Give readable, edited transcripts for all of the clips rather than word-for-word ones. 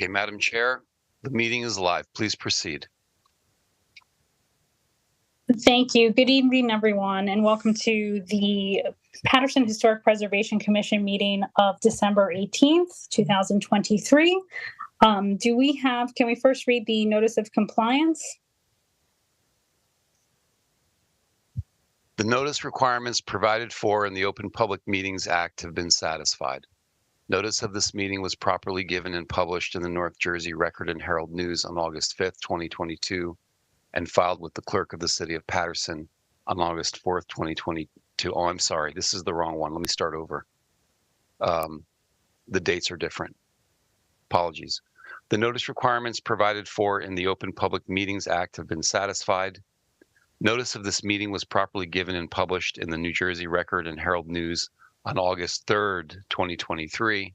Okay, Madam Chair, the meeting is live. Please proceed. Thank you. Good evening, everyone, and welcome to the Paterson Historic Preservation Commission meeting of December 18th, 2023. Can we first read the notice of compliance? The notice requirements provided for in the Open Public Meetings Act have been satisfied. Notice of this meeting was properly given and published in the North Jersey Record and Herald News on August 5th, 2022, and filed with the clerk of the city of Paterson on August 4th, 2022. Oh, I'm sorry, this is the wrong one. Let me start over. The dates are different. Apologies. The notice requirements provided for in the Open Public Meetings Act have been satisfied. Notice of this meeting was properly given and published in the New Jersey Record and Herald News on August 3rd, 2023,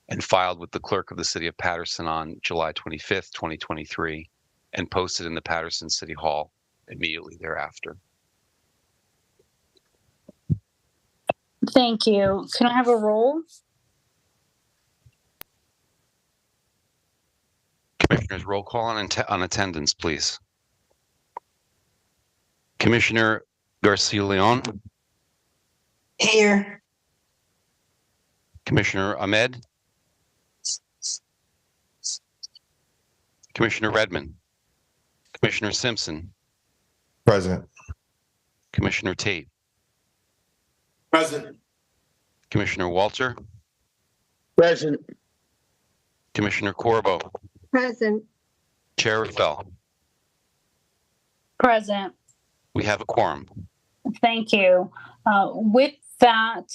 and filed with the clerk of the city of Paterson on July 25th, 2023, and posted in the Paterson City Hall immediately thereafter. Thank you. Can I have a roll? Commissioners, roll call on attendance, please. Commissioner Garcia-Leon. Here. Commissioner Ahmed. Commissioner Redmond. Commissioner Simpson. Present. Commissioner Tate. Present. Commissioner Walter. Present. Commissioner Corbo. Present. Chair Rafael. Present. We have a quorum. Thank you. With that,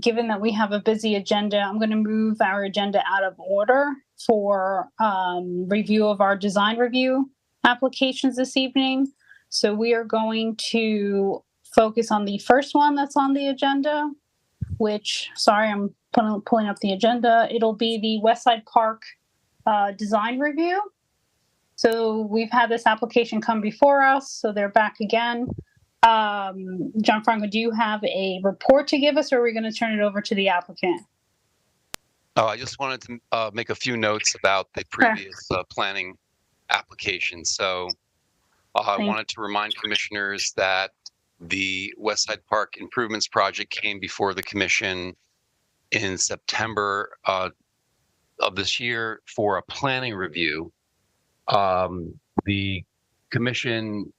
given that we have a busy agenda, I'm going to move our agenda out of order for review of our design review applications this evening. So we are going to focus on the first one that's on the agenda, which, sorry, I'm pulling up the agenda. It'll be the Westside Park design review. So we've had this application come before us, so they're back again. Gianfranco, do you have a report to give us, or are we going to turn it over to the applicant? Oh, I just wanted to make a few notes about the previous planning application. So I wanted to remind commissioners that the Westside Park Improvements Project came before the commission in September of this year for a planning review. The commission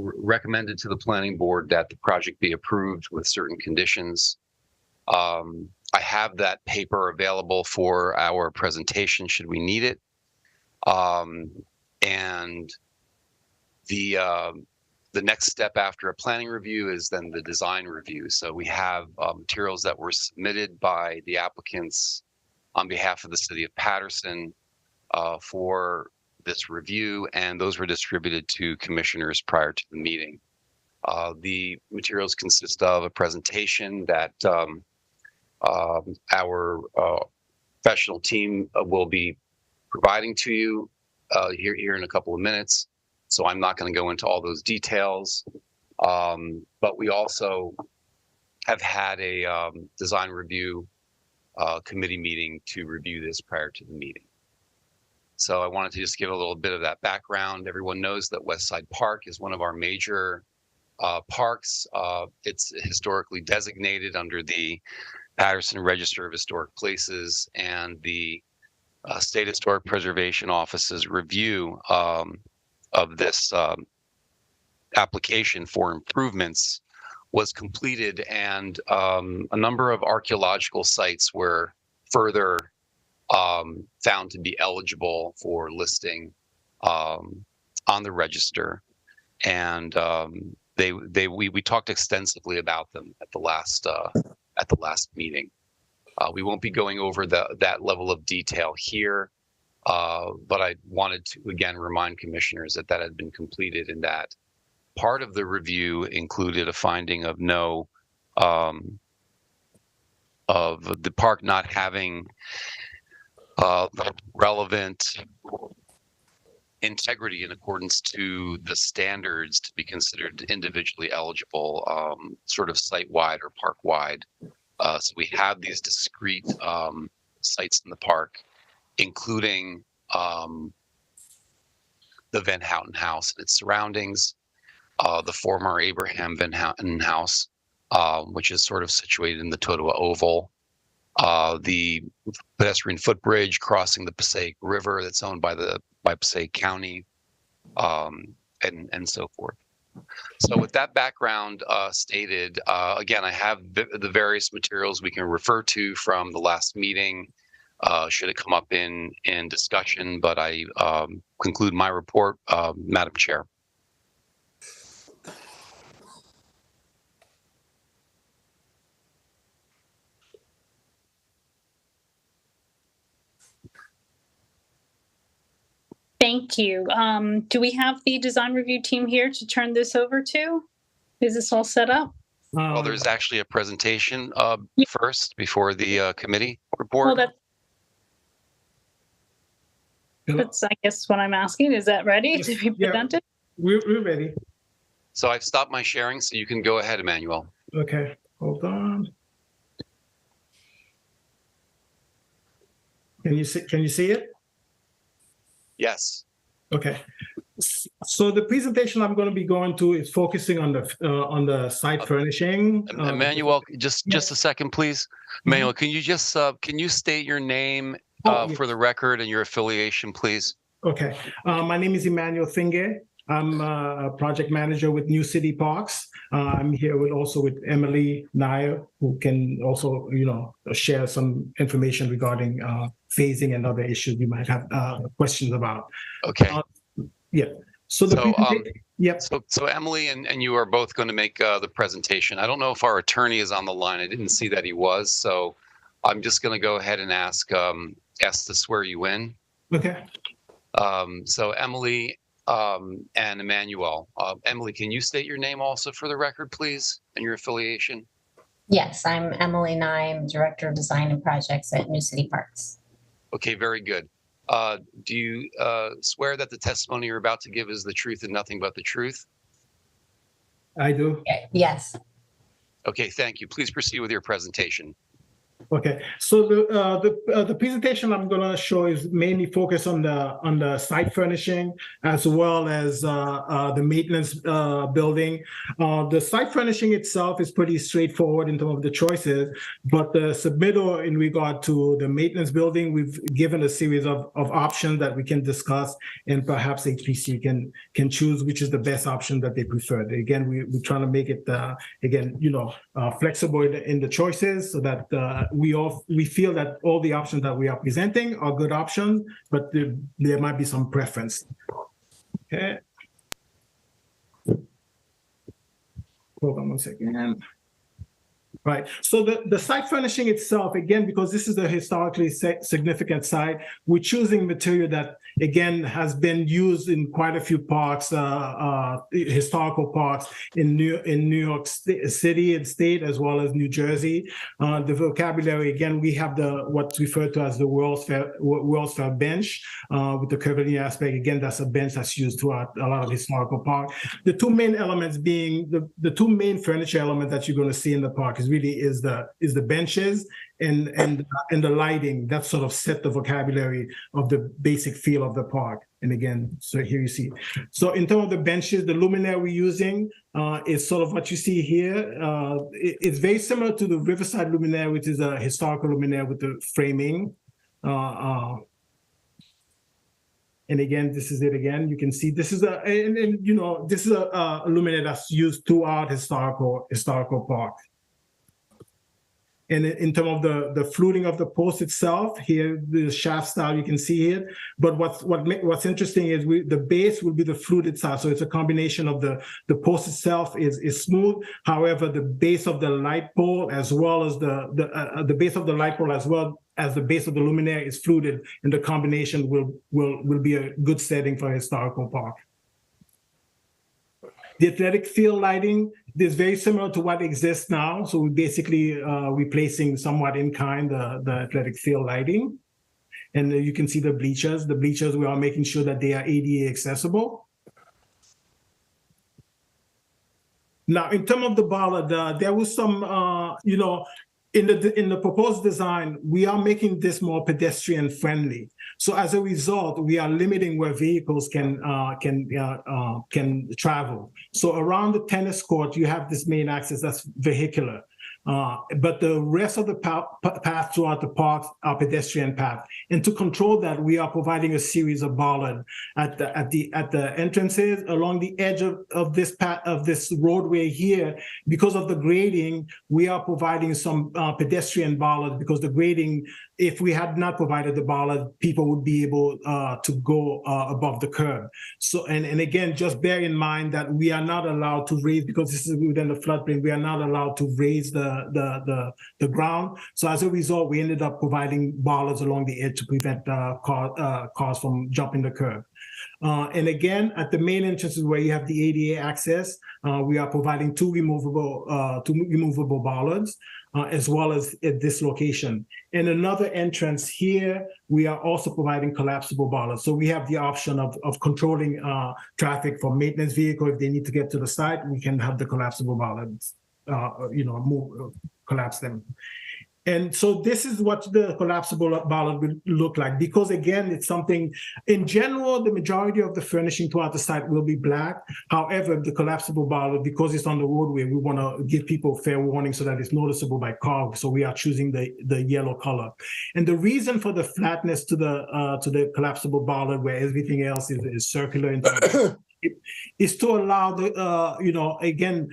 recommended to the planning board that the project be approved with certain conditions. I have that paper available for our presentation should we need it. And the next step after a planning review is then the design review. So we have materials that were submitted by the applicants on behalf of the city of Paterson for this review, and those were distributed to commissioners prior to the meeting. The materials consist of a presentation that our professional team will be providing to you here in a couple of minutes. So I'm not going to go into all those details, but we also have had a design review committee meeting to review this prior to the meeting. So I wanted to just give a little bit of that background. Everyone knows that Westside Park is one of our major parks. It's historically designated under the Paterson Register of Historic Places, and the State Historic Preservation Office's review of this application for improvements was completed, and a number of archaeological sites were further found to be eligible for listing on the register, and we talked extensively about them at the last meeting. We won't be going over that level of detail here, but I wanted to again remind commissioners that had been completed, and that part of the review included a finding of of the park not having relevant integrity in accordance to the standards to be considered individually eligible, sort of site-wide or park-wide. So we have these discrete sites in the park, including the Van Houten House and its surroundings, the former Abraham Van Houten House, which is sort of situated in the Totowa Oval, the pedestrian footbridge crossing the Passaic River that's owned by Passaic County, and so forth. So with that background stated, again, I have the various materials we can refer to from the last meeting, should it come up in discussion, but I conclude my report, Madam Chair. Thank you. Do we have the design review team here to turn this over to? Is this all set up? Well, there's actually a presentation first before the committee report. Well, that's, I guess, what I'm asking. Is that ready to be presented? We're ready. So I've stopped my sharing, so you can go ahead, Emmanuel. Okay, hold on. Can you see it? Yes. Okay. So the presentation I'm going to be going to is focusing on the site furnishing. Emmanuel, just a second, please. Emmanuel, can you just can you state your name for the record and your affiliation, please? Okay. My name is Emmanuel Finge. I'm a project manager with New City Parks. I'm here with Emily Nair, who can also, share some information regarding phasing and other issues you might have questions about. Okay. Yeah. So So Emily and you are both going to make the presentation. I don't know if our attorney is on the line. I didn't see that he was, so I'm just going to go ahead and ask to swear you in. Okay. So Emily and Emmanuel. Emily, can you state your name also for the record, please, and your affiliation? Yes, I'm Emily Nye. I'm Director of Design and Projects at New City Parks. Okay, very good. Do you swear that the testimony you're about to give is the truth and nothing but the truth? I do. Yes. Okay, thank you. Please proceed with your presentation. Okay, so the presentation I'm going to show is mainly focused on the site furnishing as well as the maintenance building. The site furnishing itself is pretty straightforward in terms of the choices, but the submittal in regard to the maintenance building, we've given a series of options that we can discuss, and perhaps HPC can choose which is the best option that they prefer. Again, we're trying to make it flexible in the choices so that we feel that all the options that we are presenting are good options, but there might be some preference. Okay. Hold on one second. Right. So the site furnishing itself, again, because this is a historically significant site, we're choosing material that, again, has been used in quite a few parks, historical parks in New York City and state, as well as New Jersey. The vocabulary, again, we have what's referred to as the World's Fair bench with the curvilinear aspect. Again, that's a bench that's used throughout a lot of historical parks. The two main elements being the two main furniture elements that you're going to see in the park is the benches and the lighting. That sort of set the vocabulary of the basic feel of the park. And again, so here you see. So in terms of the benches, the luminaire we're using is sort of what you see here. It's very similar to the Riverside luminaire, which is a historical luminaire with the framing. And again, this is it again. You can see this is this is a luminaire that's used throughout historical park. And in terms of the fluting of the post itself, here the shaft style you can see here. But what's interesting is the base will be the fluted style. So it's a combination of the post itself is smooth. However, the base of the light pole as well as the base of the light pole as well as the base of the luminaire is fluted, and the combination will be a good setting for a historical park. The athletic field lighting is very similar to what exists now. So we're basically replacing somewhat in kind the athletic field lighting. And you can see the bleachers. The bleachers, we are making sure that they are ADA accessible. Now, in terms of the bollard, there was some, in the proposed design, we are making this more pedestrian friendly. So as a result, we are limiting where vehicles can travel. So around the tennis court, you have this main access that's vehicular. But the rest of the path throughout the park are pedestrian path. And to control that, we are providing a series of bollards at the entrances along the edge of this path, of this roadway here. Because of the grading, we are providing some pedestrian bollards, because the grading, if we had not provided the bollard, people would be able to go above the curb. So, and again, just bear in mind that we are not allowed to raise, because this is within the floodplain, we are not allowed to raise the ground. So as a result, we ended up providing bollards along the edge to prevent cars from jumping the curb. And again, at the main entrances where you have the ADA access, we are providing two removable bollards, as well as at this location. In another entrance here, we are also providing collapsible bollards. So we have the option of controlling traffic for maintenance vehicle. If they need to get to the site, we can have the collapsible bollards, collapse them. And so this is what the collapsible bollard will look like, because again, it's something, in general, the majority of the furnishing throughout the site will be black. However, the collapsible bollard, because it's on the roadway, we want to give people fair warning so that it's noticeable by car. So we are choosing the yellow color. And the reason for the flatness to the collapsible bollard, where everything else is circular, is to allow the, again,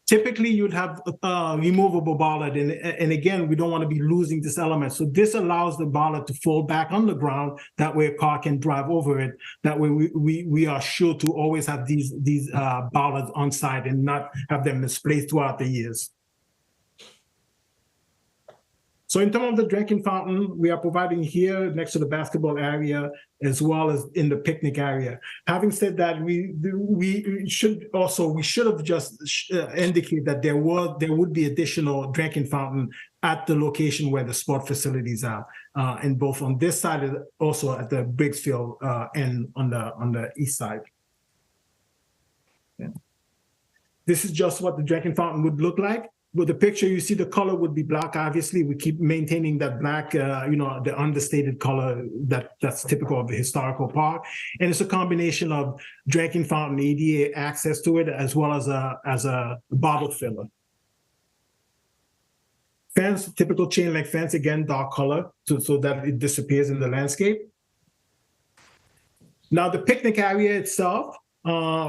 typically, you'd have a removable bollard, and again, we don't want to be losing this element. So this allows the bollard to fall back on the ground. That way, a car can drive over it. That way, we are sure to always have these bollards on site and not have them misplaced throughout the years. So in terms of the drinking fountain, we are providing here next to the basketball area, as well as in the picnic area. Having said that, we should have just indicated that there would be additional drinking fountain at the location where the sport facilities are, and both on this side and also at the Briggsfield end on the east side. Yeah. This is just what the drinking fountain would look like. With the picture, you see the color would be black. Obviously, we keep maintaining that black, the understated color that's typical of the historical park. And it's a combination of drinking fountain, ADA access to it, as well as a bottle filler. Fence, typical chain link fence, again, dark color, so that it disappears in the landscape. Now, the picnic area itself,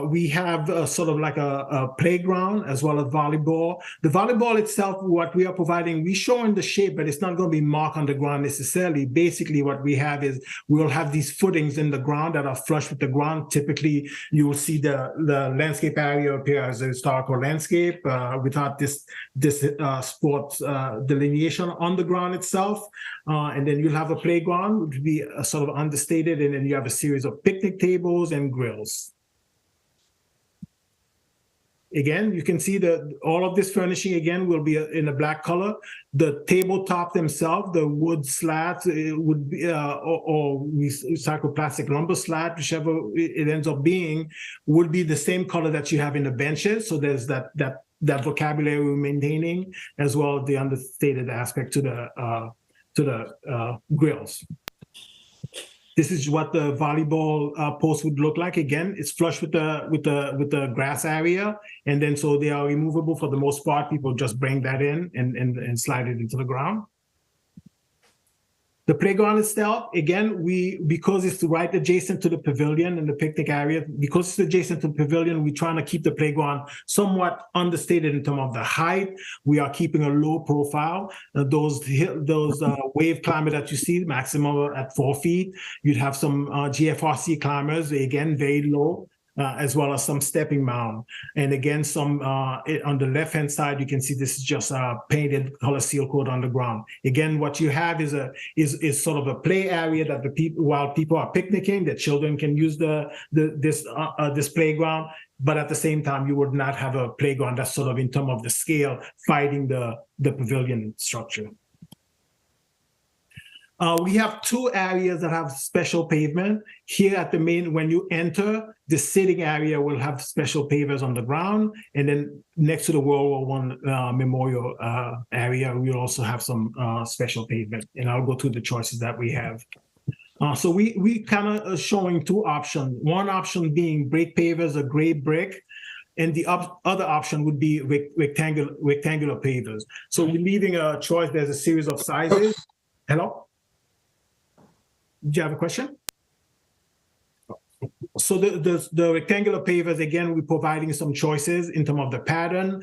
we have sort of like a playground as well as volleyball. The volleyball itself, what we are providing, we show in the shape, but it's not going to be marked on the ground necessarily. Basically, what we have is we'll have these footings in the ground that are flush with the ground. Typically, you will see the landscape area appear as a historical landscape without this sports delineation on the ground itself. And then you'll have a playground, which would be sort of understated, and then you have a series of picnic tables and grills. Again, you can see that all of this furnishing, again, will be in a black color. The tabletop themselves, the wood slats, would be, or recycled plastic lumber slat, whichever it ends up being, would be the same color that you have in the benches. So there's that vocabulary we're maintaining, as well as the understated aspect to the grills. This is what the volleyball post would look like. Again, it's flush with the grass area, and then so they are removable for the most part. People just bring that in and slide it into the ground. The playground itself, again, because it's right adjacent to the pavilion and the picnic area, because it's adjacent to the pavilion, we're trying to keep the playground somewhat understated in terms of the height. We are keeping a low profile. Those wave climbers that you see, maximum at 4 feet. You'd have some GFRC climbers, again, very low. As well as some stepping mound. And again, some on the left-hand side, you can see this is just a painted color seal coat on the ground. Again, what you have is sort of a play area that while people are picnicking, the children can use this playground. But at the same time, you would not have a playground that's sort of in terms of the scale fighting the pavilion structure. We have two areas that have special pavement. Here at the main, when you enter, the sitting area will have special pavers on the ground. And then next to the World War I memorial area, we'll also have some special pavement. And I'll go through the choices that we have. So we kind of showing two options. One option being brick pavers, a gray brick. And the other option would be rectangular pavers. So we're leaving a choice. There's a series of sizes. Hello? Do you have a question? So the rectangular pavers, again, we're providing some choices in terms of the pattern.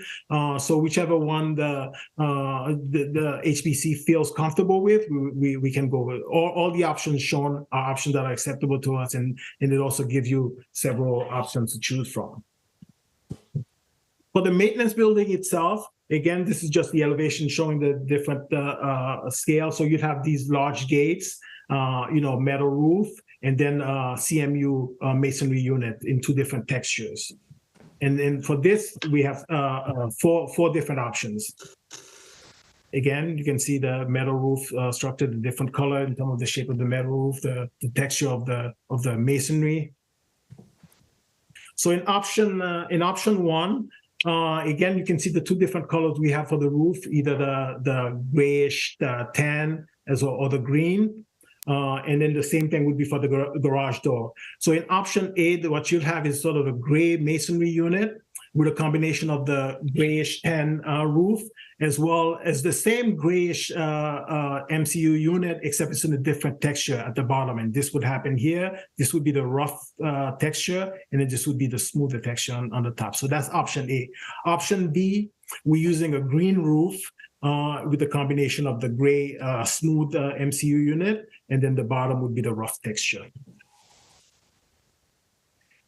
So whichever one the HPC feels comfortable with, we can go with. All the options shown are options that are acceptable to us, and it also gives you several options to choose from. For the maintenance building itself, again, this is just the elevation showing the different scale. So you'd have these large gates, metal roof, and then CMU masonry unit in two different textures. And then for this, we have four different options. Again, you can see the metal roof structure, the different color in terms of the shape of the metal roof, the texture of the masonry. So in option one, again, you can see the two different colors we have for the roof, either the grayish, the tan, or the green. And then the same thing would be for the garage door. So in option A, what you'll have is sort of a gray masonry unit with a combination of the grayish tan roof, as well as the same grayish MCU unit, except it's in a different texture at the bottom. And this would happen here. This would be the rough texture, and then this would be the smoother texture on the top. So that's option A. Option B, we're using a green roof with a combination of the gray smooth MCU unit, and then the bottom would be the rough texture.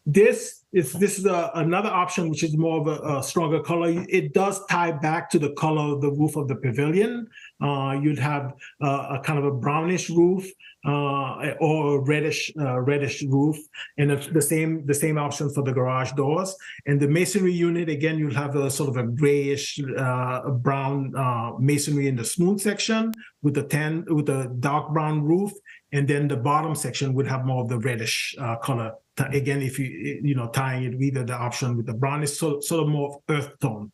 This is another option, which is more of a stronger color. It does tie back to the color of the roof of the pavilion. You'd have a kind of a brownish roof or a reddish roof, and the same option for the garage doors. And the masonry unit, again, you'll have a sort of a grayish brown masonry in the smooth section with the dark brown roof, and then the bottom section would have more of the reddish color. Again, if tying it with either the option with the brownish, sort of more earth tone.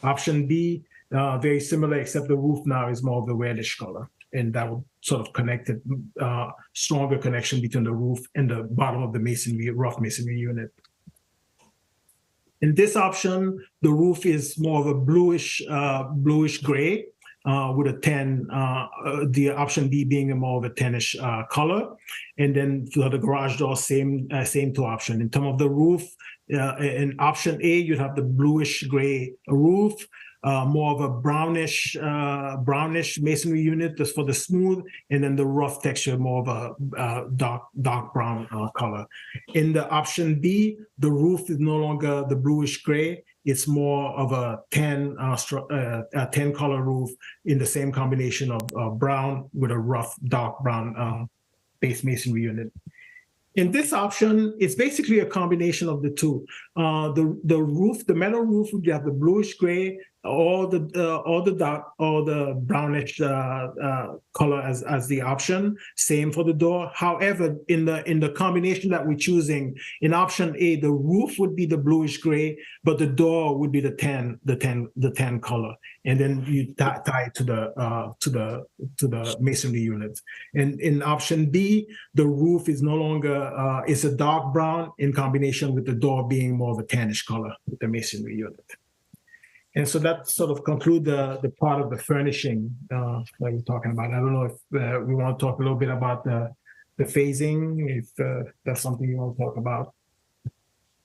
Option B, very similar, except the roof now is more of the reddish color, and that would sort of connect it, stronger connection between the roof and the bottom of the rough masonry unit. In this option, the roof is more of a bluish gray with a tan, the option B being a more of a tannish color. And then for the garage door, same two options. In terms of the roof, in option A, you'd have the bluish gray roof, more of a brownish masonry unit just for the smooth, and then the rough texture more of a dark brown color. In the option B, the roof is no longer the bluish gray. It's more of a tan color roof in the same combination of brown with a rough dark brown base masonry unit. In this option, it's basically a combination of the two. The roof, the metal roof, would have the bluish gray, or the brownish color as the option. Same for the door. However, in the combination that we're choosing, in option A, the roof would be the bluish gray, but the door would be the tan color, and then you tie it to the masonry unit. And in option B, the roof is no longer it's a dark brown in combination with the door being more of a tannish color with the masonry unit. And so that sort of conclude the part of the furnishing that we're talking about. I don't know if we want to talk a little bit about the phasing, if that's something you want to talk about.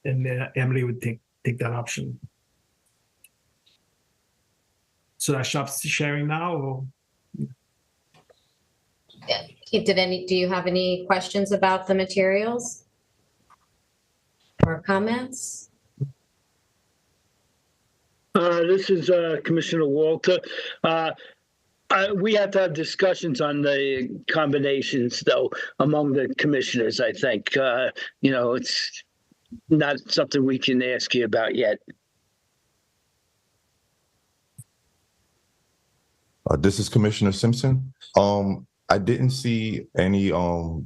And Emily would take that option. So I stop sharing now, or? Do you have any questions about the materials or comments? This is Commissioner Walter. We have to have discussions on the combinations, though, among the commissioners, I think. It's not something we can ask you about yet. This is Commissioner Simpson. I didn't see any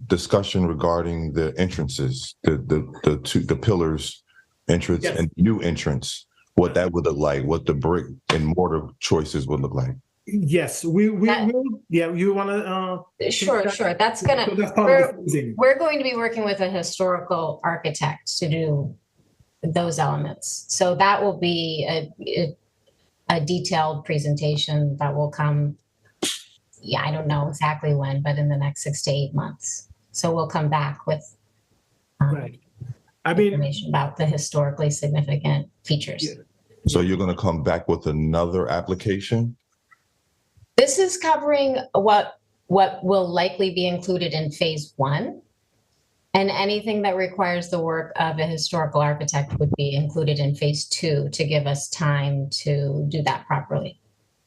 discussion regarding the entrances, the pillars entrance Yes. and new entrance, what that would look like, what the brick and mortar choices would look like. Yes, we That- will. Yeah, you want to? Sure. That's gonna, So that's part of the phasing. we're going to be working with a historical architect to do those elements. So that will be a detailed presentation that will come, yeah, I don't know exactly when, but in the next 6 to 8 months. So we'll come back with Right. I mean, information about the historically significant features. Yeah. So you're going to come back with another application? This is covering what will likely be included in phase 1. And anything that requires the work of a historical architect would be included in phase 2 to give us time to do that properly.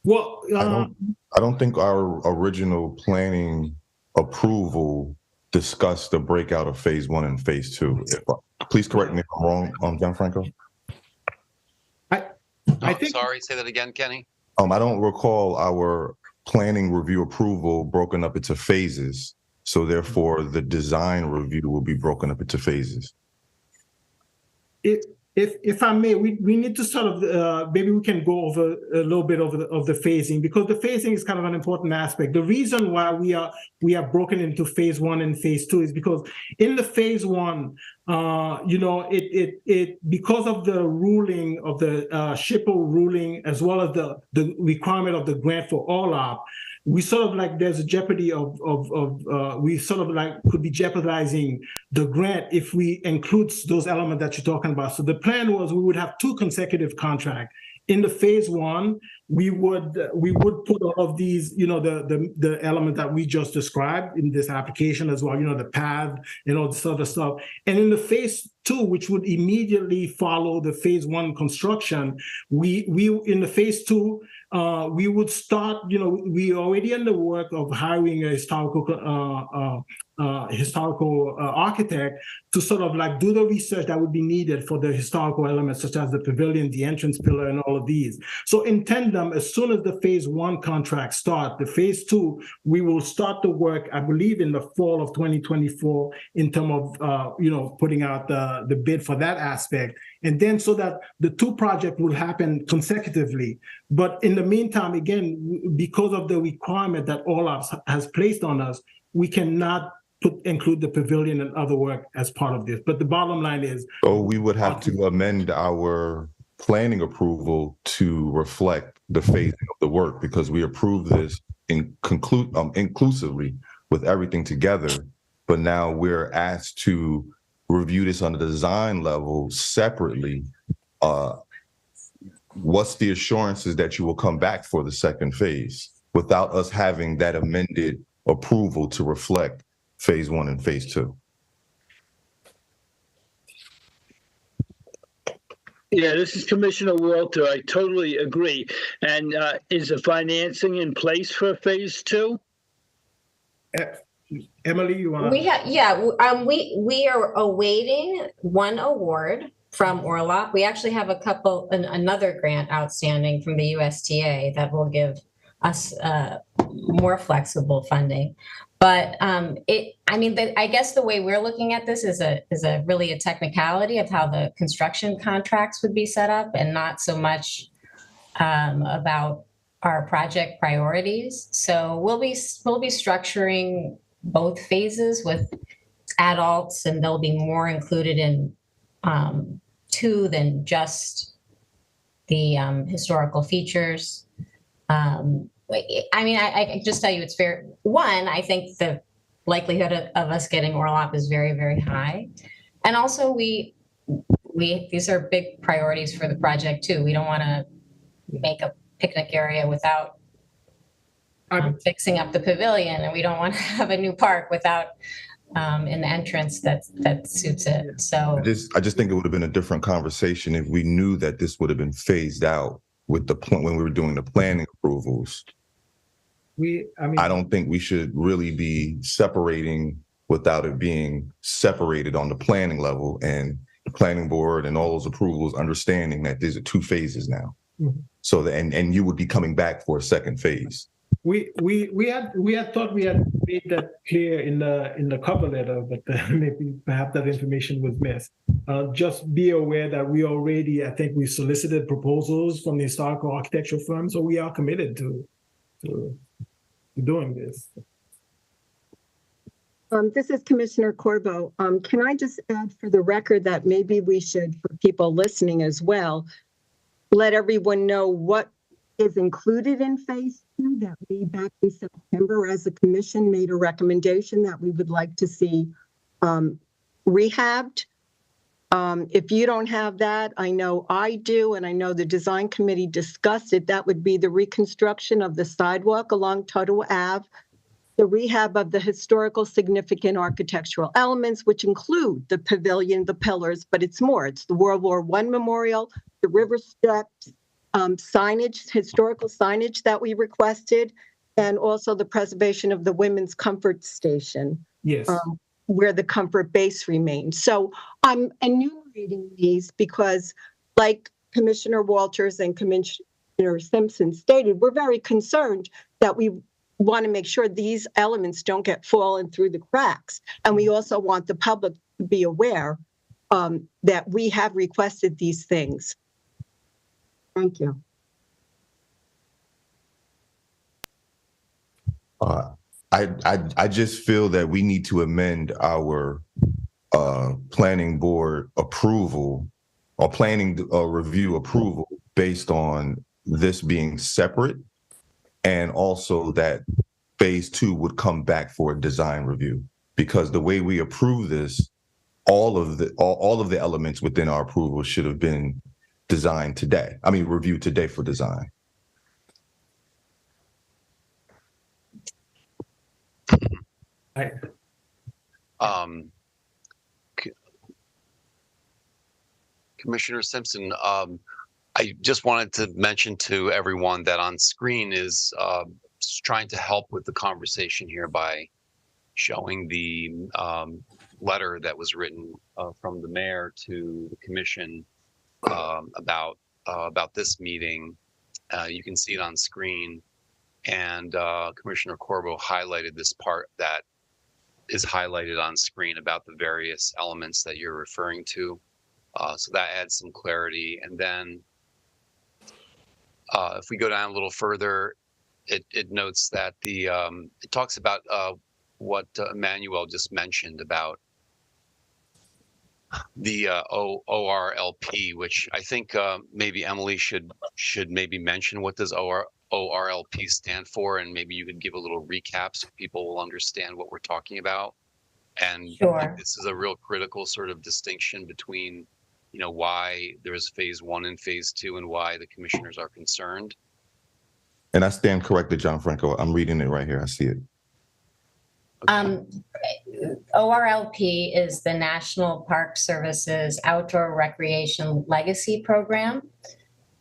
well, I don't think our original planning approval discussed the breakout of phase 1 and phase 2. Please correct me if I'm wrong, Gianfranco. I think. Sorry, say that again, Kenny. I don't recall our planning review approval broken up into phases. So therefore, the design review will be broken up into phases. If I may, we need to sort of maybe we can go over a little bit of the phasing, because the phasing is kind of an important aspect. The reason why we are broken into phase 1 and phase 2 is because in the phase 1, it because of the ruling of the SHPO ruling, as well as the requirement of the grant for OLAP, we sort of like there's a jeopardy of we sort of like could be jeopardizing the grant if we include those elements that you're talking about. So the plan was we would have 2 consecutive contracts. In the phase 1, we would put all of these, the element that we just described in this application as well, the path and all this other stuff. And in the phase 2, which would immediately follow the phase 1 construction, we in the phase 2, we would start, we already in the work of hiring a historical architect to sort of like do the research that would be needed for the historical elements, such as the pavilion, the entrance pillar, and all of these. So in tandem, as soon as the phase 1 contract start, the phase 2, we will start the work, I believe, in the fall of 2024 in terms of, putting out the bid for that aspect. And then so that the 2 projects will happen consecutively. But in the meantime, again, because of the requirement that OLAP has placed on us, we cannot include the pavilion and other work as part of this. But the bottom line is... So we would have to amend our planning approval to reflect the phasing of the work, because we approved this inclusively with everything together. But now we're asked to review this on the design level separately. What's the assurances that you will come back for the second phase without us having that amended approval to reflect phase 1 and phase 2? Yeah, this is Commissioner Walter. I totally agree. And is the financing in place for phase 2? Emily, you want to? We are awaiting one award from ORLOP. We actually have another grant outstanding from the USTA that will give us more flexible funding. But I guess the way we're looking at this is really a technicality of how the construction contracts would be set up, and not so much about our project priorities. So we'll be structuring both phases with adults, and there'll be more included in 2 than just the historical features. I can just tell you it's fair. One, I think the likelihood of us getting ORLOP is very, very high. And also these are big priorities for the project too. We don't want to make a picnic area without fixing up the pavilion, and we don't want to have a new park without an entrance that suits it. So I just think it would have been a different conversation if we knew that this would have been phased out with when we were doing the planning approvals. I don't think we should really be separating without it being separated on the planning level, and the planning board and all those approvals understanding that these are 2 phases now. Mm-hmm. So and you would be coming back for a second phase. We had thought we had made that clear in the cover letter, but maybe perhaps that information was missed. Just be aware that we already, I think we solicited proposals from the historical architectural firm, so we are committed to doing this. This is Commissioner Corbo. Can I just add for the record that maybe we should, for people listening as well, let everyone know what is included in phase 2, that we back in September as a commission made a recommendation that we would like to see rehabbed. If you don't have that, I know I do, and I know the design committee discussed it. That would be the reconstruction of the sidewalk along Tuttle Ave, the rehab of the historical significant architectural elements, which include the pavilion, the pillars, but it's more. It's the World War I memorial, the river steps, signage, historical signage that we requested, and also the preservation of the women's comfort station. Yes. Where the comfort base remains. So I'm enumerating these because, like Commissioner Walters and Commissioner Simpson stated, we're very concerned that we want to make sure these elements don't get fallen through the cracks. And we also want the public to be aware that we have requested these things. Thank you. I just feel that we need to amend our planning board approval or planning review approval based on this being separate, and also that phase 2 would come back for a design review, because the way we approve this, all of the elements within our approval should have been designed today. I mean, reviewed today for design. Commissioner Simpson, I just wanted to mention to everyone that on screen is trying to help with the conversation here by showing the letter that was written from the mayor to the commission about this meeting. You can see it on screen, and Commissioner Corbo highlighted this part that is highlighted on screen about the various elements that you're referring to. So that adds some clarity. And then if we go down a little further, it notes that it talks about what Emmanuel just mentioned about the ORLP, which I think maybe Emily should maybe mention what does ORLP stand for, and maybe you could give a little recap so people will understand what we're talking about. And Sure. I think this is a real critical sort of distinction between, why there's phase 1 and phase 2 and why the commissioners are concerned. And I stand corrected, John Franco. I'm reading it right here. I see it. Okay. ORLP is the National Park Service's Outdoor Recreation Legacy Program.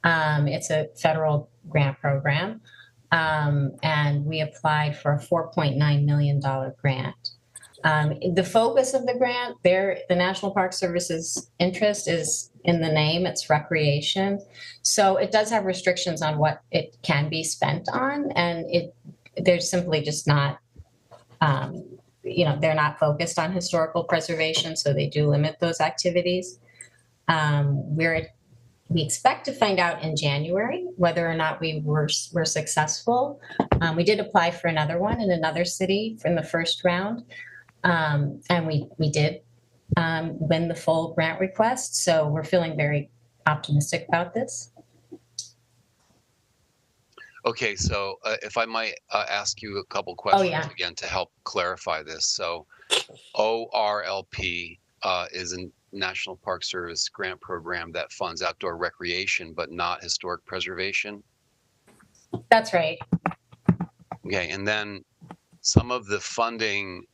It's a federal grant program, and we applied for a $4.9 million grant. The focus of the grant, the National Park Service's interest is in the name, it's recreation. So it does have restrictions on what it can be spent on, and they're simply just not, they're not focused on historical preservation, so they do limit those activities. We expect to find out in January whether or not we were successful. We did apply for another one in another city in the first round. And we did win the full grant request. So we're feeling very optimistic about this. Okay, so if I might ask you a couple questions again to help clarify this. So ORLP is a National Park Service grant program that funds outdoor recreation, but not historic preservation. That's right. Okay, and then some of the funding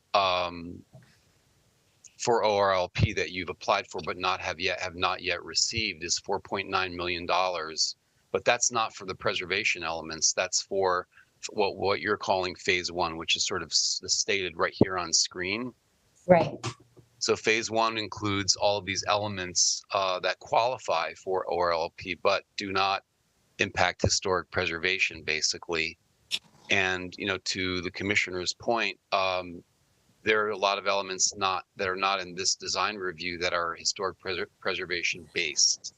for ORLP that you've applied for but have not yet received is $4.9 million. But that's not for the preservation elements. That's for what you're calling phase 1, which is sort of stated right here on screen. Right. So phase 1 includes all of these elements that qualify for ORLP but do not impact historic preservation, basically. And, to the commissioner's point, there are a lot of elements that are not in this design review that are historic preservation based.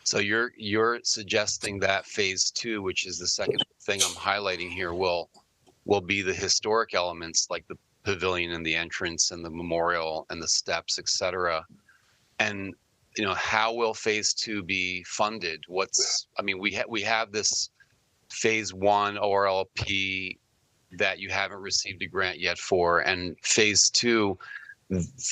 So you're suggesting that phase 2, which is the second thing I'm highlighting here, will be the historic elements like the pavilion and the entrance and the memorial and the steps, etc. And how will phase 2 be funded? We have this phase 1 ORLP that you haven't received a grant yet for, and phase 2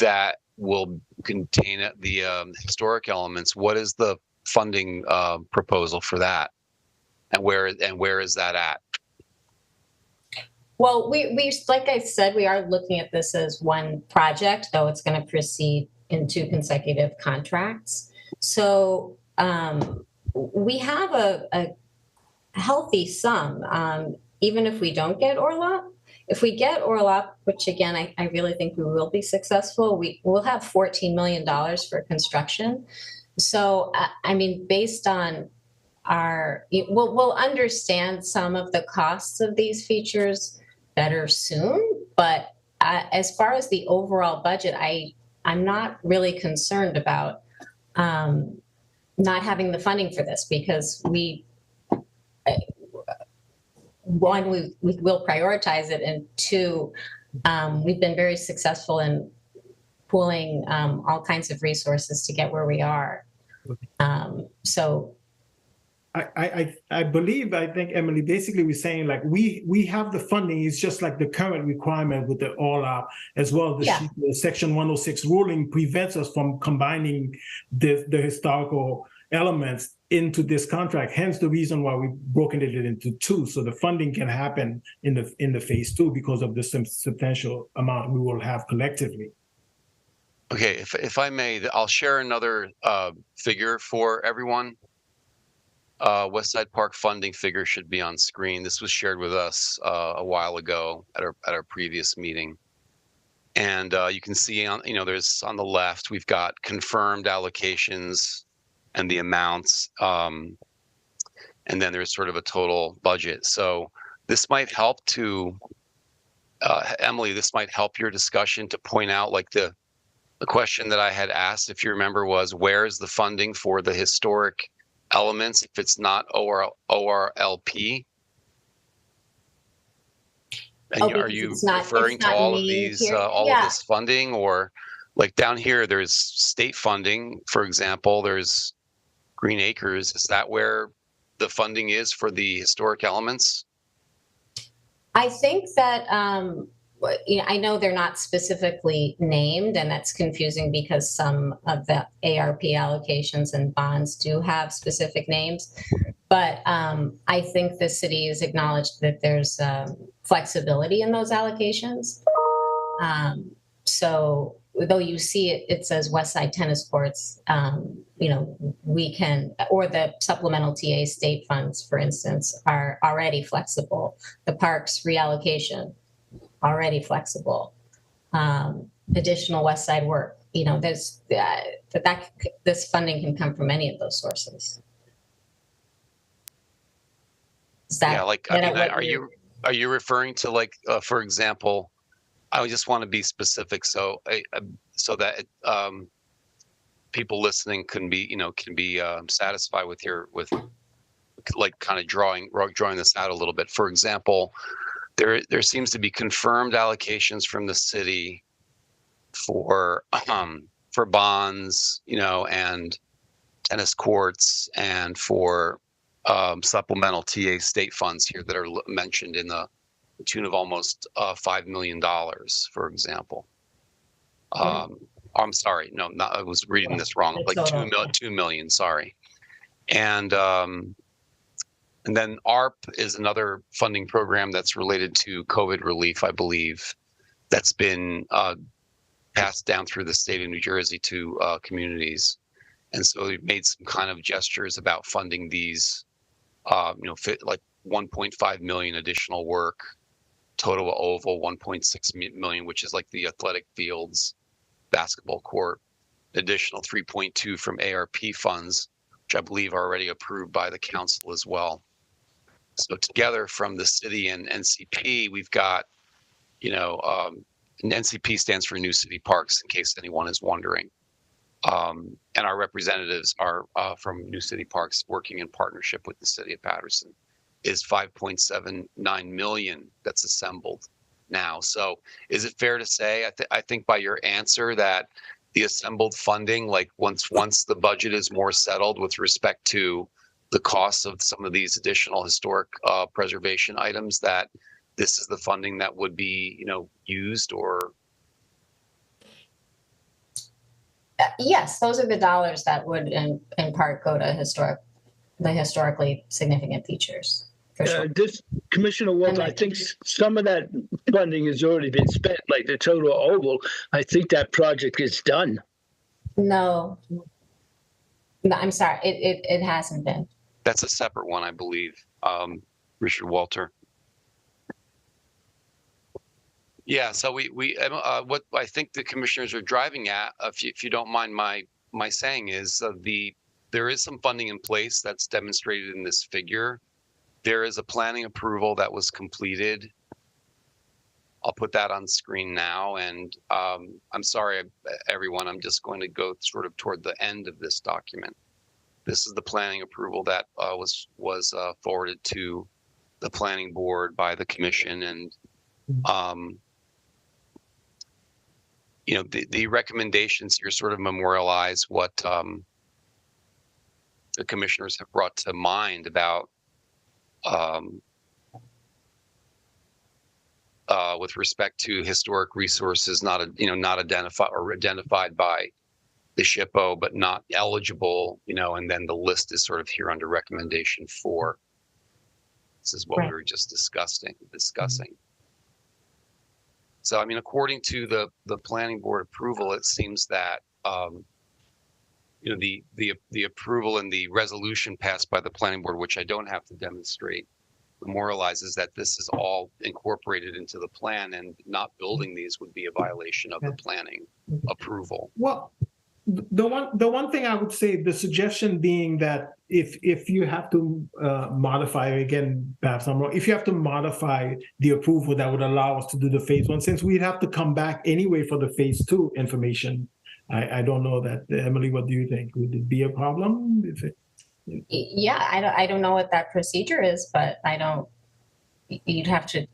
that will contain the historic elements. What is the funding proposal for that, and where is that at? Well, we like I said, we are looking at this as one project, though it's going to proceed in 2 consecutive contracts. So we have a healthy sum, even if we don't get ORLAP. If we get ORLAP, which again, I really think we will be successful, we will have $14 million for construction. So, based on we'll understand some of the costs of these features better soon. But as far as the overall budget, I'm not really concerned about not having the funding for this, because one, we will prioritize it, and 2, we've been very successful in pooling all kinds of resources to get where we are. So I believe, I think, Emily, basically we're saying like we have the funding. It's just like the current requirement with the ORLAP as well. The Section 106 ruling prevents us from combining the historical elements into this contract. Hence the reason why we've broken it into 2, so the funding can happen in the phase 2 because of the substantial amount we will have collectively. Okay, if I may, I'll share another figure for everyone. West Side Park funding figure should be on screen. This was shared with us a while ago at our previous meeting. And you can see there's on the left, we've got confirmed allocations and the amounts. And then there's sort of a total budget. So this might help to, Emily, this might help your discussion to point out, like, the question that I had asked, if you remember, was where is the funding for the historic elements if it's not ORLP? And are you referring to all of these, all of this funding, or like down here, there's state funding, for example, there's Green Acres. Is that where the funding is for the historic elements? I think that, I know they're not specifically named, and that's confusing because some of the ARP allocations and bonds do have specific names. But I think the city has acknowledged that there's flexibility in those allocations. So though you see it says West Side Tennis Courts, we can, or the supplemental TA state funds, for instance, are already flexible. The parks reallocation, already flexible. Additional West Side work, there's this funding can come from any of those sources. Are you referring to, like, for example, I just want to be specific so that people listening can be satisfied with like kind of drawing this out a little bit. For example, there seems to be confirmed allocations from the city for bonds, and tennis courts, and for supplemental TA state funds here that are mentioned in the tune of almost $5 million, for example. I'm sorry, no, I was reading this wrong. Like 2 million, sorry. And then ARP is another funding program that's related to COVID relief, I believe, that's been passed down through the state of New Jersey to communities. And so we've made some kind of gestures about funding these, like 1.5 million additional work, total oval 1.6 million, which is like the athletic fields, basketball court, additional 3.2 from ARP funds, which I believe are already approved by the council as well. So together from the city and NCP, we've got, and NCP stands for New City Parks, in case anyone is wondering. And our representatives are from New City Parks, working in partnership with the city of Paterson, is 5.79 million that's assembled now. So is it fair to say, I think by your answer, that the assembled funding, like once the budget is more settled with respect to the costs of some of these additional historic preservation items, that this is the funding that would be, used? Or yes, those are the dollars that would in part go to the historically significant features. For sure. This Commissioner Walter, I think some of that funding has already been spent, like the total oval. I think that project is done. No, I'm sorry, it hasn't been. That's a separate one, I believe, Richard Walter. Yeah, so we what I think the commissioners are driving at, if you don't mind my saying, is there is some funding in place that's demonstrated in this figure. There is a planning approval that was completed. I'll put that on screen now, and I'm sorry, everyone, I'm just going to go sort of toward the end of this document. This is the planning approval that was forwarded to the planning board by the commission, and the recommendations here sort of memorialize what the commissioners have brought to mind about with respect to historic resources not identified by the SHPO, but not eligible, and then the list is sort of here under recommendation 4. This is what we were just discussing. So, I mean, according to the planning board approval, it seems that the approval and the resolution passed by the planning board, which I don't have to demonstrate, memorializes that this is all incorporated into the plan, and not building these would be a violation of the planning approval. Well, the one thing I would say, the suggestion being that if you have to modify, again, perhaps I'm wrong, if you have to modify the approval that would allow us to do the phase 1, since we'd have to come back anyway for the phase 2 information, I don't know that. Emily, what do you think? Would it be a problem? Yeah, I don't know what that procedure is, but you'd have to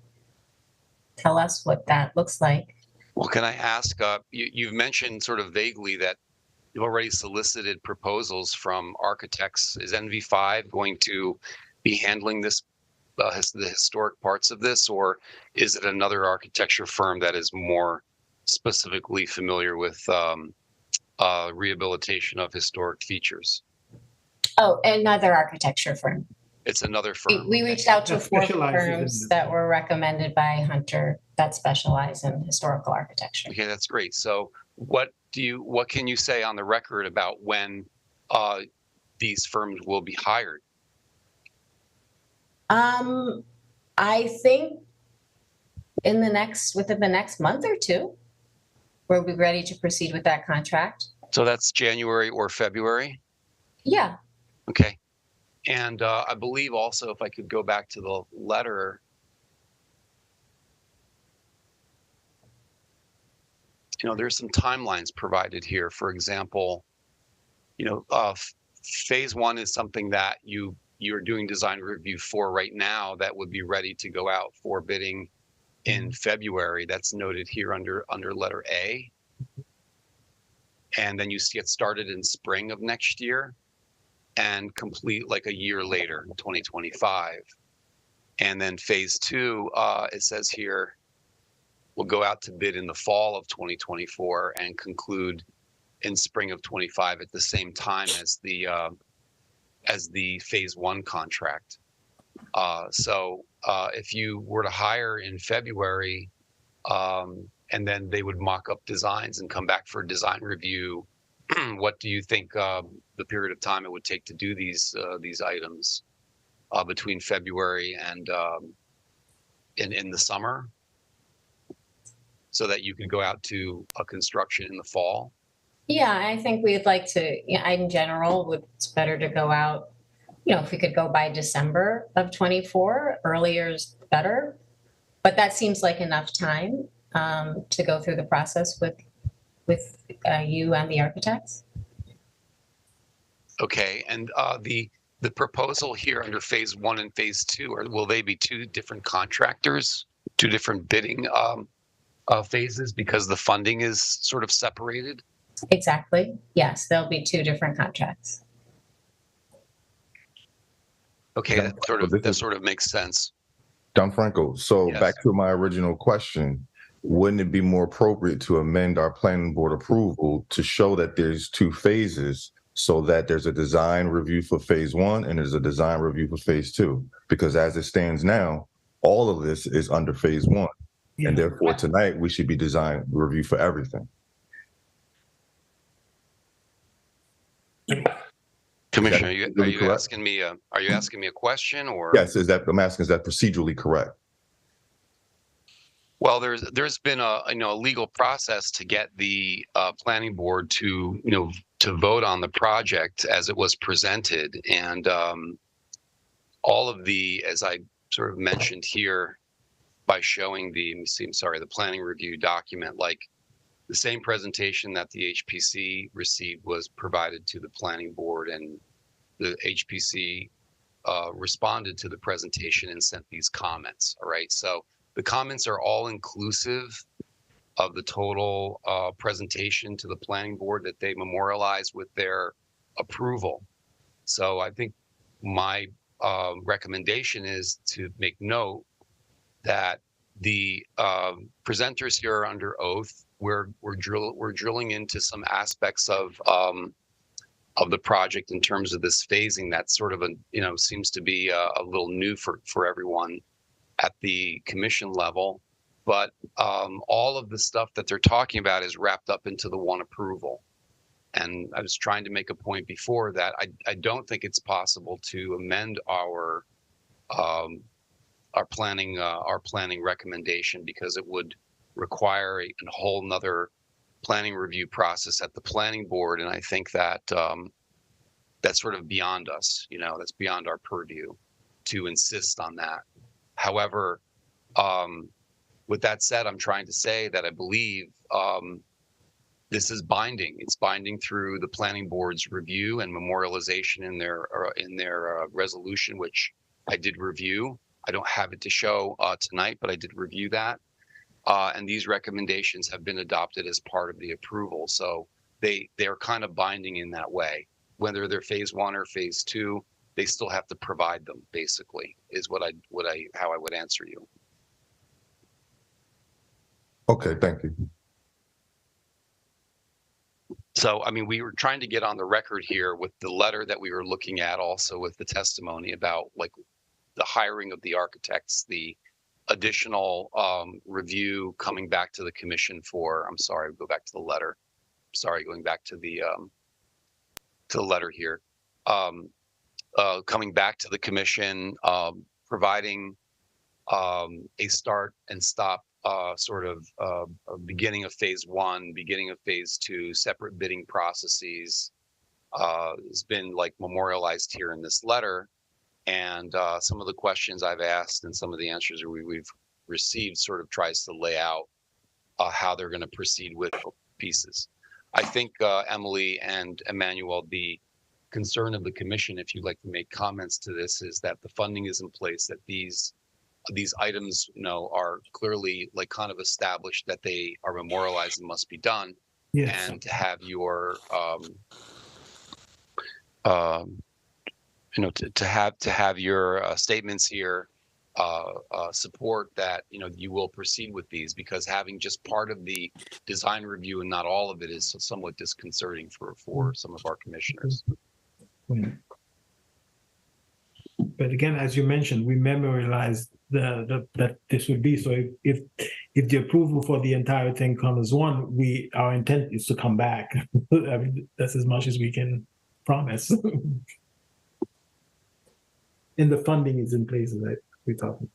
tell us what that looks like. Well, can I ask, you've mentioned sort of vaguely that you've already solicited proposals from architects. Is NV5 going to be handling this, the historic parts of this, or is it another architecture firm that is more specifically familiar with rehabilitation of historic features? Oh, another architecture firm. It's another firm. We reached out to 4 firms that were recommended by Hunter that specialize in historical architecture. Okay, that's great. So what can you say on the record about when these firms will be hired? I think within the next month or 2, we'll be ready to proceed with that contract. So that's January or February? Yeah. Okay. And I believe also, if I could go back to the letter, there's some timelines provided here. For example, phase 1 is something that you're doing design review for right now that would be ready to go out for bidding in February. That's noted here under letter A. And then you get started in spring of next year and complete like a year later, 2025. And then phase 2, it says here, will go out to bid in the fall of 2024 and conclude in spring of 25 at the same time as the phase 1 contract. So if you were to hire in February, and then they would mock up designs and come back for a design review, what do you think the period of time it would take to do these items between February and in the summer, so that you can go out to a construction in the fall? Yeah, I think we'd like to, in general, it's better to go out if we could go by December of 24, earlier is better. But that seems like enough time to go through the process with you and the architects. Okay, and the proposal here under phase 1 and phase 2, or will they be two different contractors, two different bidding phases because the funding is sort of separated? Exactly. Yes, there'll be two different contracts. Okay, that sort of makes sense. Gianfranco, so Yes. back to my original question, wouldn't it be more appropriate to amend our planning board approval to show that there's two phases so that there's a design review for phase 1 and there's a design review for phase 2? Because as it stands now, all of this is under phase 1. Yeah. And therefore tonight we should be design review for everything. Commissioner, are you asking me a question, or? Yes, I'm asking, is that procedurally correct? Well, there's been a legal process to get the planning board to vote on the project as it was presented, and all of the, as I sort of mentioned here, by showing the planning review document, like the same presentation that the HPC received was provided to the planning board, and the HPC responded to the presentation and sent these comments. All right, so the comments are all inclusive of the total presentation to the planning board that they memorialize with their approval. So I think my recommendation is to make note that the presenters here are under oath. We're drilling into some aspects of the project in terms of this phasing. That's sort of seems to be a little new for everyone at the commission level, but all of the stuff that they're talking about is wrapped up into the one approval. And I was trying to make a point before that I don't think it's possible to amend our planning recommendation, because it would require a whole nother planning review process at the planning board, and I think that that's sort of beyond us. That's beyond our purview to insist on that. However, with that said, I'm trying to say that I believe this is binding. It's binding through the planning board's review and memorialization in their resolution, which I did review. I don't have it to show tonight, but I did review that. And these recommendations have been adopted as part of the approval. So they're kind of binding in that way. Whether they're phase 1 or phase 2, they still have to provide them, basically, is how I would answer you. Okay, thank you. So, I mean, we were trying to get on the record here with the letter that we were looking at, also with the testimony about like the hiring of the architects, the additional review coming back to the commission for, go back to the letter. Going back to the letter here. Coming back to the commission, providing a start and stop beginning of phase 1, beginning of phase 2, separate bidding processes has been like memorialized here in this letter. And some of the questions I've asked and some of the answers we've received sort of tries to lay out how they're going to proceed with pieces. I think Emily and Emmanuel, the concern of the commission, if you'd like to make comments to this, is that the funding is in place, that these items, are clearly like kind of established, that they are memorialized and must be done. Yes. And to have your to have your statements here support that you will proceed with these, because having just part of the design review and not all of it is somewhat disconcerting for some of our commissioners. But again, as you mentioned, we memorialized that this would be. So if the approval for the entire thing comes as one, our intent is to come back. I mean, that's as much as we can promise. And the funding is in place, that we're talking.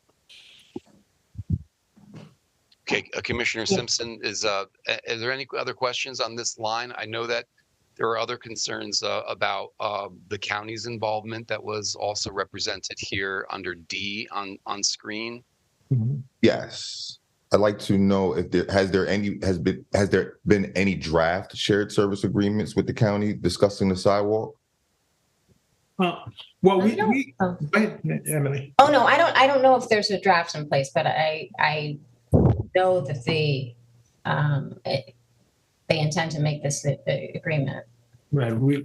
Okay, Commissioner Simpson, is there any other questions on this line? I know that There are other concerns about the county's involvement that was also represented here under D on screen. Mhm. Yes. I'd like to know if has there been any draft shared service agreements with the county discussing the sidewalk? Well, Oh. go ahead, Emily. Oh, no, I don't know if there's a draft in place, but I know that they intend to make this agreement. Right.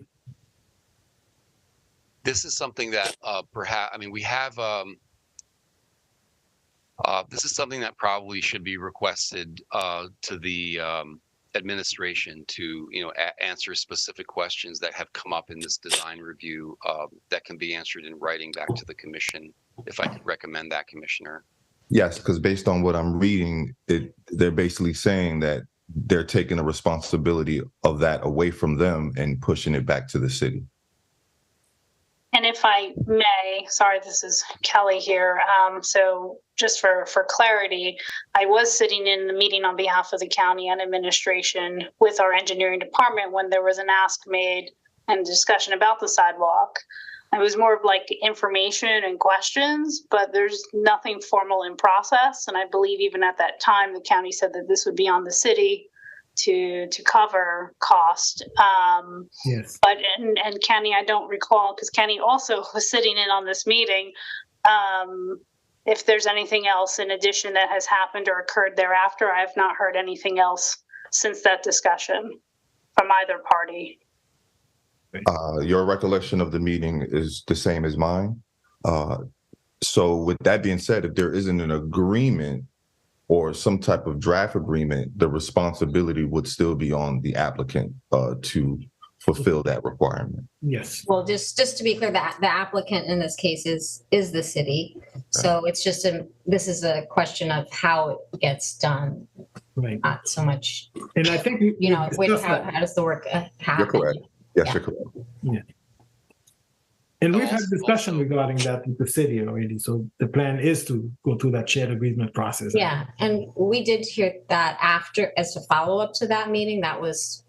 This is something that perhaps, I mean, we have, this is something that probably should be requested to the administration to, answer specific questions that have come up in this design review that can be answered in writing back to the commission, if I could recommend that, Commissioner. Yes, because based on what I'm reading, they're basically saying that they're taking the responsibility of that away from them and pushing it back to the city. And if I may, sorry, this is Kelly here. So just for clarity, I was sitting in the meeting on behalf of the county and administration with our engineering department when there was an ask made and discussion about the sidewalk. It was more of like information and questions, but there's nothing formal in process. And I believe even at that time, the county said that this would be on the city to cover cost. Yes. But and Kenny, I don't recall, because Kenny also was sitting in on this meeting, if there's anything else in addition that has happened or occurred thereafter. I have not heard anything else since that discussion from either party. Your recollection of the meeting is the same as mine. So with that being said, if there isn't an agreement or some type of draft agreement, the responsibility would still be on the applicant to fulfill that requirement. Yes. Well, just to be clear, that the applicant in this case is the city. So it's just this is a question of how it gets done, Right. not so much, And I think how does the work happen? You're correct. Yes, Yeah. you're correct. Yeah. And we've had discussion regarding that with the city already. So the plan is to go through that shared agreement process. Yeah, and we did hear that after, as a follow-up to that meeting, that was,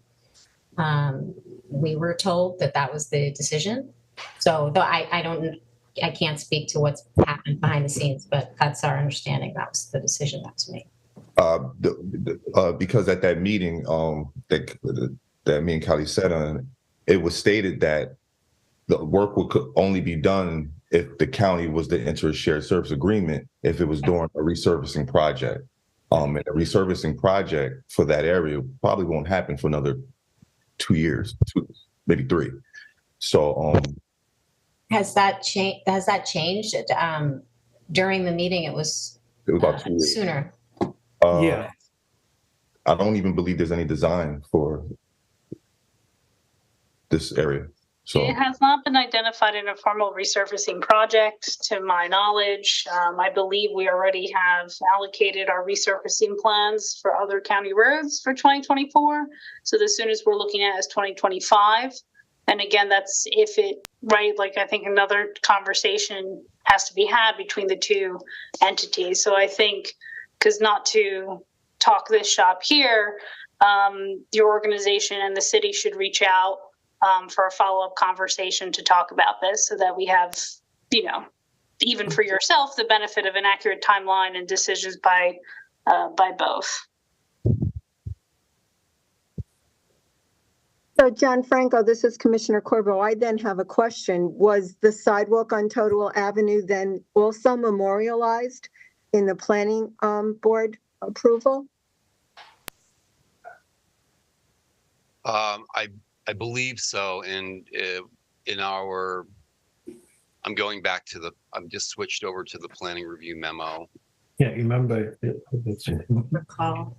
we were told that was the decision. So though I can't speak to what's happened behind the scenes, but that's our understanding. That was the decision that was made. Because at that meeting, that me and Kelly said on, it was stated that the work could only be done if the county was to enter a shared service agreement, if it was during a resurfacing project. And a resurfacing project for that area probably won't happen for another 2 years, maybe 3. So Has that changed? During the meeting, it was about 2 years. Sooner. Yeah. I don't even believe there's any design for this area. So it has not been identified in a formal resurfacing project, to my knowledge. I believe we already have allocated our resurfacing plans for other county roads for 2024. So the soonest we're looking at is 2025. And again, that's if it, right, like I think another conversation has to be had between the two entities. So I think, because not to talk this shop here, your organization and the city should reach out for a follow-up conversation to talk about this, so that we have, even for yourself, the benefit of an accurate timeline and decisions by both. So Gianfranco, this is Commissioner Corbo. I then have a question. Was the sidewalk on Total Avenue then also memorialized in the planning board approval? I believe so. And in our, I'm going back to I'm just switched over to the planning review memo. Yeah, remember. Recall.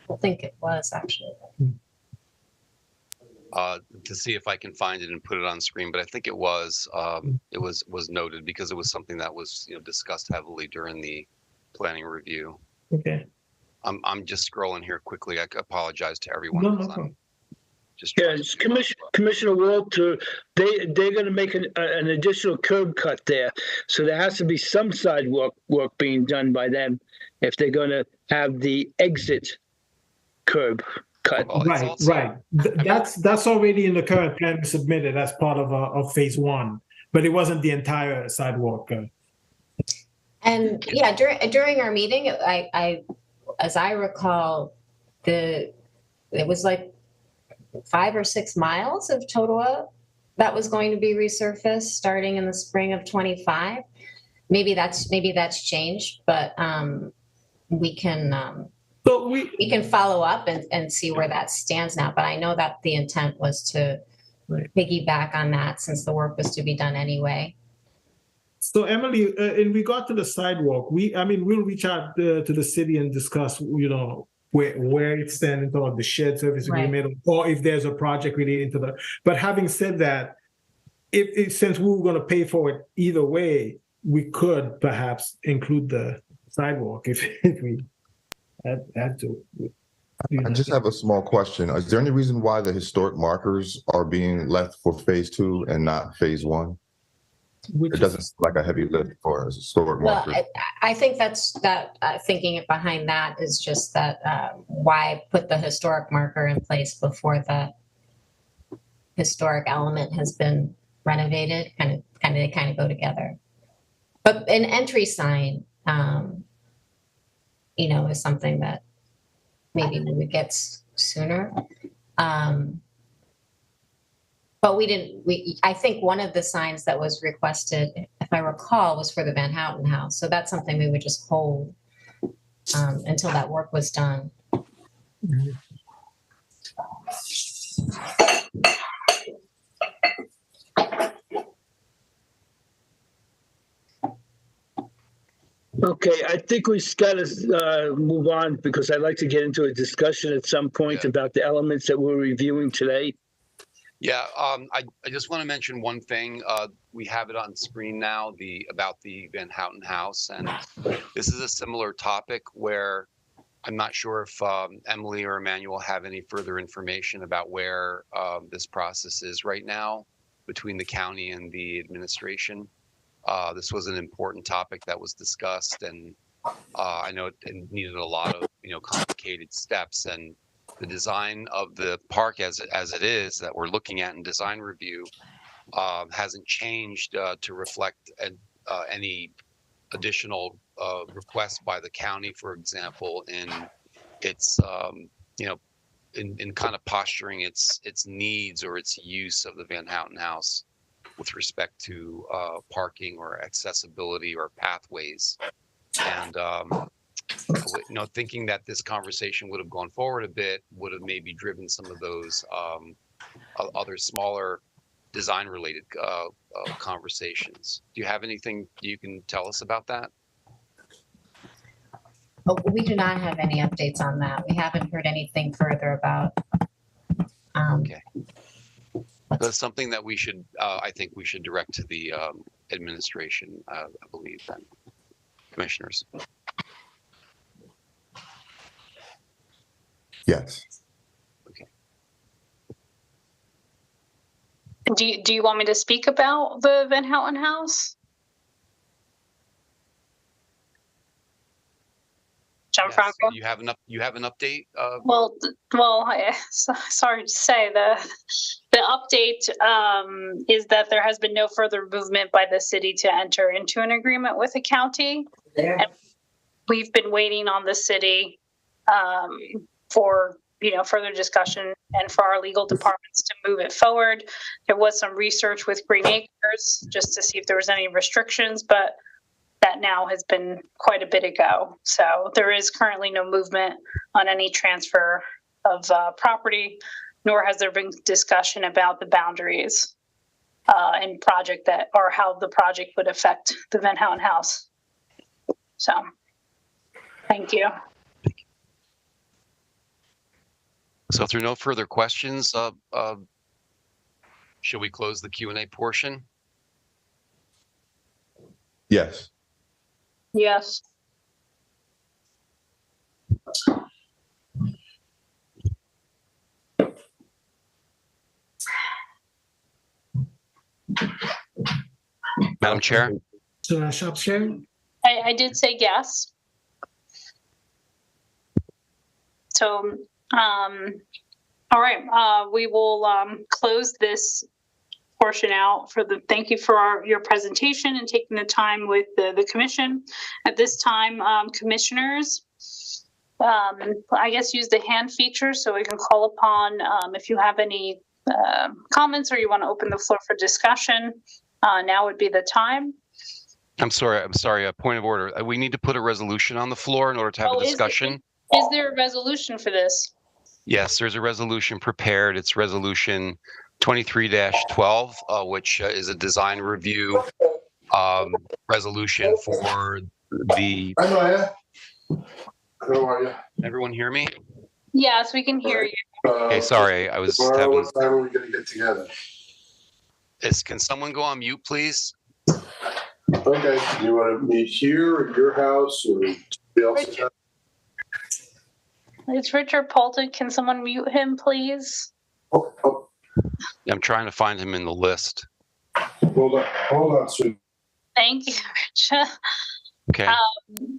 I think it was actually. To see if I can find it and put it on screen, but I think it was noted because it was something that was discussed heavily during the planning review. Okay. I'm just scrolling here quickly. I apologize to everyone. No. Just Commissioner Walter, they're going to make an additional curb cut there, so there has to be some sidewalk work being done by them if they're going to have the exit curb cut. Well, it's Right, also- right. That's already in the current plan we submitted as part of phase one, but it wasn't the entire sidewalk. And yeah, during our meeting, as I recall, it was like 5 or 6 miles of Totowa that was going to be resurfaced starting in the spring of 25. Maybe that's changed, but we can So we can follow up and see where that stands now. But I know that the intent was to piggyback on that since the work was to be done anyway. So Emily, in regard to the sidewalk, we'll reach out to the city and discuss, where it stands in terms of the shared service agreement, or if there's a project relating to the. But having said that, if since we were going to pay for it either way, we could perhaps include the sidewalk if we had to. I just have a small question. Is there any reason why the historic markers are being left for phase 2 and not phase 1? It doesn't seem like a heavy lift for historic markers. Well, I think thinking behind that is just that why put the historic marker in place before the historic element has been renovated? They kind of go together. But an entry sign, is something that maybe we would get sooner. But I think one of the signs that was requested, if I recall, was for the Van Houten house. So that's something we would just hold until that work was done. Okay, I think we got to move on because I'd like to get into a discussion at some point about the elements that we're reviewing today. Yeah, I just want to mention one thing. We have it on screen now, about the Van Houten house, and this is a similar topic where I'm not sure if Emily or Emmanuel have any further information about where this process is right now between the county and the administration. This was an important topic that was discussed, and I know it needed a lot of complicated steps, and the design of the park as it is that we're looking at in design review hasn't changed to reflect any additional requests by the county, for example, in its in kind of posturing its needs or its use of the Van Houten house with respect to parking or accessibility or pathways. And thinking that this conversation would have gone forward a bit would have maybe driven some of those other smaller design related conversations. Do you have anything you can tell us about that? Oh, we do not have any updates on that. We haven't heard anything further about. Okay. That's something that we should, I think we should direct to the administration, I believe, then. Commissioners. Yes. Okay. Do you want me to speak about the Van Houten house? Gianfranco? Yes. You have an update? Sorry to say, the update is that there has been no further movement by the city to enter into an agreement with the county. And we've been waiting on the city for further discussion and for our legal departments to move it forward. There was some research with Green Acres just to see if there was any restrictions, but that now has been quite a bit ago. So there is currently no movement on any transfer of property, nor has there been discussion about the boundaries and project or how the project would affect the Van Houten house. So, thank you. So if there are no further questions, should we close the Q&A portion? Yes. Yes. Madam Chair? So, Shop Chair? I did say yes. So All right, we will close this portion out thank you for your presentation and taking the time with the commission. At this time, commissioners, I guess use the hand feature so we can call upon if you have any comments or you want to open the floor for discussion. Now would be the time. I'm sorry. A point of order. We need to put a resolution on the floor in order to have a discussion. Is there a resolution for this? Yes, there's a resolution prepared. It's resolution 23-12, which is a design review resolution for the. Hi, Maya. How are you? Everyone hear me? Yes, we can hear you. Okay, sorry. I was Tomorrow, having. what time are we going to get together? Can someone go on mute, please? Okay. Do you want to meet here at your house or somebody else's house? It's Richard Poulton. Can someone mute him, please? Oh. I'm trying to find him in the list. Hold on, sir. Thank you, Richard. Okay.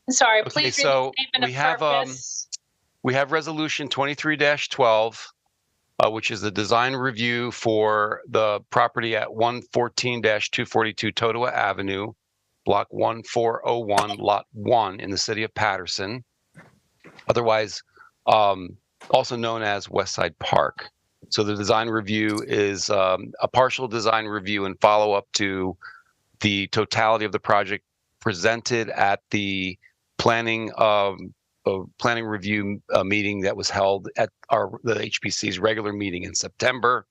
Sorry, Okay, please read so the statement we of have purpose. we have resolution 23-12, which is the design review for the property at 114-242 Totowa Avenue, block 1401, lot 1 in the city of Paterson, otherwise also known as Westside Park. So the design review is a partial design review and follow-up to the totality of the project presented at the planning review meeting that was held at the HPC's regular meeting in September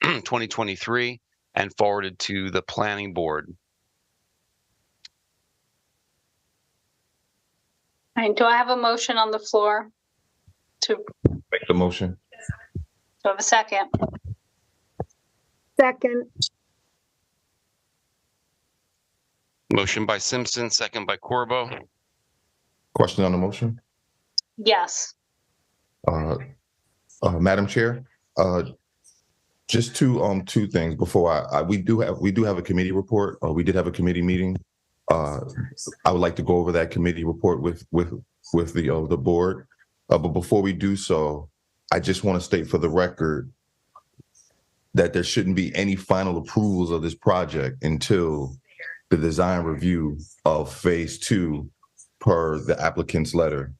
2023 and forwarded to the planning board. All right, do I have a motion on the floor to Make the motion. have a second? Second. Motion by Simpson, second by Corbo. Question on the motion? Yes. Madam Chair, just two things before we do have a committee report. We did have a committee meeting. I would like to go over that committee report with the board. But before we do so, I just want to state for the record that there shouldn't be any final approvals of this project until the design review of phase 2 per the applicant's letter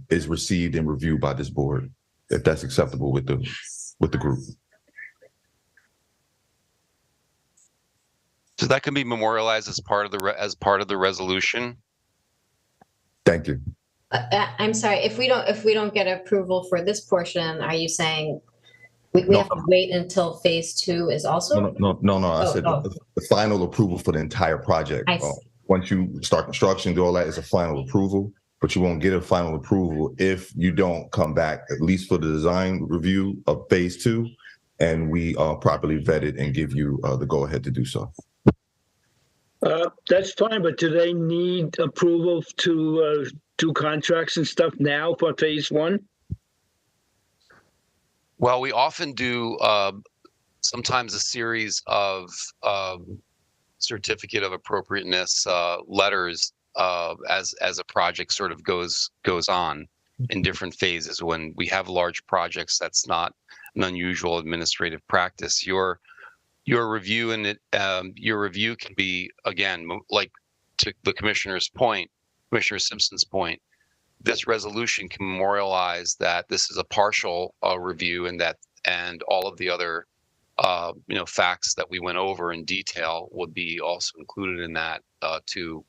is received and reviewed by this board, if that's acceptable with the group. So that can be memorialized as part of the resolution. Thank you. I'm sorry, if we don't get approval for this portion, are you saying we have to wait until phase 2 is also? No. I said the final approval for the entire project. Once you start construction, do all that is a final approval, but you won't get a final approval if you don't come back, at least for the design review of phase 2, and we properly vet it and give you the go-ahead to do so. That's fine, but do they need approval to do contracts and stuff now for phase 1? Well, we often do sometimes a series of certificate of appropriateness letters as a project sort of goes on in different phases. When we have large projects, that's not an unusual administrative practice. Your review your review can be, again, like to the Commissioner Simpson's point, this resolution can memorialize that this is a partial review and all of the other facts that we went over in detail would be also included in that to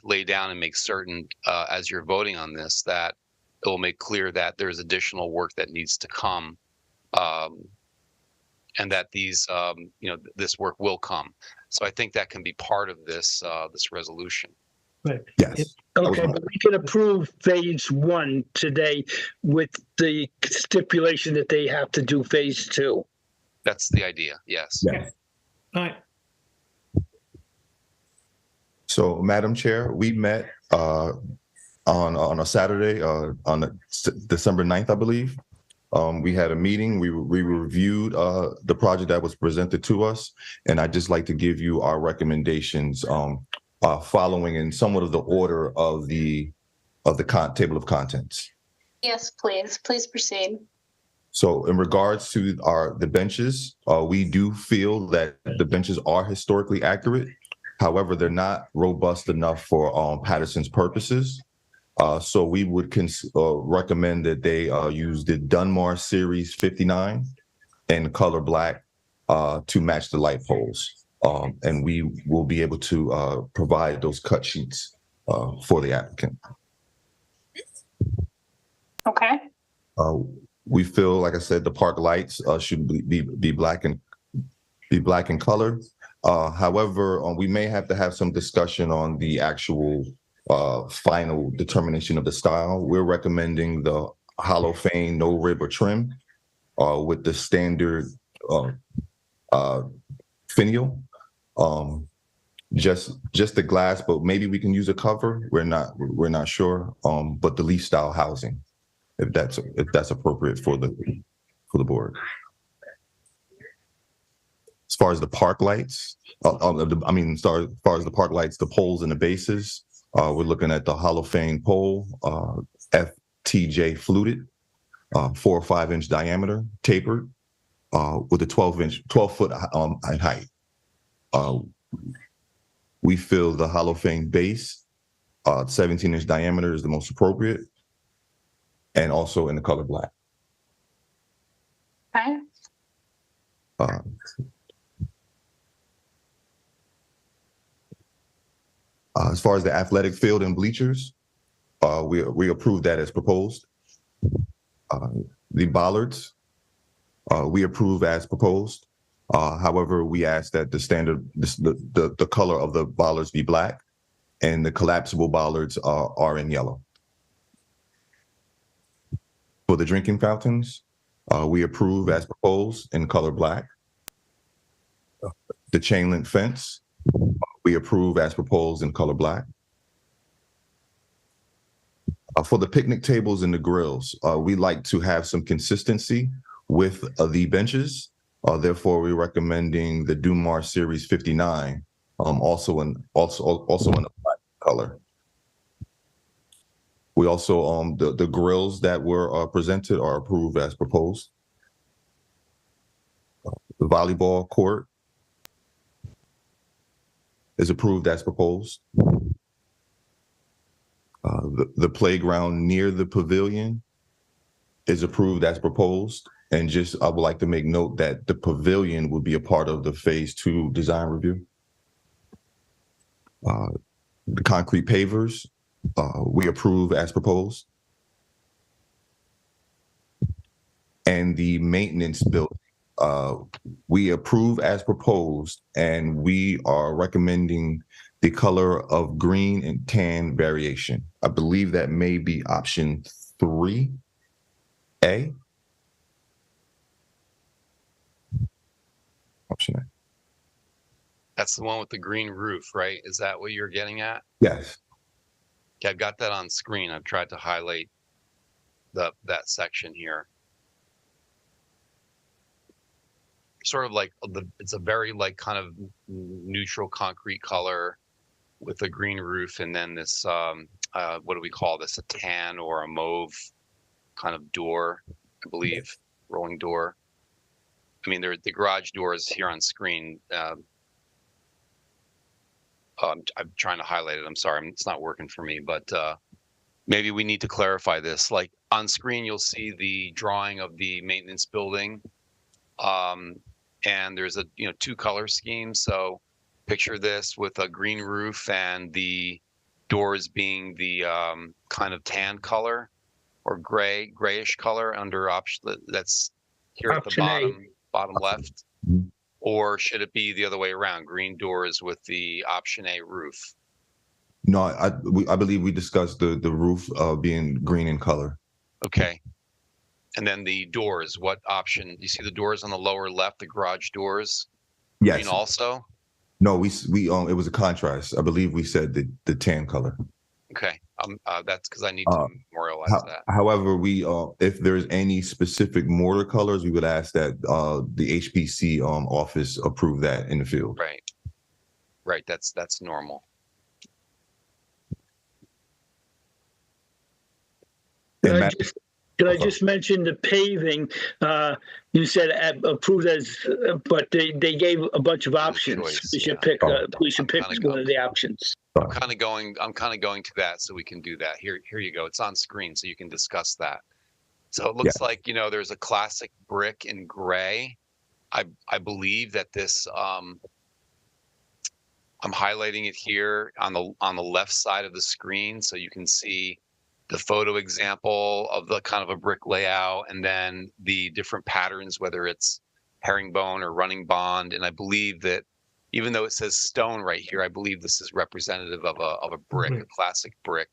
lay down and make certain as you're voting on this that it will make clear that there's additional work that needs to come and that these this work will come. So I think that can be part of this resolution. Right. Yes. Okay, but we can approve phase 1 today with the stipulation that they have to do phase 2. That's the idea. Yes. All right. So, Madam Chair, we met on a Saturday on December 9th, I believe. We had a meeting. We reviewed the project that was presented to us, and I'd just like to give you our recommendations following in somewhat of the order of the table of contents. Yes, please. Please proceed. So in regards to the benches, we do feel that the benches are historically accurate. However, they're not robust enough for Paterson's purposes. So we would recommend that they use the Dunmar Series 59 in color black to match the light poles. And we will be able to provide those cut sheets for the applicant. Okay. We feel, like I said, the park lights should be black in color. However, we may have to have some discussion on the actual final determination of the style. We're recommending the hollow fane, no rib or trim, with the standard finial. Just the glass, but maybe we can use a cover. We're not sure. But the leaf style housing, if that's appropriate for the board. As far as the park lights, as far as the park lights, the poles and the bases, we're looking at the hollow fane pole, FTJ fluted, 4 or 5 inch diameter, tapered, with a 12 foot in height. We feel the hollow fane base, 17 inch diameter, is the most appropriate, and also in the color black. Okay. As far as the athletic field and bleachers, we approve that as proposed. The bollards, we approve as proposed. However, we ask that the color of the bollards be black, and the collapsible bollards are in yellow. For the drinking fountains, we approve as proposed in color black. The chain link fence, we approve as proposed in color black. For the picnic tables and the grills, we like to have some consistency with the benches. Therefore, we're recommending the Dunmar Series 59, also in a black color. We also the grills that were presented are approved as proposed. The volleyball court is approved as proposed. The playground near the pavilion is approved as proposed. And I would like to make note that the pavilion will be a part of the Phase 2 design review. The concrete pavers, we approve as proposed. And the maintenance building, we approve as proposed, and we are recommending the color of green and tan variation. I believe that may be option 3A. Option A. That's the one with the green roof, right? Is that what you're getting at? Yes. Yeah, I've got that on screen. I've tried to highlight that section here. Sort of like it's a very kind of neutral concrete color with a green roof, and then this what do we call this? A tan or a mauve kind of door, I believe, rolling door. I mean, the garage doors here on screen. I'm trying to highlight it. I'm sorry, it's not working for me, but maybe we need to clarify this. Like on screen, you'll see the drawing of the maintenance building, and there's a 2 color scheme. So picture this with a green roof and the doors being the kind of tan color or grayish color under option that's here at the bottom left. Or should it be the other way around? Green doors with the option A roof? No, I believe we discussed the roof being green in color. Okay. And then the doors, what option? You see the doors on the lower left, the garage doors? Yes. Green also? No, we it was a contrast. I believe we said the tan color. Okay. That's because I need to memorialize that. However, if there's any specific mortar colors, we would ask that the HPC office approve that in the field. Right. Right. That's normal. Can I just Can I just mention the paving? You said approved as, but they gave a bunch of options. choice, We should yeah. pick. We should pick one of the options. I'm kind of going to that, so we can do that. Here you go. It's on screen, so you can discuss that. So it looks like, you know, there's a classic brick in gray. I believe that this, I'm highlighting it here on the left side of the screen, so you can see the photo example of the kind of a brick layout, and then the different patterns, whether it's herringbone or running bond. And I believe that even though it says stone right here, I believe this is representative of a brick, a classic brick.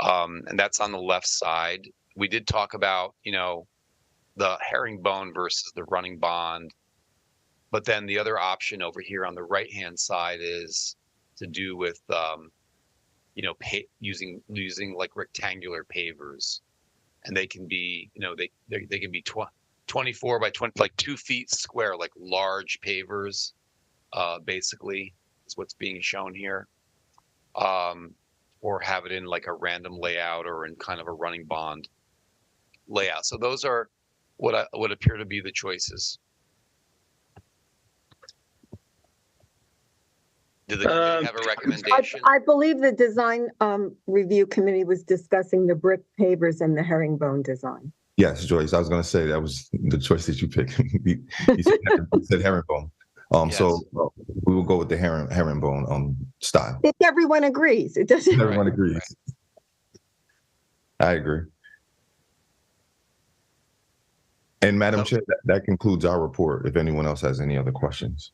And that's on the left side. We did talk about, you know, the herringbone versus the running bond. But then the other option over here on the right-hand side is to do with, you know, using like rectangular pavers, and they can be, you know, they can be 24 by 20, like 2 feet square, like large pavers, basically is what's being shown here, or have it in like a random layout or in kind of a running bond layout. So those are what appear to be the choices. Did the committee have a recommendation? I believe the design review committee was discussing the brick pavers and the herringbone design. Yes, Joyce, I was going to say that was the choice that you picked. you said herringbone. Yes. So we will go with the herringbone style. If everyone agrees, it doesn't. Everyone agrees. Right. I agree. And Madam Chair, that concludes our report. If anyone else has any other questions.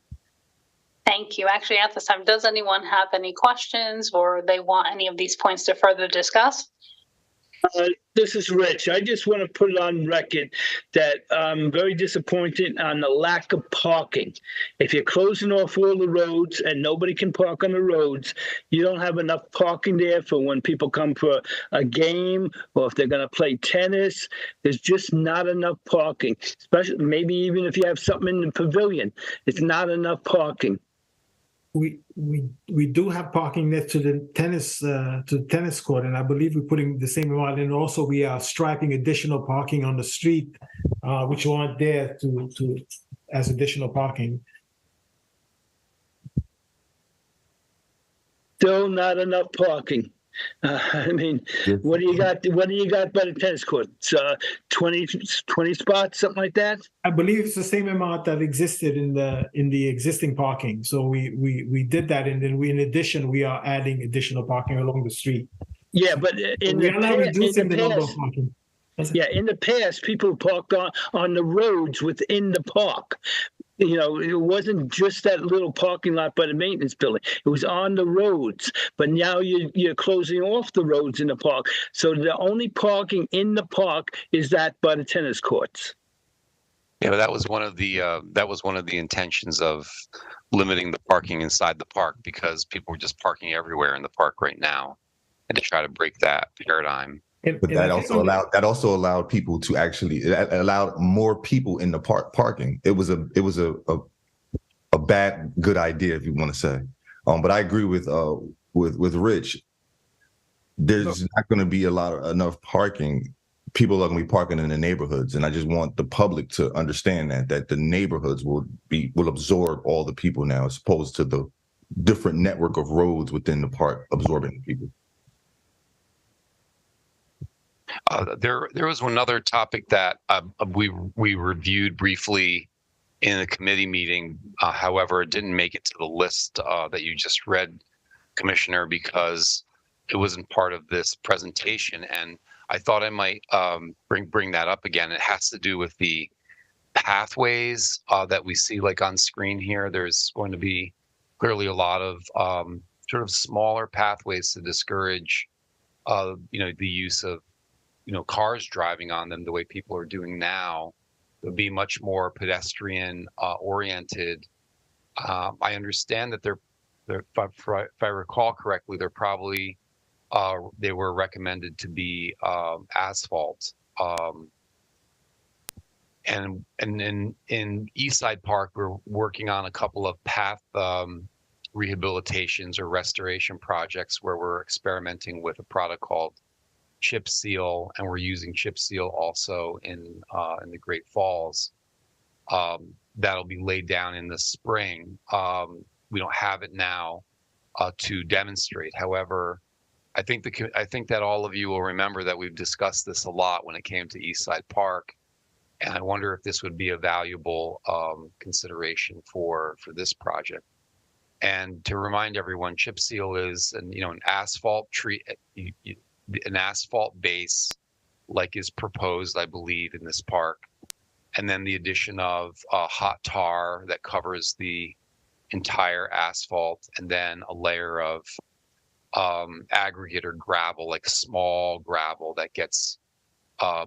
Thank you. Actually, at this time, does anyone have any questions or they want any of these points to further discuss? This is Rich. I just want to put it on record that I'm very disappointed on the lack of parking. If you're closing off all the roads and nobody can park on the roads, you don't have enough parking there for when people come for a game or if they're going to play tennis. There's just not enough parking, especially maybe even if you have something in the pavilion. It's not enough parking. We do have parking next to the tennis court, and I believe we're putting the same amount. And also, we are striping additional parking on the street, which aren't there as additional parking. Still not enough parking. I mean, what do you got? What do you got by the tennis courts? 20 spots, something like that. I believe it's the same amount that existed in the existing parking. So we did that, and then in addition, we are adding additional parking along the street. Yeah, but we are not reducing the number of parking. Yeah, in the past, people parked on the roads within the park. You know, it wasn't just that little parking lot by the maintenance building. It was on the roads. But now you're closing off the roads in the park. So the only parking in the park is that by the tennis courts. Yeah, but that was one of the intentions of limiting the parking inside the park, because people were just parking everywhere in the park right now, and to try to break that paradigm. But that also allowed people to actually allowed more people in the parking. It was a good idea, if you want to say. But I agree with Rich. There's not going to be enough parking. People are going to be parking in the neighborhoods, and I just want the public to understand that the neighborhoods will absorb all the people now, as opposed to the different network of roads within the park absorbing the people. There was one other topic that we reviewed briefly in the committee meeting. However, it didn't make it to the list that you just read, Commissioner, because it wasn't part of this presentation. And I thought I might bring that up again. It has to do with the pathways that we see like on screen here. There's going to be clearly a lot of sort of smaller pathways to discourage the use of cars driving on them the way people are doing now. They'll be much more pedestrian oriented. I understand that if I recall correctly, they're probably they were recommended to be asphalt. And in Eastside Park, we're working on a couple of path rehabilitations or restoration projects where we're experimenting with a product called chip seal, and we're using chip seal also in the Great Falls. That'll be laid down in the spring. We don't have it now to demonstrate. However, I think that all of you will remember that we've discussed this a lot when it came to Eastside Park, and I wonder if this would be a valuable consideration for this project. And to remind everyone, chip seal is an asphalt an asphalt base, like is proposed, I believe, in this park, and then the addition of hot tar that covers the entire asphalt, and then a layer of aggregate or gravel, like small gravel, that gets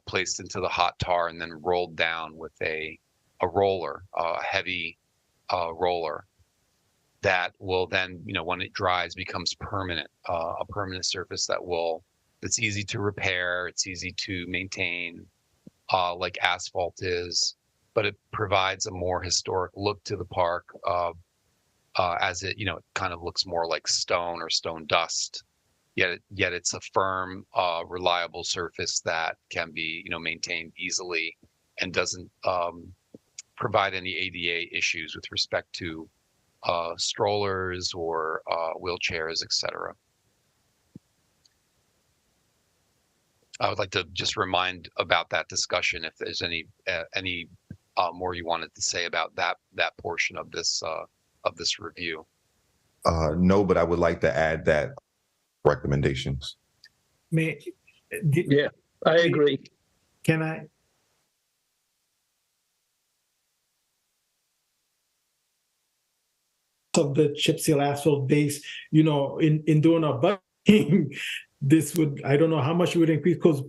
placed into the hot tar and then rolled down with a roller, a heavy roller that will then, when it dries, becomes permanent, a permanent surface that's easy to repair, it's easy to maintain, like asphalt is, but it provides a more historic look to the park, as it kind of looks more like stone or stone dust. Yet it's a firm, reliable surface that can be maintained easily and doesn't provide any ADA issues with respect to strollers or wheelchairs, etc. I would like to just remind about that discussion if there's any more you wanted to say about that portion of this review. No, but I would like to add that recommendations. Yeah, I agree. Can I? Of the chip seal asphalt base, in doing our budgeting, this would, I don't know how much it would increase, because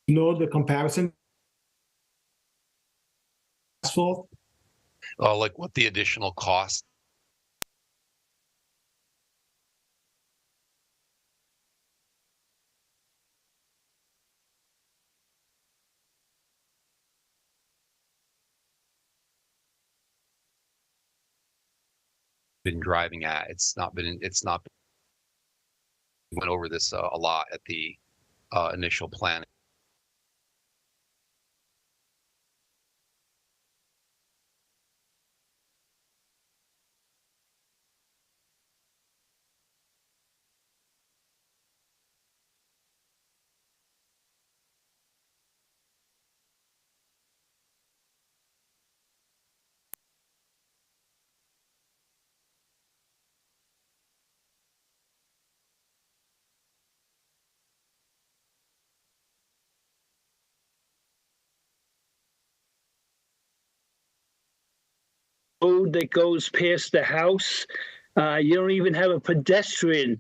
the comparison asphalt. Like what the additional cost. Been driving at. It's not been. We went over this a lot at the initial planning. Road that goes past the house. You don't even have a pedestrian.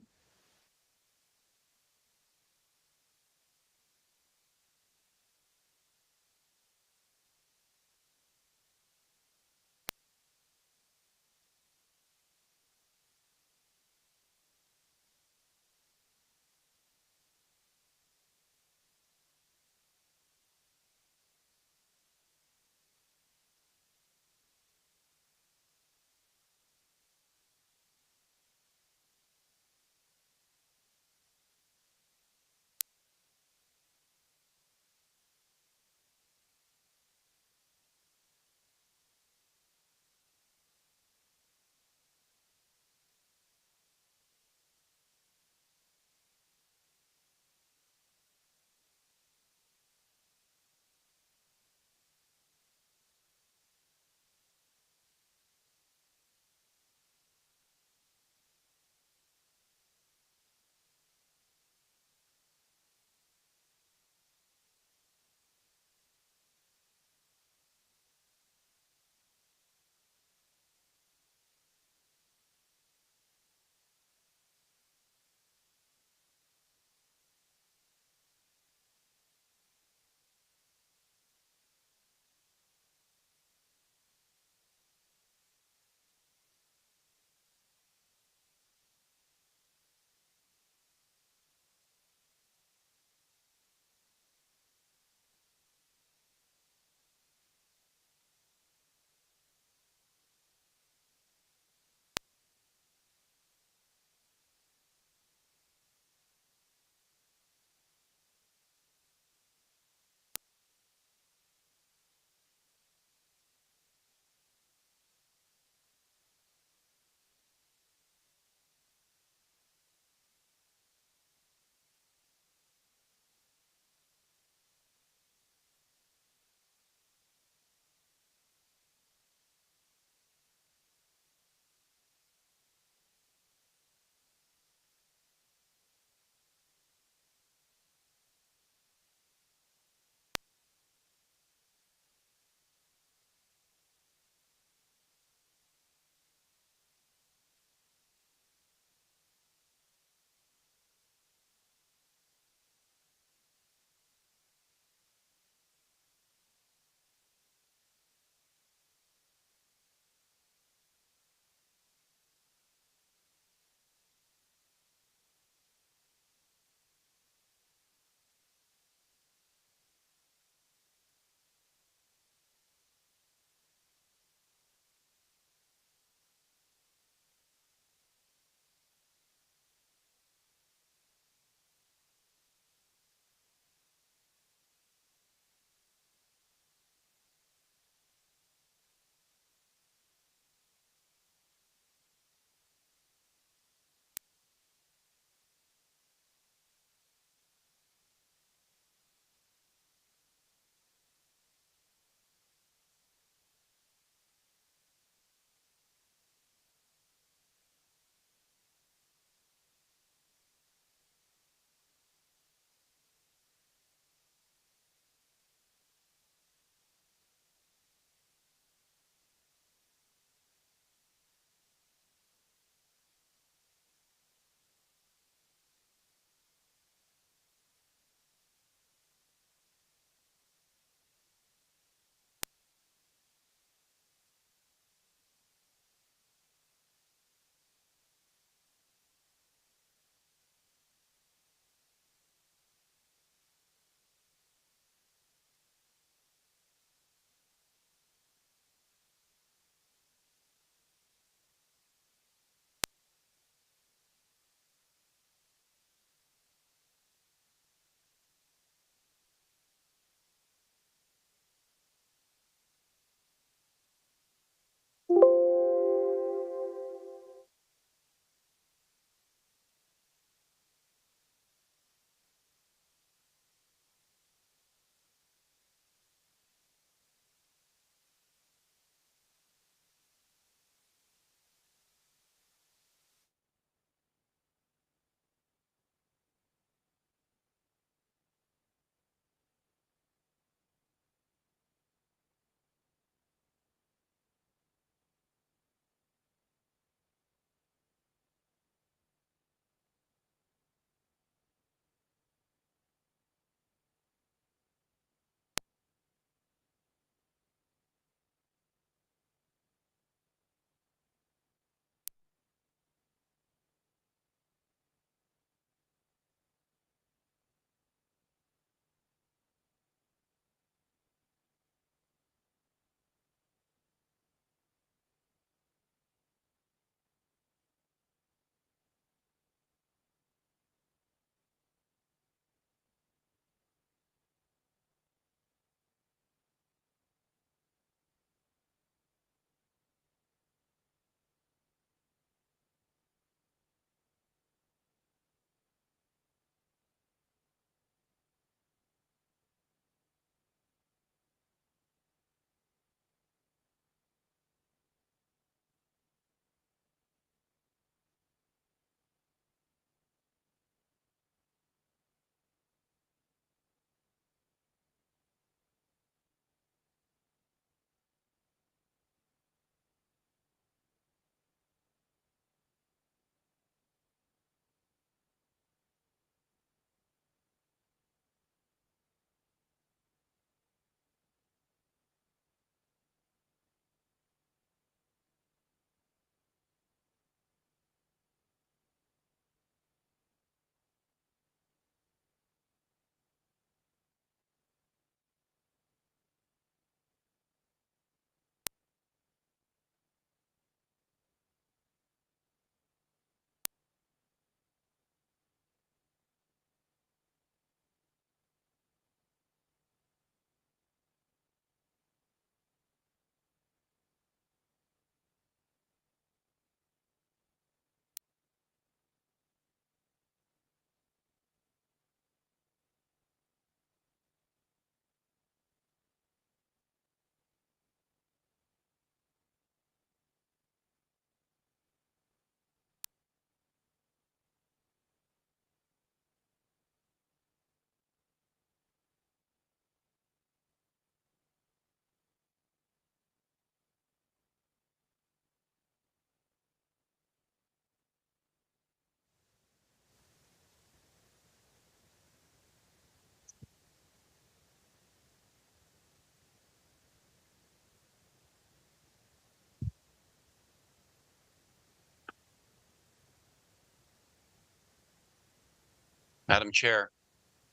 Madam Chair,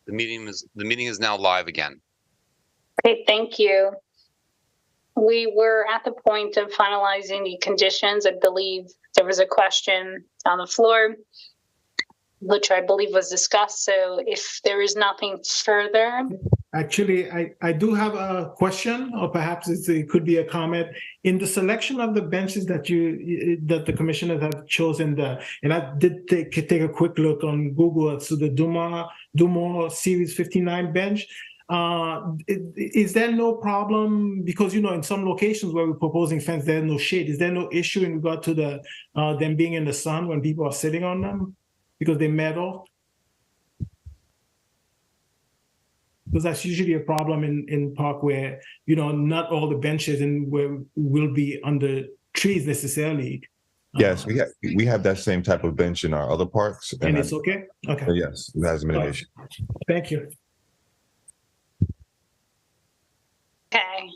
the meeting is now live again. Okay, thank you. We were at the point of finalizing the conditions. I believe there was a question on the floor, which I believe was discussed. So if there is nothing further. Actually, I do have a question, or perhaps it could be a comment. In the selection of the benches that the commissioners have chosen, and I did take a quick look on Google to the Dumont Series 59 bench. Is there no problem, because in some locations where we're proposing fence, there's no shade. Is there no issue in regard to them being in the sun when people are sitting on them because they're metal? Because that's usually a problem in park where not all the benches will be under trees necessarily. Yes, we have that same type of bench in our other parks, and it's okay. Okay. Yes, it hasn't been an issue. Thank you. Okay.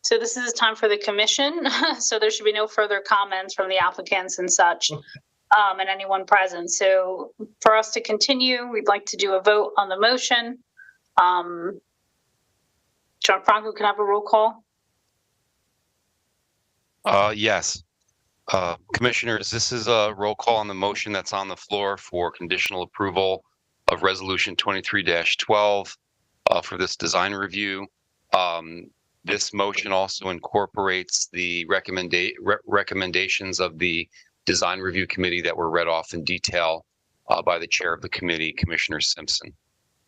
So this is time for the commission. So there should be no further comments from the applicants and such. Okay. And anyone present. So for us to continue, we'd like to do a vote on the motion. Gianfranco, can I have a roll call? Yes. Commissioners, this is a roll call on the motion that's on the floor for conditional approval of resolution 23-12 for this design review. This motion also incorporates the recommendations of the design review committee that were read off in detail by the chair of the committee, Commissioner Simpson.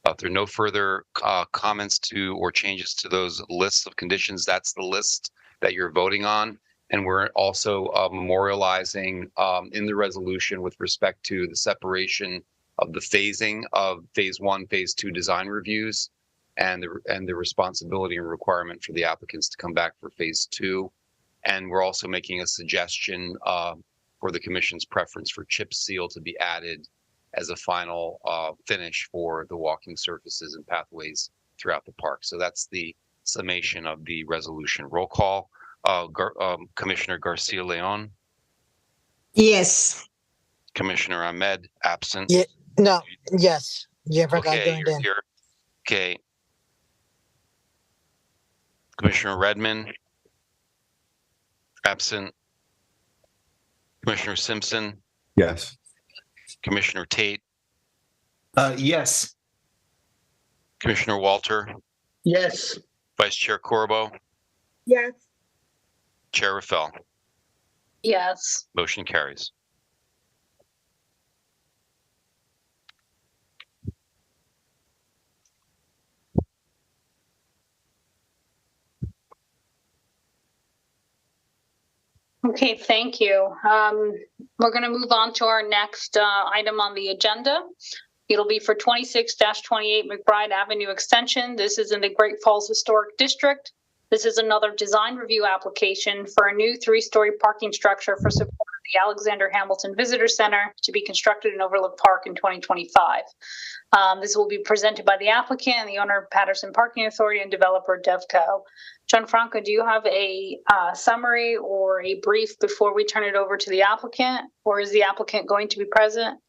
If there are no further comments to or changes to those lists of conditions, that's the list that you're voting on. And we're also memorializing in the resolution with respect to the separation of the phasing of phase 1, phase 2 design reviews and the responsibility and requirement for the applicants to come back for phase 2. And we're also making a suggestion for the commission's preference for chip seal to be added as a final finish for the walking surfaces and pathways throughout the park. So that's the summation of the resolution. Roll call. Commissioner Garcia Leon. Yes. Commissioner Ahmed, absent. Yeah. No. Yes. Okay, you're here. Okay. Commissioner Redmond, absent. Commissioner Simpson. Yes. Commissioner Tate. Yes. Commissioner Walter. Yes. Vice Chair Corbo. Yes. Chair Rafael. Yes. Motion carries. Okay, thank you. We're going to move on to our next item on the agenda. It'll be for 26-28 McBride Avenue Extension. This is in the Great Falls Historic District. This is another design review application for a new 3-story parking structure for support of the Alexander Hamilton Visitor Center to be constructed in Overlook Park in 2025. This will be presented by the applicant and the owner of Paterson Parking Authority and developer Devco. Gianfranco, do you have a summary or a brief before we turn it over to the applicant, or is the applicant going to be present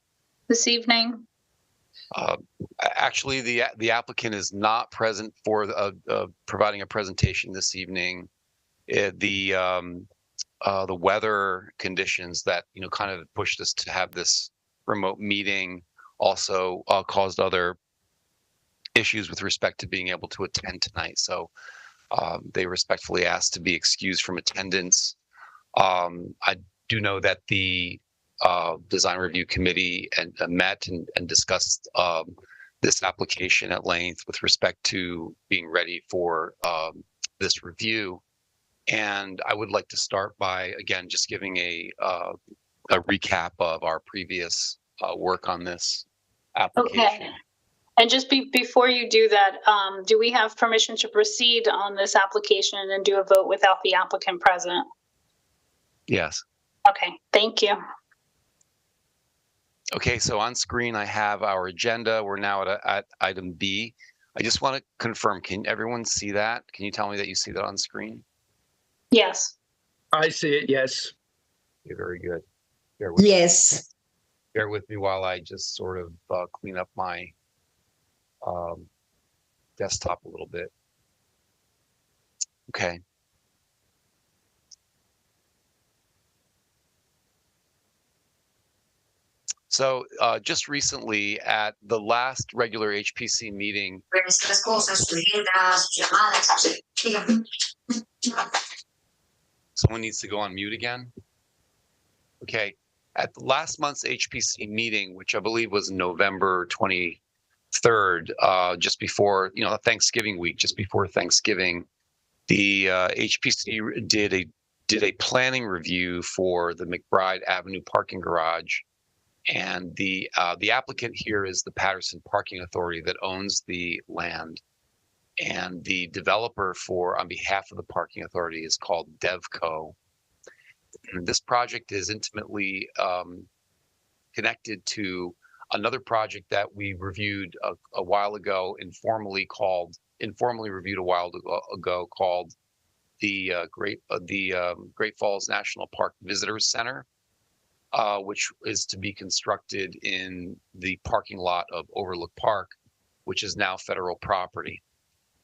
this evening? Actually, the applicant is not present for providing a presentation this evening. The weather conditions that kind of pushed us to have this remote meeting also caused other issues with respect to being able to attend tonight. So they respectfully asked to be excused from attendance. I do know that the design review committee met and discussed this application at length with respect to being ready for this review. And I would like to start by, again, just giving a recap of our previous work on this application. Okay. And just before you do that, do we have permission to proceed on this application and do a vote without the applicant present? Yes. Okay, thank you. Okay, so on screen I have our agenda. We're now at item B. I just want to confirm, can everyone see that? Can you tell me that you see that on screen? Yes. I see it, yes. Okay, very good. Yes. bear with me while I just sort of clean up my desktop a little bit. Okay. So just recently at the last regular HPC meeting, someone needs to go on mute again. Okay. At the last month's HPC meeting, which I believe was November 23rd, just before, Thanksgiving week, just before Thanksgiving, the HPC did a planning review for the McBride Avenue parking garage. And the applicant here is the Paterson Parking Authority that owns the land. And the developer on behalf of the parking authority is called DevCo. And this project is intimately connected to another project that we reviewed a while ago, informally reviewed a while ago, called the Great Falls National Park Visitors Center, which is to be constructed in the parking lot of Overlook Park, which is now federal property.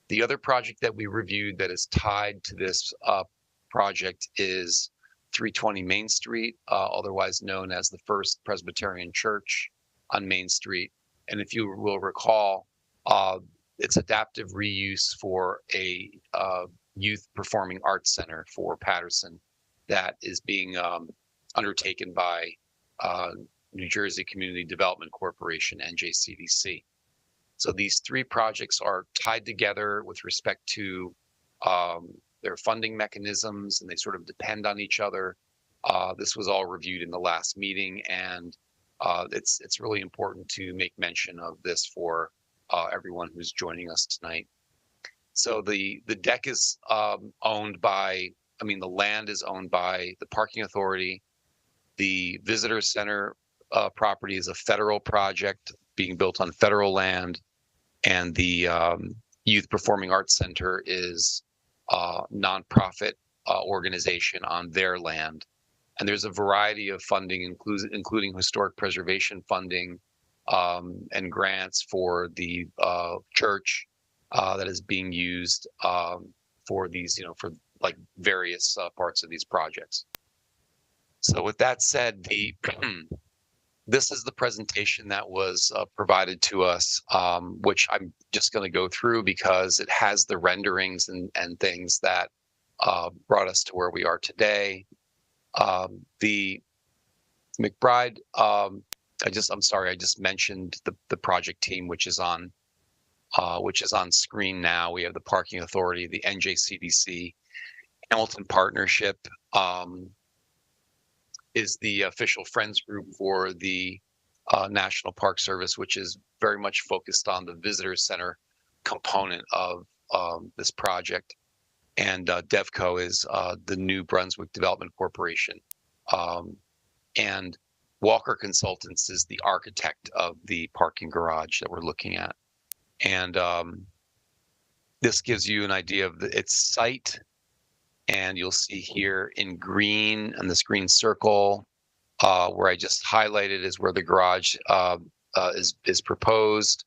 The other project that we reviewed that is tied to this project is 320 Main Street, otherwise known as the First Presbyterian Church on Main Street. And if you will recall, it's adaptive reuse for a youth performing arts center for Paterson that is being undertaken by New Jersey Community Development Corporation, NJCDC. So these three projects are tied together with respect to their funding mechanisms, and they sort of depend on each other. This was all reviewed in the last meeting, and it's really important to make mention of this for everyone who's joining us tonight. So the deck is owned by, the land is owned by the parking authority. The visitor center property is a federal project being built on federal land, and the Youth Performing Arts Center is a nonprofit organization on their land. And there's a variety of funding, including historic preservation funding and grants for the church that is being used for these, for like various parts of these projects. So with that said, this is the presentation that was provided to us, which I'm just going to go through because it has the renderings and things that brought us to where we are today. The McBride, I just mentioned the project team, which is on screen now. We have the Parking Authority, the NJCDC, Hamilton Partnership, is the official friends group for the National Park Service, which is very much focused on the visitor center component of this project. And DevCo is the New Brunswick Development Corporation. And Walker Consultants is the architect of the parking garage that we're looking at. And this gives you an idea of its site. And you'll see here in green, and this green circle, where I just highlighted is where the garage is proposed.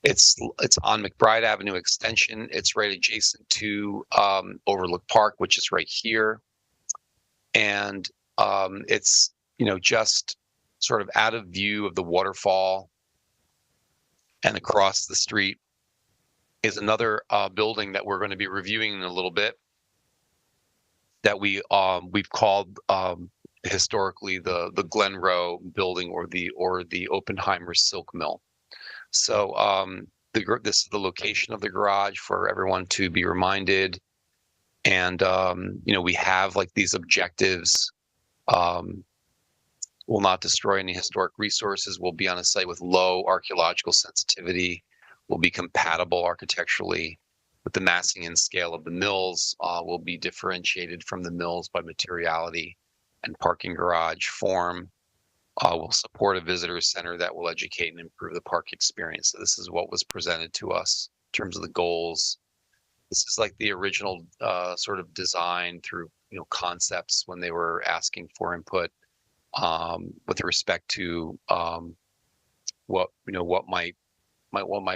It's on McBride Avenue Extension. It's right adjacent to Overlook Park, which is right here. And it's, just sort of out of view of the waterfall. And across the street is another building that we're going to be reviewing in a little bit, that we've called historically the Glen Rowe building, or the Oppenheimer Silk Mill. So this is the location of the garage for everyone to be reminded. And we have like these objectives. Will not destroy any historic resources. Will be on a site with low archaeological sensitivity. Will be compatible architecturally with the massing and scale of the mills. Will be differentiated from the mills by materiality and parking garage form. Will support a visitor center that will educate and improve the park experience. So this is what was presented to us in terms of the goals. This is like the original sort of design through concepts when they were asking for input. with respect to what might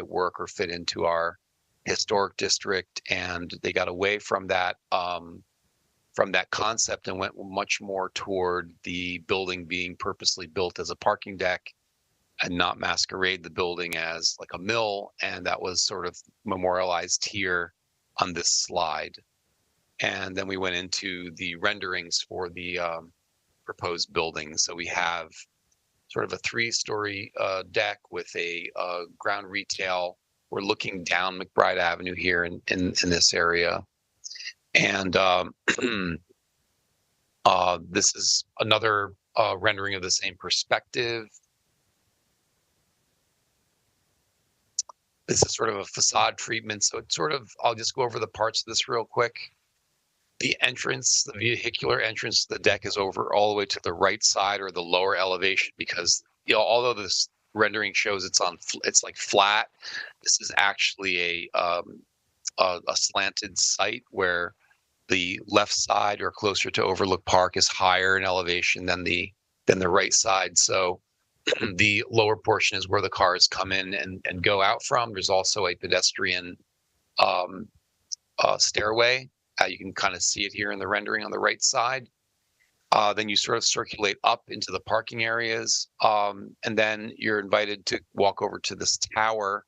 work or fit into our historic district. And they got away from that concept and went much more toward the building being purposely built as a parking deck and not masquerade the building as like a mill. And that was sort of memorialized here on this slide. And then we went into the renderings for the proposed building. So we have sort of a 3-story deck with a ground retail. We're looking down McBride Avenue here in this area. And this is another rendering of the same perspective. This is sort of a facade treatment. So it's sort of, I'll just go over the parts of this real quick. The entrance, the vehicular entrance to the deck is over all the way to the right side or the lower elevation, because although this rendering shows it's like flat, this is actually a slanted site where the left side or closer to Overlook Park is higher in elevation than the right side. So the lower portion is where the cars come in and go out from. There's also a pedestrian stairway. You can kind of see it here in the rendering on the right side. Then you sort of circulate up into the parking areas. And then you're invited to walk over to this tower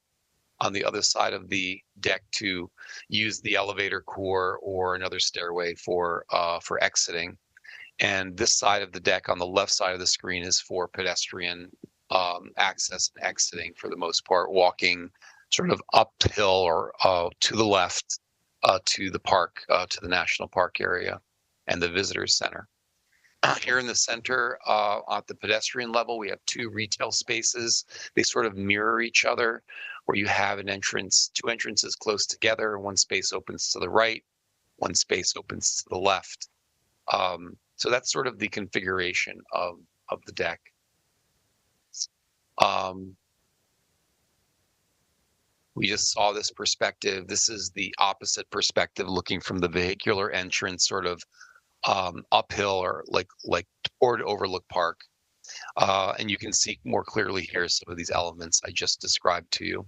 on the other side of the deck to use the elevator core or another stairway for exiting. And this side of the deck on the left side of the screen is for pedestrian access and exiting, for the most part, walking sort of uphill or to the left to the park, to the national park area and the visitors center. Here in the center, at the pedestrian level, we have 2 retail spaces. They sort of mirror each other, where you have an entrance, 2 entrances close together. One space opens to the right, one space opens to the left. So that's sort of the configuration of the deck. We just saw this perspective. This is the opposite perspective, looking from the vehicular entrance, sort of uphill or like toward Overlook Park. And you can see more clearly here some of these elements I just described to you.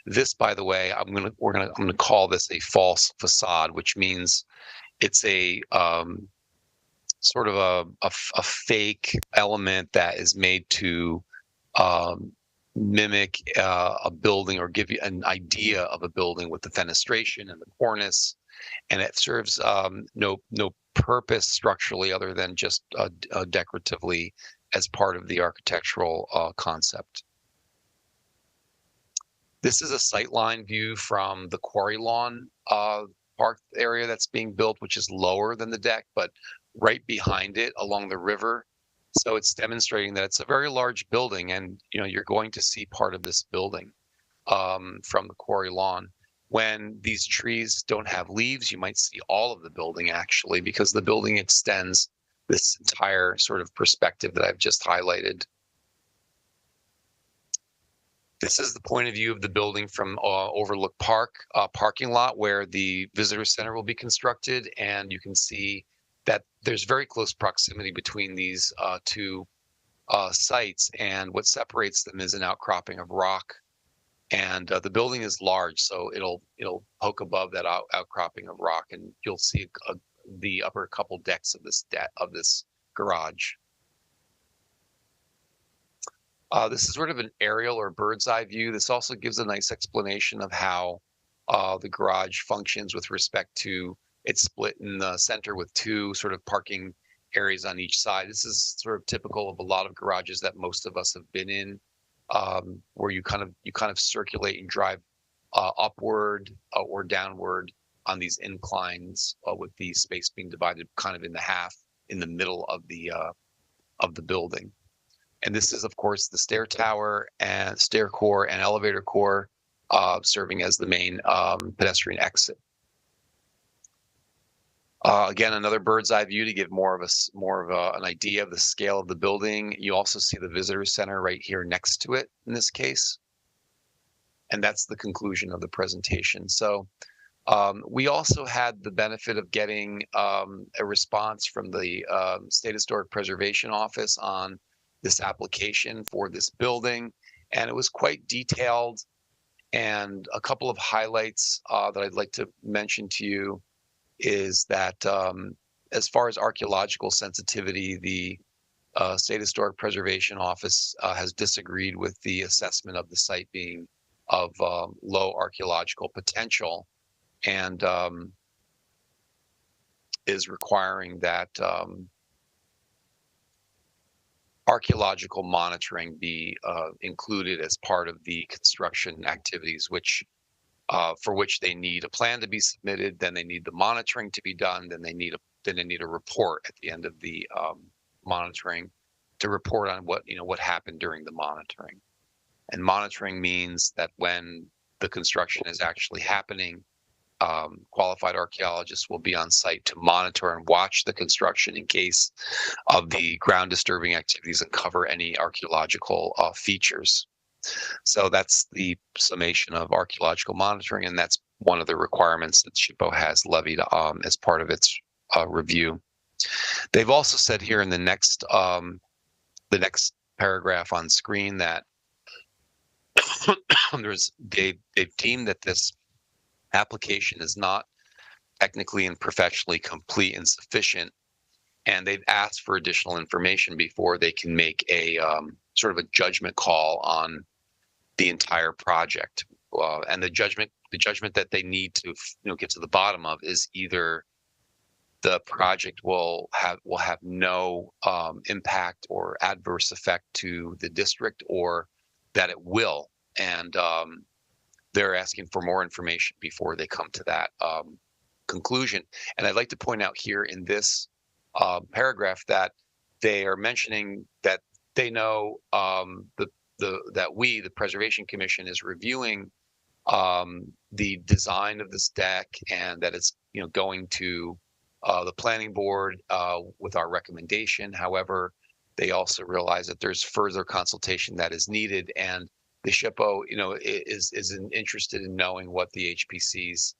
This, by the way, I'm gonna call this a false facade, which means it's a sort of a fake element that is made to mimic a building or give you an idea of a building with the fenestration and the cornice, and it serves no purpose structurally other than just decoratively as part of the architectural concept. This is a sightline view from the Quarry Lawn park area that's being built, which is lower than the deck, but right behind it along the river. So it's demonstrating that it's a very large building, and you're going to see part of this building from the Quarry Lawn. When these trees don't have leaves, you might see all of the building, actually, because the building extends this entire sort of perspective that I've just highlighted. This is the point of view of the building from Overlook Park parking lot, where the visitor center will be constructed. And you can see that there's very close proximity between these 2 sites. And what separates them is an outcropping of rock. And the building is large, so it'll poke above that outcropping of rock, and you'll see the upper couple decks of this garage. This is sort of an aerial or bird's eye view. This also gives a nice explanation of how the garage functions with respect to it's split in the center with 2 sort of parking areas on each side. This is sort of typical of a lot of garages that most of us have been in, where you kind of circulate and drive upward or downward on these inclines, with the space being divided kind of in the half in the middle of the building. And this is, of course, the stair tower and stair core and elevator core, serving as the main pedestrian exit. Again, another bird's eye view to give more of an idea of the scale of the building. You also see the visitor center right here next to it in this case. And that's the conclusion of the presentation. So We also had the benefit of getting a response from the State Historic Preservation Office on this application for this building, and it was quite detailed. And a couple of highlights that I'd like to mention to you is that as far as archaeological sensitivity, the State Historic Preservation Office has disagreed with the assessment of the site being of low archaeological potential, and is requiring that archaeological monitoring be included as part of the construction activities, which for which they need a plan to be submitted, then they need the monitoring to be done, then they need a report at the end of the monitoring to report on what happened during the monitoring. And monitoring means that when the construction is actually happening, qualified archaeologists will be on site to monitor and watch the construction in case of the ground disturbing activities and cover any archaeological features. So that's the summation of archaeological monitoring, and that's one of the requirements that SHPO has levied as part of its review. They've also said here in the next paragraph on screen that they've deemed that this application is not technically and professionally complete and sufficient, and they've asked for additional information before they can make a sort of a judgment call on the entire project. And the judgment that they need to get to the bottom of is either the project will have no impact or adverse effect to the district, or that it will. And they're asking for more information before they come to that conclusion. And I'd like to point out here in this paragraph that they are mentioning that they know that we, the Preservation Commission, is reviewing the design of this deck, and that it's going to the planning board with our recommendation. However, they also realize that there's further consultation that is needed, and the SHPO, is interested in knowing what the HPC's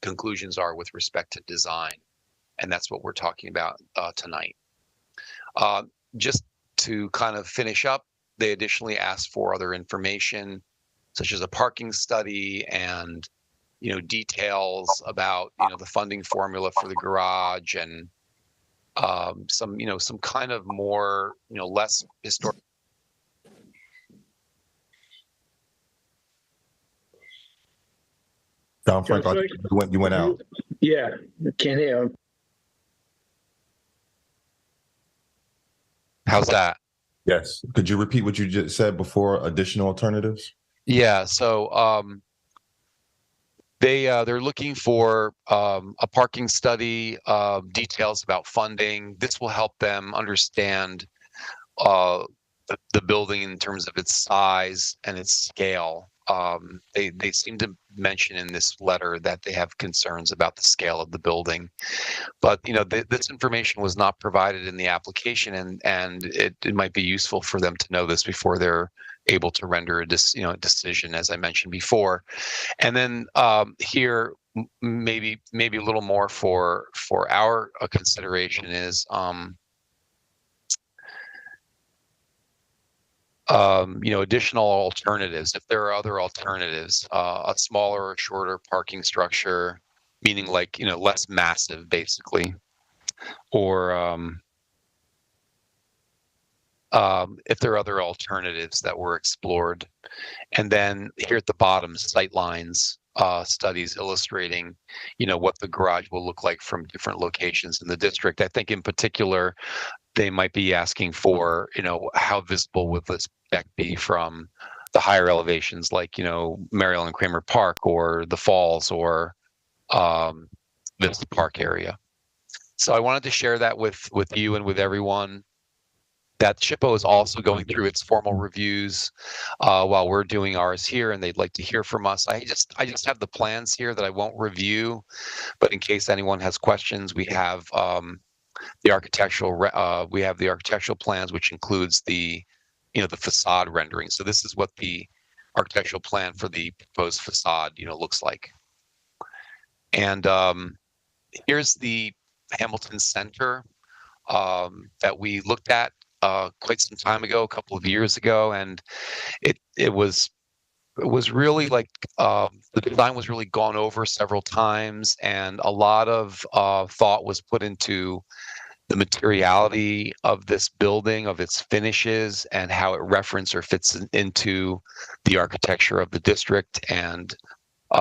conclusions are with respect to design, and that's what we're talking about tonight. Just to kind of finish up, they additionally asked for other information, such as a parking study and details about the funding formula for the garage, and some kind of more less historic. Don Frank, you went out. Yeah, I can't hear him. How's that? Yes. Could you repeat what you just said before? Additional alternatives? Yeah. So they're looking for a parking study, details about funding. This will help them understand the building in terms of its size and its scale. They seem to mention in this letter that they have concerns about the scale of the building, but this information was not provided in the application, and it might be useful for them to know this before they're able to render a decision, as I mentioned before. And then here, maybe a little more for our consideration is additional alternatives. If there are other alternatives, a smaller or shorter parking structure, meaning like less massive, basically, or if there are other alternatives that were explored. And then here at the bottom, sight lines studies illustrating what the garage will look like from different locations in the district. I think in particular they might be asking for how visible would this deck be from the higher elevations, like Mary Ellen Kramer Park or the Falls or this park area. So I wanted to share that with you and with everyone, that SHPO is also going through its formal reviews while we're doing ours here, and they'd like to hear from us. I just have the plans here that I won't review, but in case anyone has questions, we have the architectural plans, which includes the the facade rendering. So this is what the architectural plan for the proposed facade looks like. And here's the Hamilton Center that we looked at quite some time ago, a couple of years ago, and it was really like the design was really gone over several times, and a lot of thought was put into the materiality of this building, of its finishes, and how it references or fits into the architecture of the district. And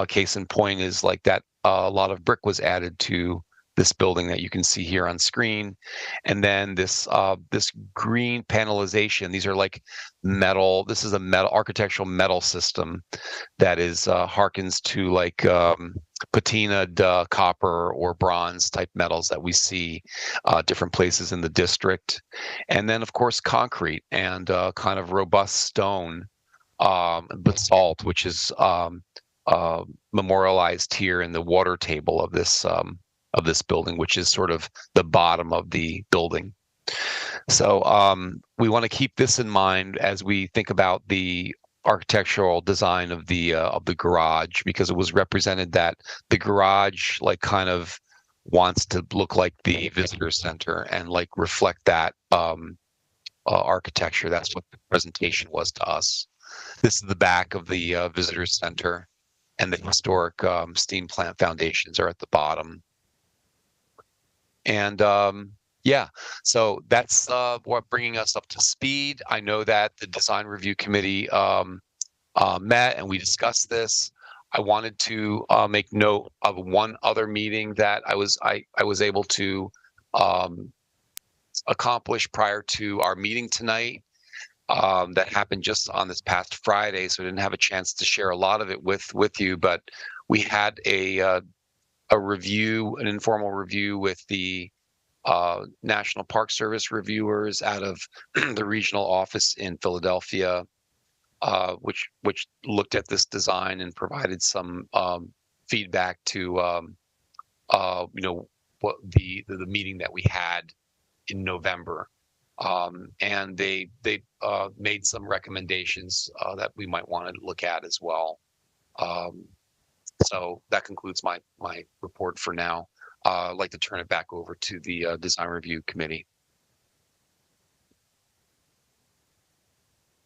case in point is like that a lot of brick was added to this building that you can see here on screen. And then this this green panelization, these are like metal, this is a metal architectural metal system that is harkens to like patinaed copper or bronze type metals that we see different places in the district. And then of course concrete and kind of robust stone, basalt, which is memorialized here in the water table of this building, which is sort of the bottom of the building. So we want to keep this in mind as we think about the architectural design of the garage, because it was represented that the garage like kind of wants to look like the visitor center and like reflect that architecture. That's what the presentation was to us. This is the back of the visitor center, and the historic steam plant foundations are at the bottom. And yeah, so that's what bringing us up to speed. I know that the design review committee met and we discussed this. I wanted to make note of one other meeting that I was able to accomplish prior to our meeting tonight. That happened just on this past Friday, so I didn't have a chance to share a lot of it with you. But we had a review, an informal review with the National Park Service reviewers out of the regional office in Philadelphia, which looked at this design and provided some feedback to you know, what the meeting that we had in November. And they made some recommendations that we might want to look at as well. So that concludes my report for now. I'd like to turn it back over to the design review committee.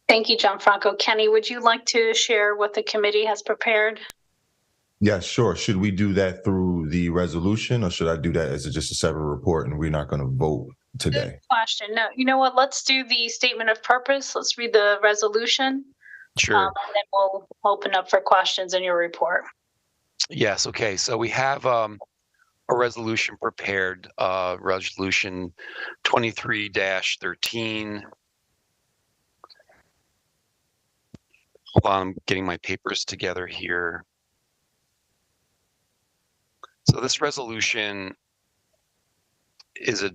Thank you, Gianfranco. Kenny, would you like to share what the committee has prepared? Yeah, sure. Should we do that through the resolution, or should I do that as just a separate report and we're not going to vote today? Good question. No, you know what? Let's do the statement of purpose. Let's read the resolution. Sure. And then we'll open up for questions in your report. Yes. Okay. So we have a resolution prepared, resolution 23-13. Hold on, I'm getting my papers together here. So this resolution is a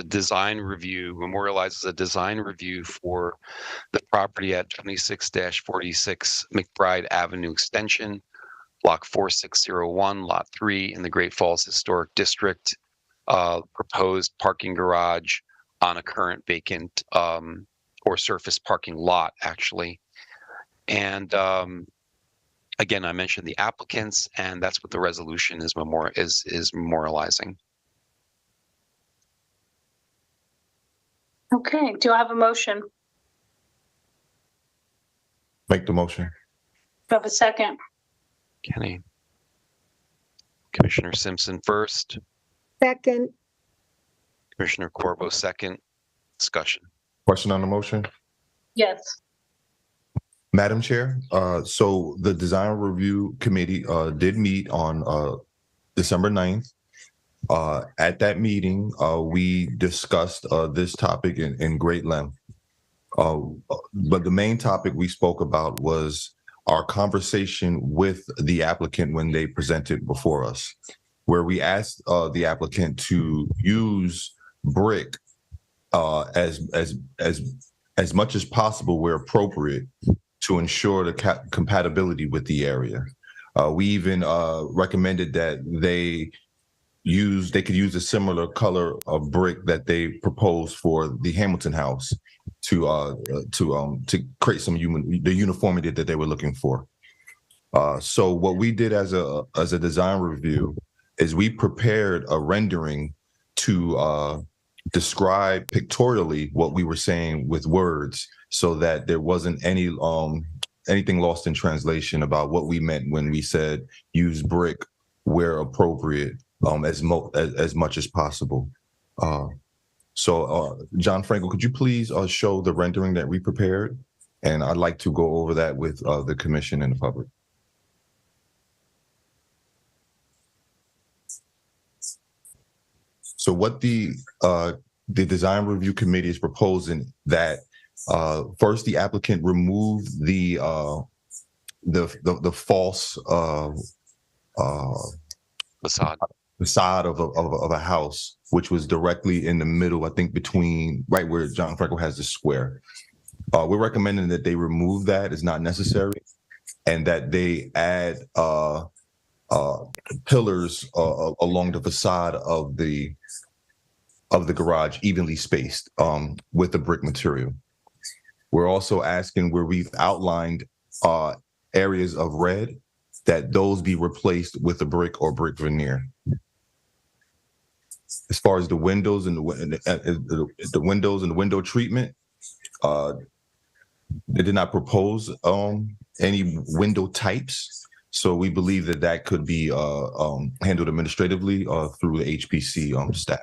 design review, memorializes a design review for the property at 26-46 McBride Avenue Extension, Block 4601, Lot 3 in the Great Falls Historic District. Proposed parking garage on a current vacant or surface parking lot, actually. And again, I mentioned the applicants, and that's what the resolution is memorializing. Okay, do I have a motion? Make the motion. Do I have a second? Kenny. Commissioner Simpson first. Second. Commissioner Corvo second. Discussion. Question on the motion? Yes. Madam Chair, so the design review committee did meet on December 9th. At that meeting, we discussed this topic in great length. But the main topic we spoke about was our conversation with the applicant when they presented before us, where we asked the applicant to use brick as much as possible where appropriate to ensure the compatibility with the area. We even recommended that they could use a similar color of brick that they proposed for the Hamilton House to create the uniformity that they were looking for. So what we did as a design review is we prepared a rendering to describe pictorially what we were saying with words, so that there wasn't anything lost in translation about what we meant when we said use brick where appropriate, as much as possible. So John Franco, could you please show the rendering that we prepared? And I'd like to go over that with the commission and the public. So what the design review committee is proposing that first the applicant remove the false facade of a house, which was directly in the middle, I think between right where John Franco has the square. We're recommending that they remove that. It's not necessary, and that they add pillars along the facade of the garage, evenly spaced, with the brick material. We're also asking, where we've outlined areas of red, that those be replaced with a brick or brick veneer. As far as the windows and the windows and the window treatment, they did not propose any window types. So we believe that that could be handled administratively through the HPC staff.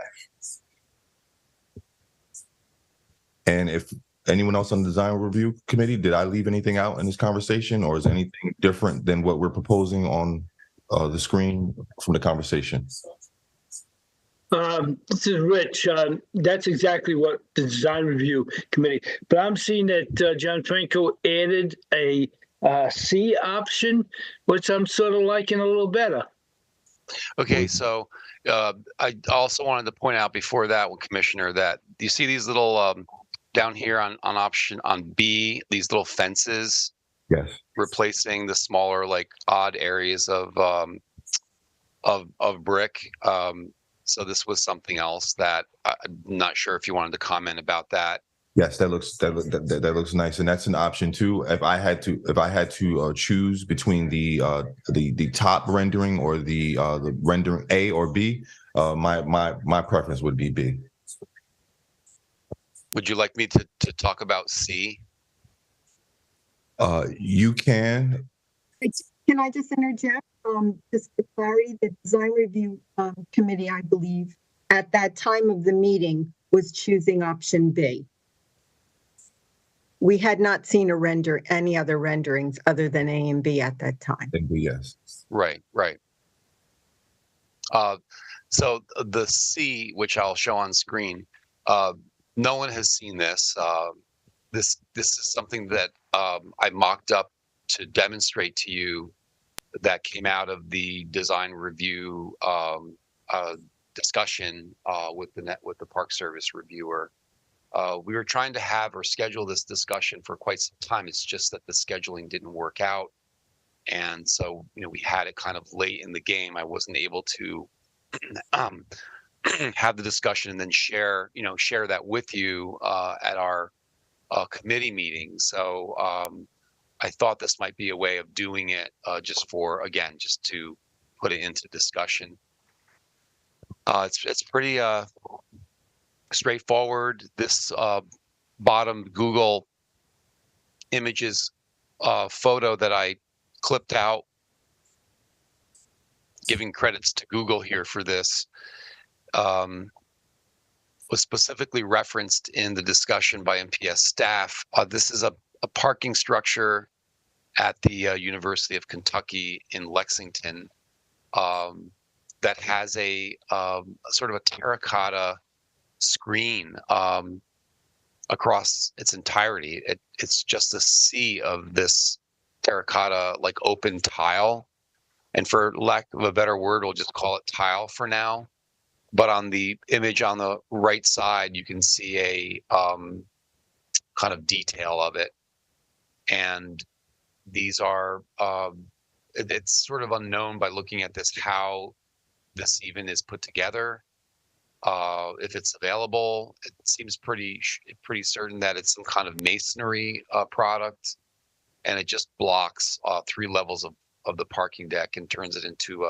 And if anyone else on the design review committee, did I leave anything out in this conversation, or is anything different than what we're proposing on the screen from the conversation? This is Rich. That's exactly what the design review committee, but I'm seeing that John Franco added a C option, which I'm sort of liking a little better. Okay, so I also wanted to point out before that one, Commissioner, that you see these little down here on option on B, these little fences. Yes. Replacing the smaller, like odd areas of brick. So this was something else that I'm not sure if you wanted to comment about that. Yes, that looks nice, and that's an option too. If I had to choose between the top rendering or the rendering A or B, my preference would be B. Would you like me to talk about C? You can. Can I just interject? Just for clarity, the design review committee, I believe, at that time of the meeting was choosing option B. We had not seen any other renderings other than A and B at that time. Yes. Right. So the C, which I'll show on screen, no one has seen this. This is something that I mocked up to demonstrate to you, that came out of the design review discussion with the Park Service reviewer. We were trying to have or schedule this discussion for quite some time. It's just that the scheduling didn't work out, and so we had it kind of late in the game. I wasn't able to have the discussion and then share that with you at our committee meeting. So I thought this might be a way of doing it, just to put it into discussion. It's pretty straightforward. This bottom Google Images photo that I clipped out, giving credits to Google here for this, was specifically referenced in the discussion by MPS staff. This is a parking structure at the University of Kentucky in Lexington that has a sort of a terracotta screen across its entirety. It's just a sea of this terracotta, like open tile. And for lack of a better word, we'll just call it tile for now. But on the image on the right side, you can see a kind of detail of it. And these are, it's sort of unknown by looking at this how this even is put together. If it's available, it seems pretty certain that it's some kind of masonry product, and it just blocks 3 levels of the parking deck and turns it into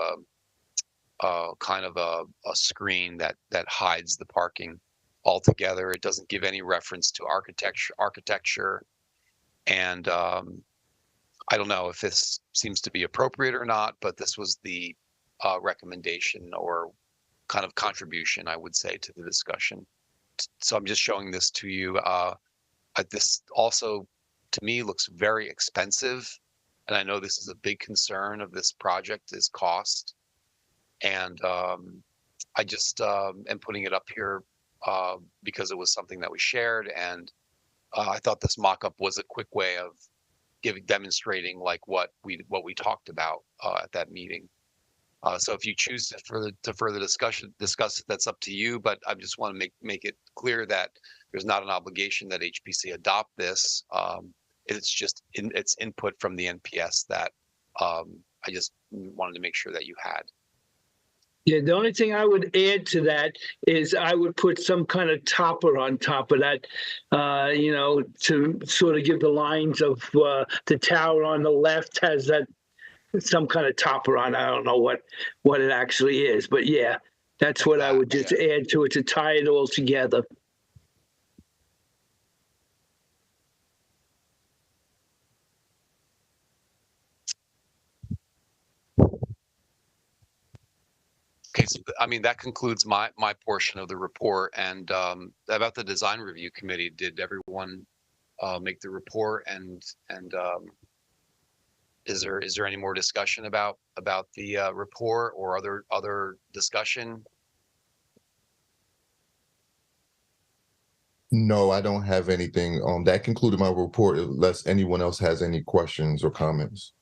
kind of a screen that hides the parking altogether. It doesn't give any reference to architecture, and I don't know if this seems to be appropriate or not, but this was the recommendation or kind of contribution, I would say, to the discussion. So I'm just showing this to you. This also, to me, looks very expensive. And I know this is a big concern of this project is cost. And I just am putting it up here because it was something that we shared. And I thought this mock-up was a quick way of demonstrating like what we talked about at that meeting. So if you choose to further discuss it, that's up to you. But I just want to make it clear that there's not an obligation that HPC adopt this. It's just it's input from the NPS that I just wanted to make sure that you had. Yeah, the only thing I would add to that is I would put some kind of topper on top of that, you know, to sort of give the lines of the tower on the left has that some kind of topper on. I don't know what it actually is, but yeah, that's what I would just add to it to tie it all together. Okay, so I mean that concludes my portion of the report. And about the design review committee, did everyone make the report? And is there any more discussion about the report or other discussion? No, I don't have anything. That concluded my report. Unless anyone else has any questions or comments.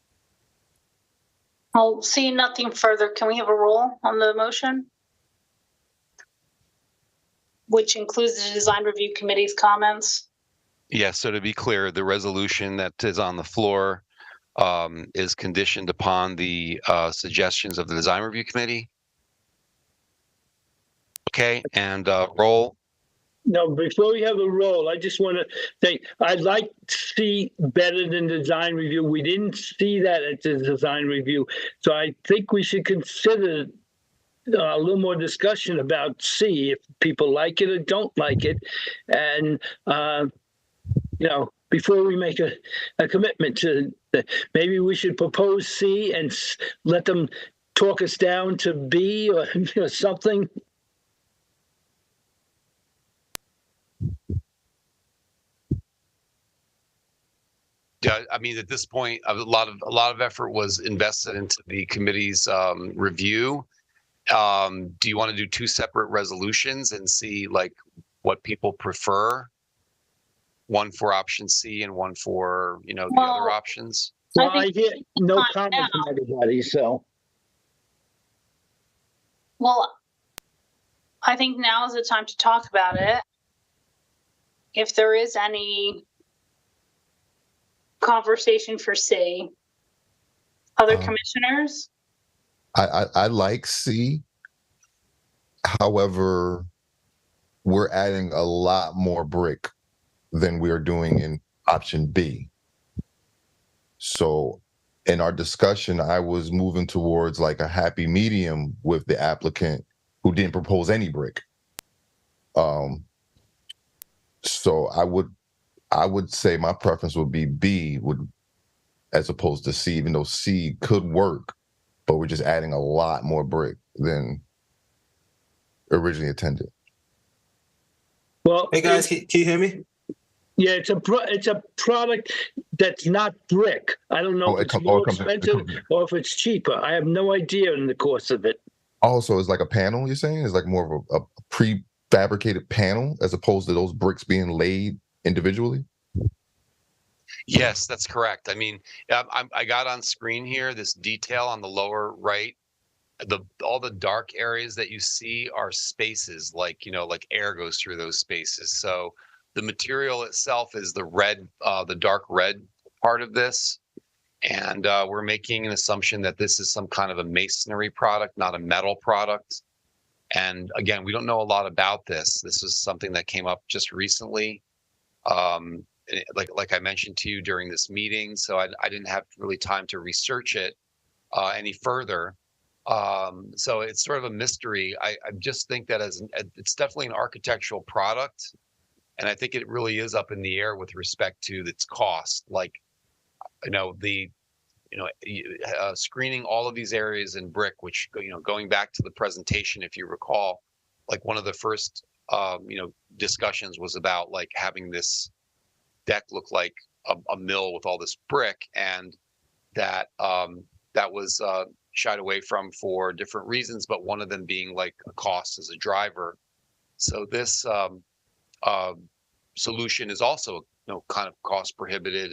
I'll see nothing further. Can we have a roll on the motion? Which includes the design review committee's comments. Yes, so to be clear, the resolution that is on the floor is conditioned upon the suggestions of the design review committee. Okay, and roll. No, before we have a roll, I just want to say I'd like to see better than design review. We didn't see that at the design review. So I think we should consider a little more discussion about C, if people like it or don't like it. And, you know, before we make a commitment to maybe we should propose C and let them talk us down to B or you know, something. Yeah, I mean, at this point, a lot of effort was invested into the committee's review. Do you want to do two separate resolutions and see like what people prefer? One for option C and one for, you know, the other options? Well, I hear no comment from everybody, so. Well, I think now is the time to talk about it. If there is any conversation for C, other commissioners? I like C. However, we're adding a lot more brick than we are doing in option B. So in our discussion, I was moving towards like a happy medium with the applicant who didn't propose any brick. So I would say my preference would be B as opposed to C, even though C could work, but we're just adding a lot more brick than originally intended. Well, hey guys, can you hear me? Yeah, it's a product that's not brick. I don't know if it's more expensive or if it's cheaper. I have no idea in the course of it. Also, it's like a panel, you're saying? It's like more of a prefabricated panel as opposed to those bricks being laid individually? Yes, that's correct. I mean, I got on screen here this detail on the lower right. All the dark areas that you see are spaces, like, you know, like air goes through those spaces. So the material itself is the red, the dark red part of this. And we're making an assumption that this is some kind of a masonry product, not a metal product. And again, we don't know a lot about this. This is something that came up just recently. Like I mentioned to you during this meeting, so I didn't have really time to research it any further. So it's sort of a mystery. I just think that it's definitely an architectural product, and I think it really is up in the air with respect to its cost. Like, screening all of these areas in brick, which, going back to the presentation, if you recall, like one of the first, discussions was about like having this deck look like a mill with all this brick, and that was shied away from for different reasons, but one of them being like a cost as a driver. So this solution is also, kind of cost prohibitive,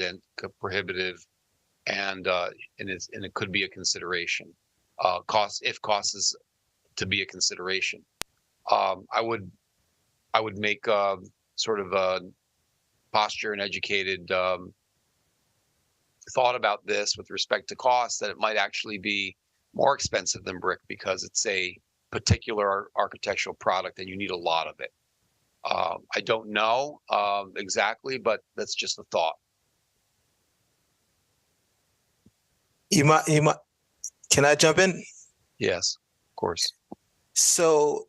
and it could be a consideration. Cost is to be a consideration. I would make sort of a posture and educated thought about this with respect to cost, that it might actually be more expensive than brick because it's a particular architectural product and you need a lot of it. I don't know exactly, but that's just a thought. You might. Can I jump in? Yes, of course. So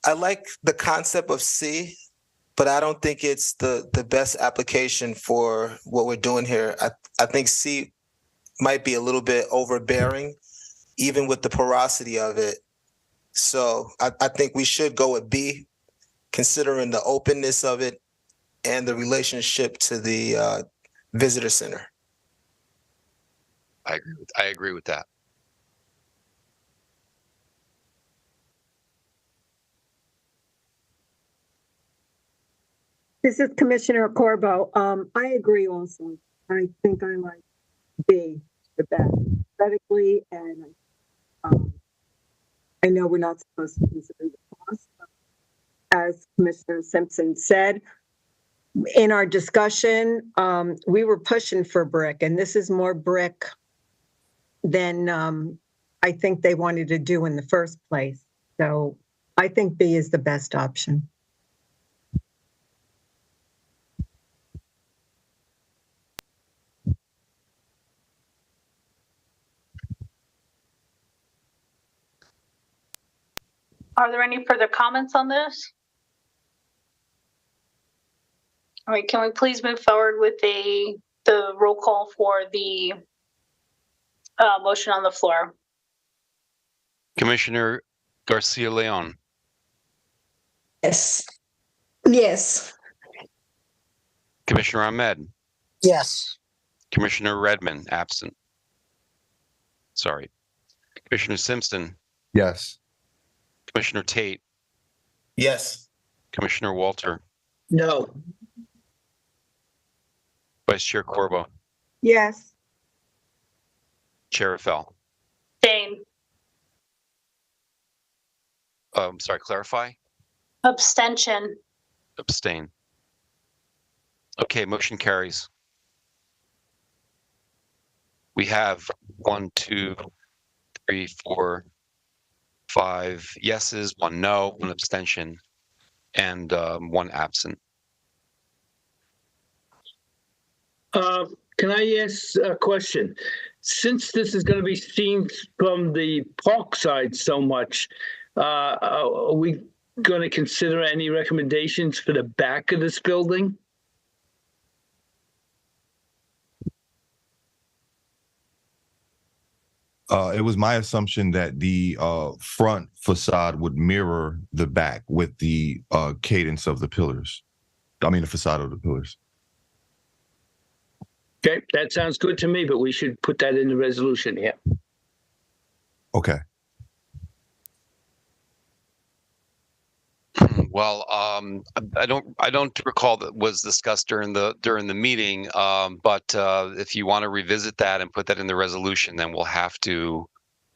I like the concept of C, but I don't think it's the best application for what we're doing here. I think C might be a little bit overbearing, even with the porosity of it. So I think we should go with B, considering the openness of it and the relationship to the visitor center. I agree with that. This is Commissioner Corbo. I agree also. I think I like B the best aesthetically, and I know we're not supposed to consider the cost, but as Commissioner Simpson said, in our discussion, we were pushing for brick, and this is more brick than I think they wanted to do in the first place. So I think B is the best option. Are there any further comments on this? All right, can we please move forward with the roll call for the motion on the floor? Commissioner Garcia Leon. Yes. Yes. Commissioner Ahmed. Yes. Commissioner Redmond, absent. Sorry. Commissioner Simpson. Yes. Commissioner Tate. Yes. Commissioner Walter. No. Vice Chair Corbo. Yes. Chair Affel. Abstain. Sorry, clarify? Abstention. Abstain. Okay, motion carries. We have 1, 2, 3, 4, 5 yeses, 1 no, 1 abstention, and 1 absent. Can I ask a question? Since this is going to be seen from the park side so much, are we going to consider any recommendations for the back of this building? It was my assumption that the front facade would mirror the back with the cadence of the pillars. I mean, the facade of the pillars. Okay, that sounds good to me, but we should put that in the resolution here. Okay. Well, I don't recall that was discussed during the meeting. But if you want to revisit that and put that in the resolution, then we'll have to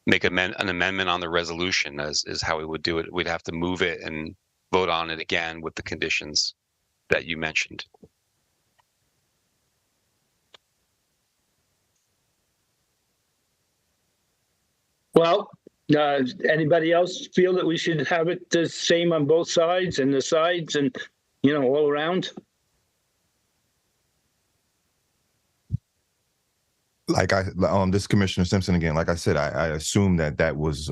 make an amendment on the resolution, is how we would do it. We'd have to move it and vote on it again with the conditions that you mentioned. Well, anybody else feel that we should have it the same on both sides and the sides and, all around? This is Commissioner Simpson again. Like I said, I assume that was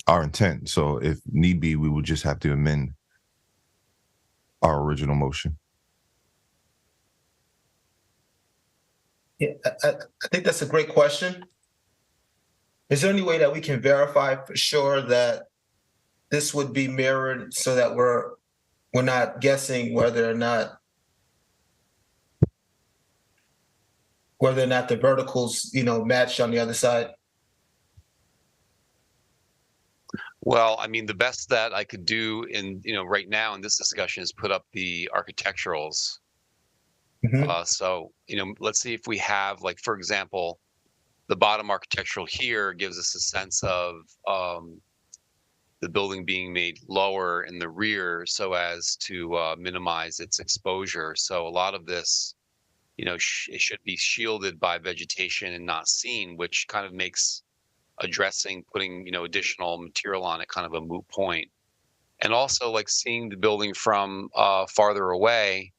our intent. So if need be, we would just have to amend our original motion. Yeah, I think that's a great question. Is there any way that we can verify for sure that this would be mirrored so that we're not guessing whether or not the verticals, match on the other side? Well, I mean, the best that I could do right now in this discussion is put up the architecturals. So, let's see if we have, like, for example, the bottom architectural here gives us a sense of the building being made lower in the rear so as to minimize its exposure. So a lot of this, it should be shielded by vegetation and not seen, which kind of makes addressing, putting, additional material on it kind of a moot point. And also, like, seeing the building from farther away,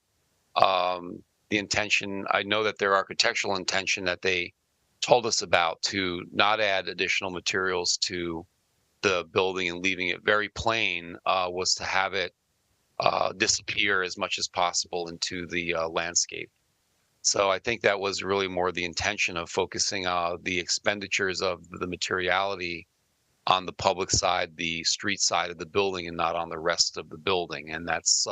the intention, I know that their architectural intention that they told us about to not add additional materials to the building and leaving it very plain was to have it disappear as much as possible into the landscape. So I think that was really more the intention of focusing the expenditures of the materiality on the public side, the street side of the building, and not on the rest of the building. And that's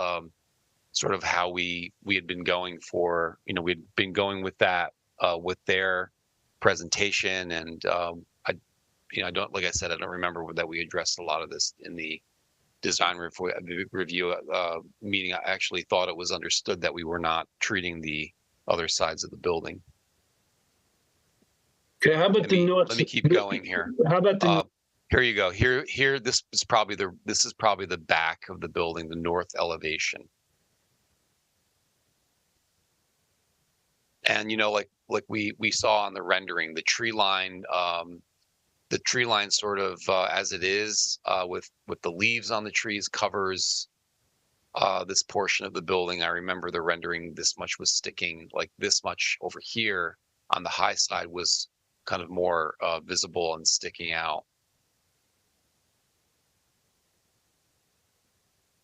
sort of how we had been going for, we'd been going with that with their presentation. And I don't, like I said, I don't remember that we addressed a lot of this in the design review meeting. I actually thought it was understood that we were not treating the other sides of the building. Okay, how about the north? Let me keep going here. How about the here you go. Here this is probably the back of the building, the north elevation. And like we saw on the rendering, the tree line sort of as it is with the leaves on the trees covers this portion of the building. I remember the rendering, this much was sticking, like this much over here on the high side was kind of more visible and sticking out.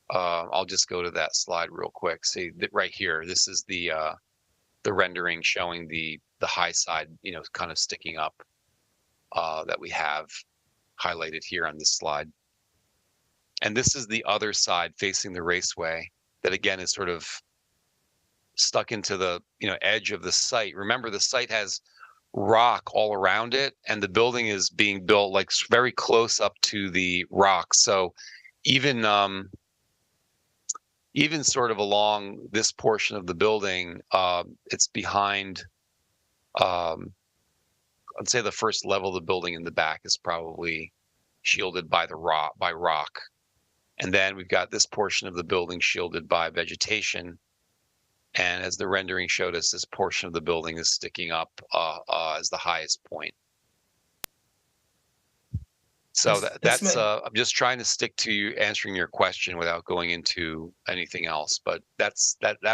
I'll just go to that slide real quick. See right here, this is the rendering showing the high side, kind of sticking up that we have highlighted here on this slide. And this is the other side facing the raceway that again is sort of stuck into the edge of the site. Remember, the site has rock all around it, and the building is being built like very close up to the rock. So even sort of along this portion of the building, it's behind. I'd say the first level of the building in the back is probably shielded by rock. And then we've got this portion of the building shielded by vegetation. And as the rendering showed us, this portion of the building is sticking up as the highest point. So I'm just trying to stick to you answering your question without going into anything else. But that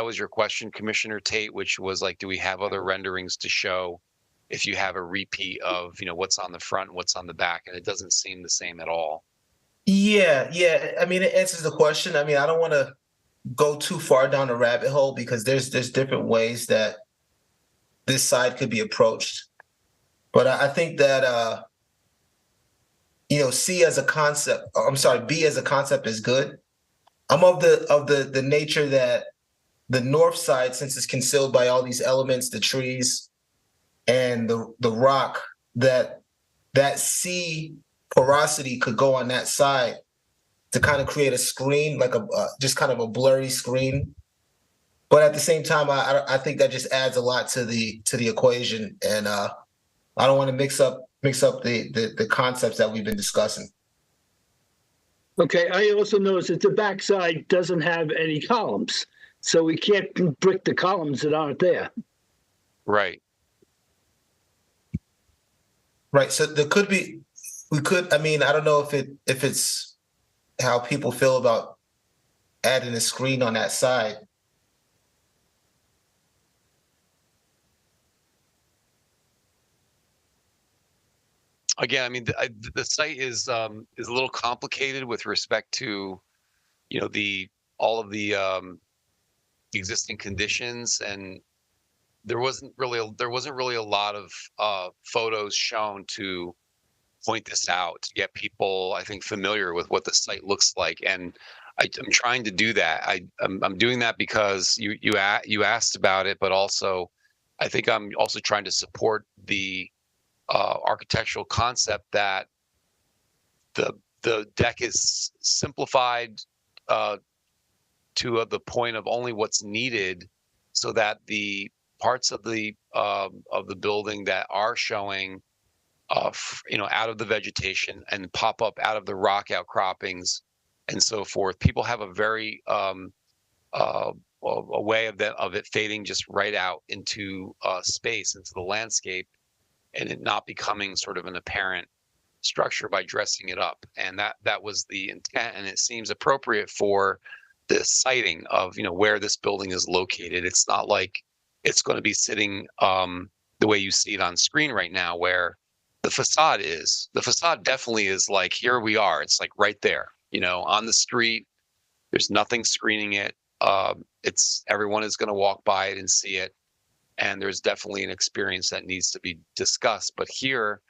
was your question, Commissioner Tate, which was like, do we have other renderings to show if you have a repeat of what's on the front and what's on the back? And it doesn't seem the same at all. Yeah. I mean, it answers the question. I mean, I don't want to go too far down the rabbit hole because there's different ways that this side could be approached. But I think that B as a concept is good. I'm of the nature that the north side, since it's concealed by all these elements, the trees and the rock, that C porosity could go on that side to kind of create a screen, like just kind of a blurry screen. But at the same time, I think that just adds a lot to the equation, and I don't want to mix up the concepts that we've been discussing. Okay, I also noticed that the backside doesn't have any columns, so we can't brick the columns that aren't there. Right. Right. So there could be. I mean, I don't know if it's how people feel about adding a screen on that side. again, I mean, the site is a little complicated with respect to, you know, all of the existing conditions, and there wasn't really a lot of photos shown to point this out to get people, I think, familiar with what the site looks like. And I'm trying to do that. I'm doing that because you asked about it, but also I think I'm also trying to support the architectural concept that the deck is simplified to the point of only what's needed, so that the parts of the building that are showing you know, out of the vegetation and pop up out of the rock outcroppings and so forth, people have a very a way of it fading just right out into space, into the landscape, and it not becoming sort of an apparent structure by dressing it up. And that was the intent, and it seems appropriate for the siting of, you know, where this building is located. It's not like it's going to be sitting the way you see it on screen right now, where the facade is. The facade definitely is like, here we are. It's like right there, you know, on the street. There's nothing screening it. It's everyone is going to walk by it and see it, and there's definitely an experience that needs to be discussed. But here,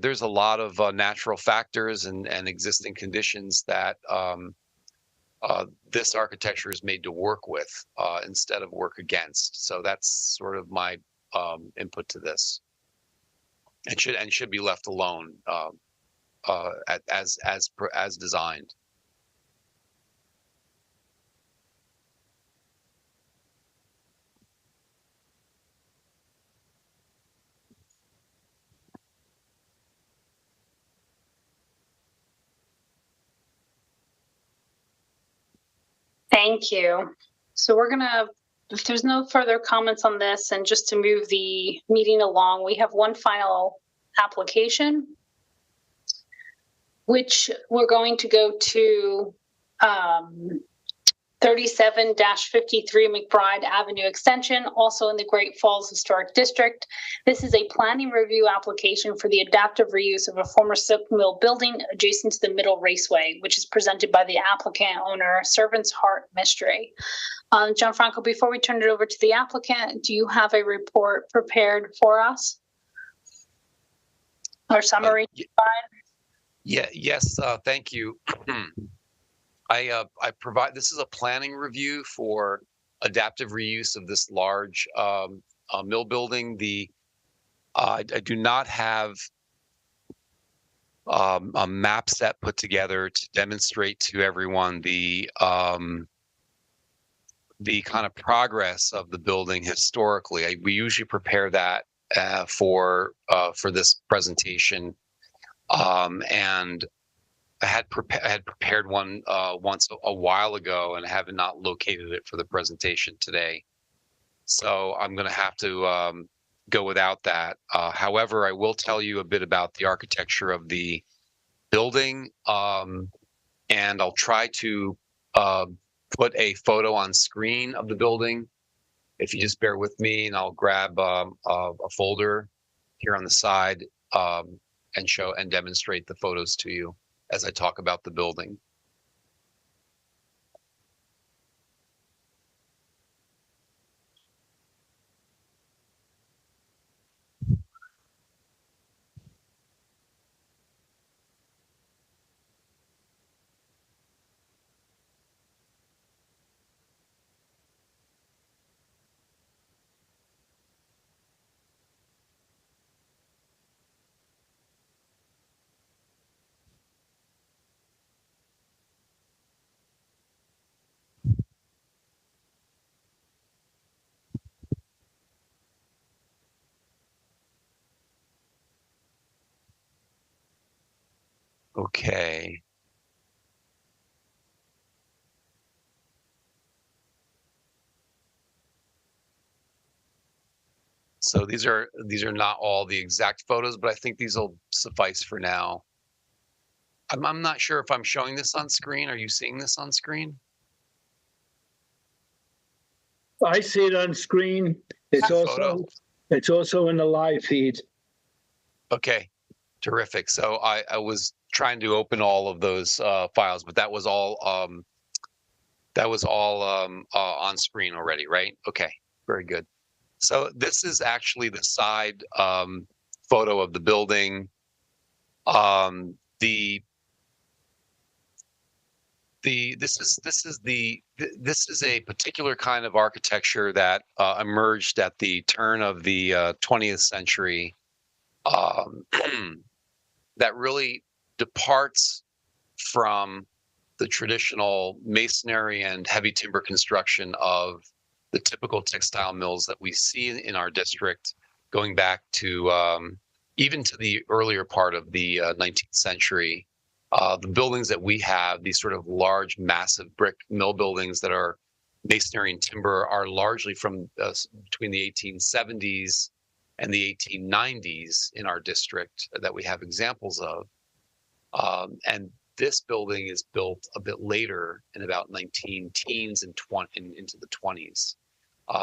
there's a lot of natural factors and existing conditions that this architecture is made to work with instead of work against. So that's sort of my input to this. And should be left alone as designed. Thank you. So we're gonna, if there's no further comments on this, and just to move the meeting along, we have one final application, which we're going to go to 37-53 McBride Avenue Extension, also in the Great Falls Historic District. This is a planning review application for the adaptive reuse of a former silk mill building adjacent to the Middle Raceway, which is presented by the applicant owner, Servant's Heart Mystery. Gianfranco, before we turn it over to the applicant, do you have a report prepared for us? Or summary? Yes, thank you. I provide, this is a planning review for adaptive reuse of this large mill building. I do not have a map set put together to demonstrate to everyone the kind of progress of the building historically. We usually prepare that for this presentation, and I had prepared one once a while ago, and I have not located it for the presentation today. So I'm going to have to go without that. However, I will tell you a bit about the architecture of the building, and I'll try to put a photo on screen of the building. If you just bear with me, and I'll grab a folder here on the side and show and demonstrate the photos to you as I talk about the building. Okay. So these are not all the exact photos, but I think these will suffice for now. I'm not sure if I'm showing this on screen. Are you seeing this on screen? I see it on screen. It's also in the live feed. Okay. Terrific. So I was trying to open all of those files, but that was all on screen already, right? Okay, very good. So this is actually the side photo of the building. This is a particular kind of architecture that emerged at the turn of the 20th century. That really departs from the traditional masonry and heavy timber construction of the typical textile mills that we see in our district, going back to even to the earlier part of the 19th century. The buildings that we have, these sort of large, massive brick mill buildings that are masonry and timber, are largely from between the 1870s and the 1890s in our district that we have examples of. And this building is built a bit later in about 19 teens and into the 20s.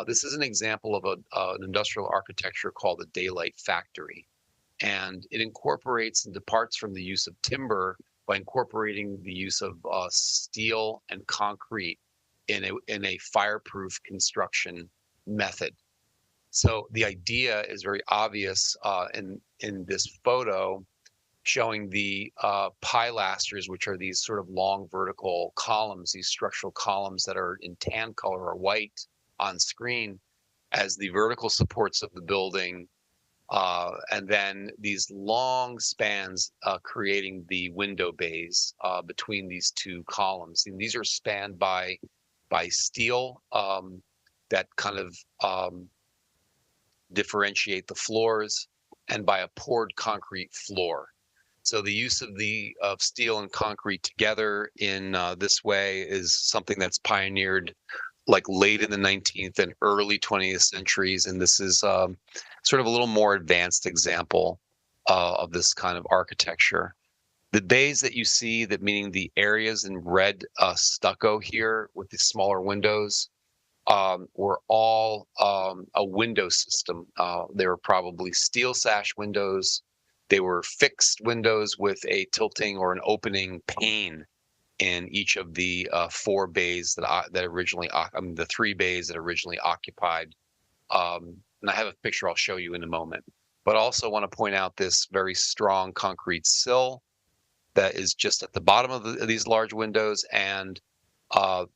This is an example of an industrial architecture called the Daylight Factory. And it incorporates and departs from the use of timber by incorporating the use of steel and concrete in a fireproof construction method. So the idea is very obvious in this photo, showing the pilasters, which are these sort of long vertical columns, these structural columns that are in tan color or white on screen as the vertical supports of the building. And then these long spans creating the window bays between these two columns. And these are spanned by steel that kind of differentiate the floors, and by a poured concrete floor. So the use of steel and concrete together in this way is something that's pioneered like late in the 19th and early 20th centuries. And this is sort of a little more advanced example of this kind of architecture. The bays that you see, that meaning the areas in red stucco here with the smaller windows, were all a window system. They were probably steel sash windows. They were fixed windows with a tilting or an opening pane in each of the four bays that originally, the three bays that originally occupied. And I have a picture I'll show you in a moment. But also want to point out this very strong concrete sill that is just at the bottom of these large windows, and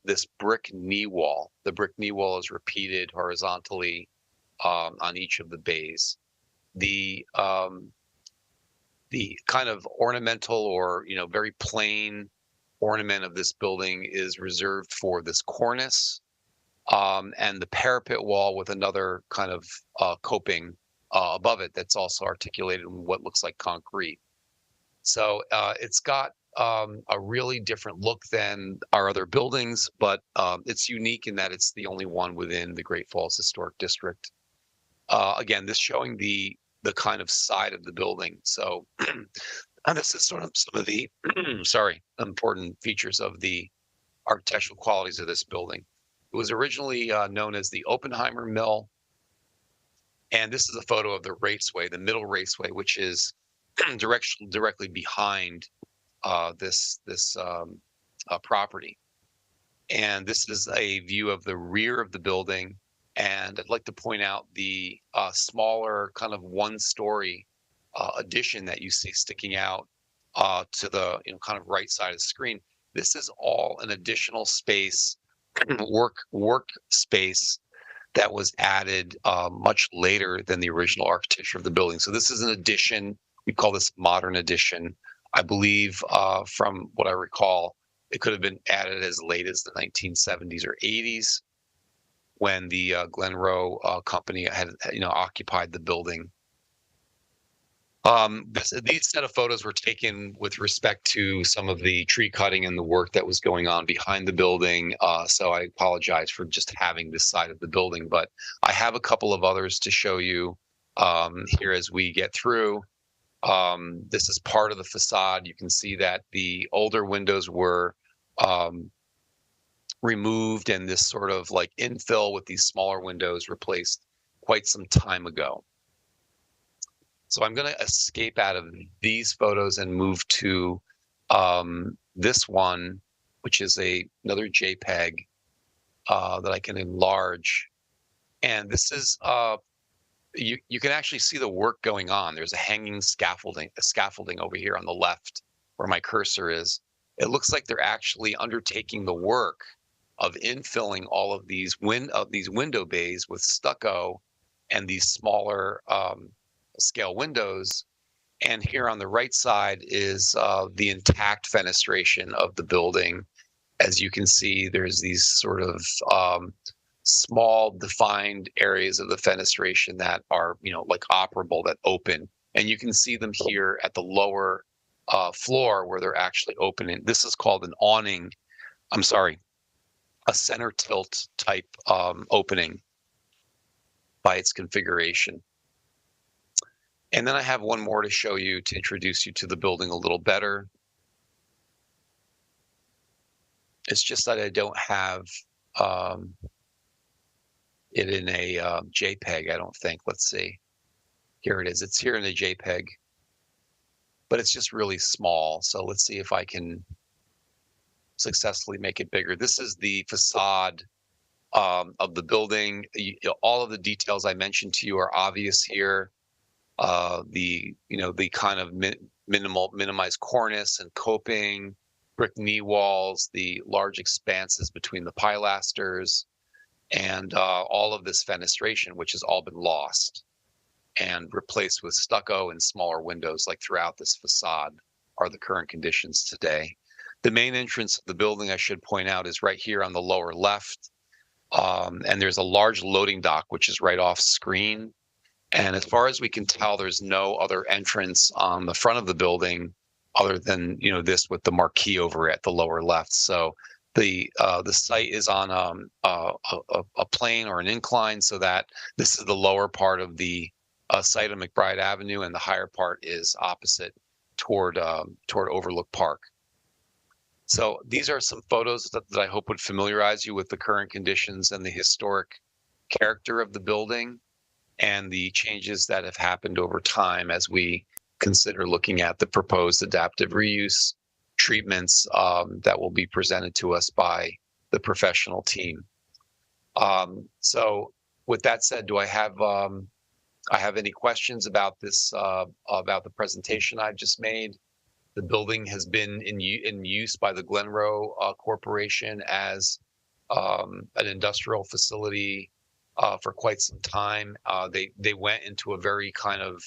this brick knee wall. The brick knee wall is repeated horizontally on each of the bays. The kind of ornamental or very plain ornament of this building is reserved for this cornice and the parapet wall with another kind of coping above it that's also articulated in what looks like concrete. So it's got a really different look than our other buildings, but it's unique in that it's the only one within the Great Falls Historic District. Again, this showing the kind of side of the building. So and this is sort of some of the important features of the architectural qualities of this building. It was originally known as the Oppenheimer Mill. And this is a photo of the raceway, the middle raceway, which is directly behind this property. And this is a view of the rear of the building. And I'd like to point out the smaller kind of one-story addition that you see sticking out to the kind of right side of the screen. This is all an additional space, work space that was added much later than the original architecture of the building. So this is an addition. We call this modern addition. I believe from what I recall, it could have been added as late as the 1970s or 80s when the Glenroe company had occupied the building. These set of photos were taken with respect to some of the tree cutting and the work that was going on behind the building. So I apologize for just having this side of the building, but I have a couple of others to show you here as we get through. This is part of the facade. You can see that the older windows were removed and this sort of like infill with these smaller windows replaced quite some time ago. So I'm going to escape out of these photos and move to this one, which is another JPEG that I can enlarge. And this is, you can actually see the work going on. There's a hanging scaffolding over here on the left where my cursor is. It looks like they're actually undertaking the work of infilling all of these window bays with stucco and these smaller scale windows. And here on the right side is the intact fenestration of the building. As you can see, there's these sort of small defined areas of the fenestration that are, like operable, that open. And you can see them here at the lower floor where they're actually opening. This is called an awning. I'm sorry, a center tilt type opening by its configuration. And then I have one more to show you to introduce you to the building a little better. It's just that I don't have it in a JPEG, I don't think. Let's see. Here it is. It's here in a JPEG, but it's just really small. So let's see if I can successfully make it bigger. This is the facade of the building. All of the details I mentioned to you are obvious here. The kind of minimized cornice and coping, brick knee walls, the large expanses between the pilasters, and all of this fenestration, which has all been lost and replaced with stucco and smaller windows, like throughout this facade, are the current conditions today. The main entrance of the building, I should point out, is right here on the lower left. And there's a large loading dock, which is right off screen. And as far as we can tell, there's no other entrance on the front of the building other than, this with the marquee over at the lower left. So the site is on a plane or an incline, so that this is the lower part of the site on McBride Avenue, and the higher part is opposite toward Overlook Park. So these are some photos that I hope would familiarize you with the current conditions and the historic character of the building, and the changes that have happened over time as we consider looking at the proposed adaptive reuse treatments that will be presented to us by the professional team. So with that said, do I have any questions about this, about the presentation I've just made? The building has been in use by the Glenroe Corporation as an industrial facility for quite some time. They went into a very kind of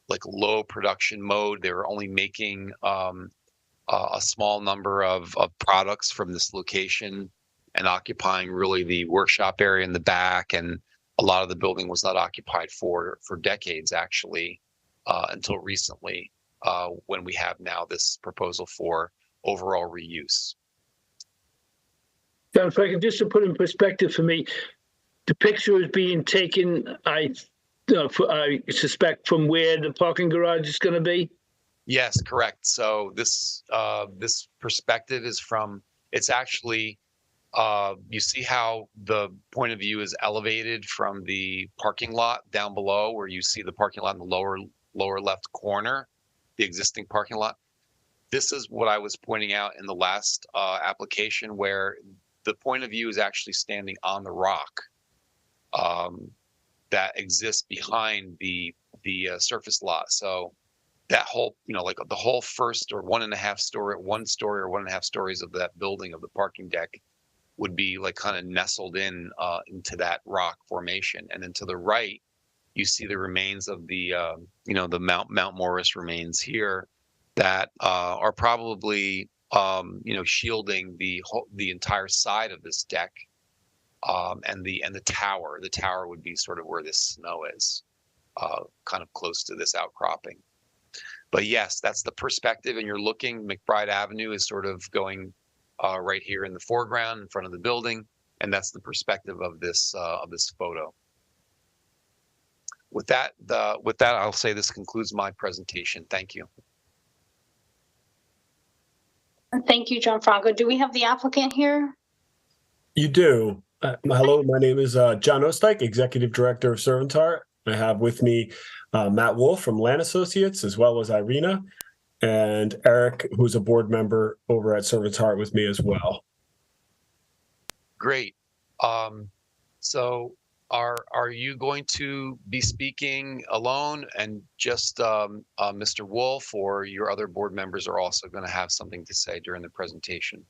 like low production mode. They were only making a small number of products from this location and occupying really the workshop area in the back. And a lot of the building was not occupied for decades, actually, until recently, when we have now this proposal for overall reuse. John, if I could just to put in perspective for me, the picture is being taken, I suspect, from where the parking garage is going to be? Yes, correct. So this perspective is from, it's actually, you see how the point of view is elevated from the parking lot down below, where you see the parking lot in the lower left corner, the existing parking lot. This is what I was pointing out in the last application, where the point of view is actually standing on the rock that exists behind the surface lot. So that whole, like the whole first or 1.5 story, 1 story or 1.5 stories of that building, of the parking deck, would be like kind of nestled into that rock formation. And then to the right, you see the remains of the the Mount Morris remains here that are probably shielding the entire side of this deck, and the tower. The tower would be sort of where this snow is, kind of close to this outcropping. But yes, that's the perspective, and you're looking. McBride Avenue is sort of going right here in the foreground, in front of the building, and that's the perspective of this photo. With that, I'll say this concludes my presentation. Thank you. Thank you, Gianfranco. Do we have the applicant here? You do. Hello, my name is John Osteich, Executive Director of Servantart. I have with me Matt Wolf from Land Associates, as well as Irina, and Eric, who's a board member over at Servant's Heart with me as well. Great. So are you going to be speaking alone and just Mr. Wolf, or your other board members are also going to have something to say during the presentation?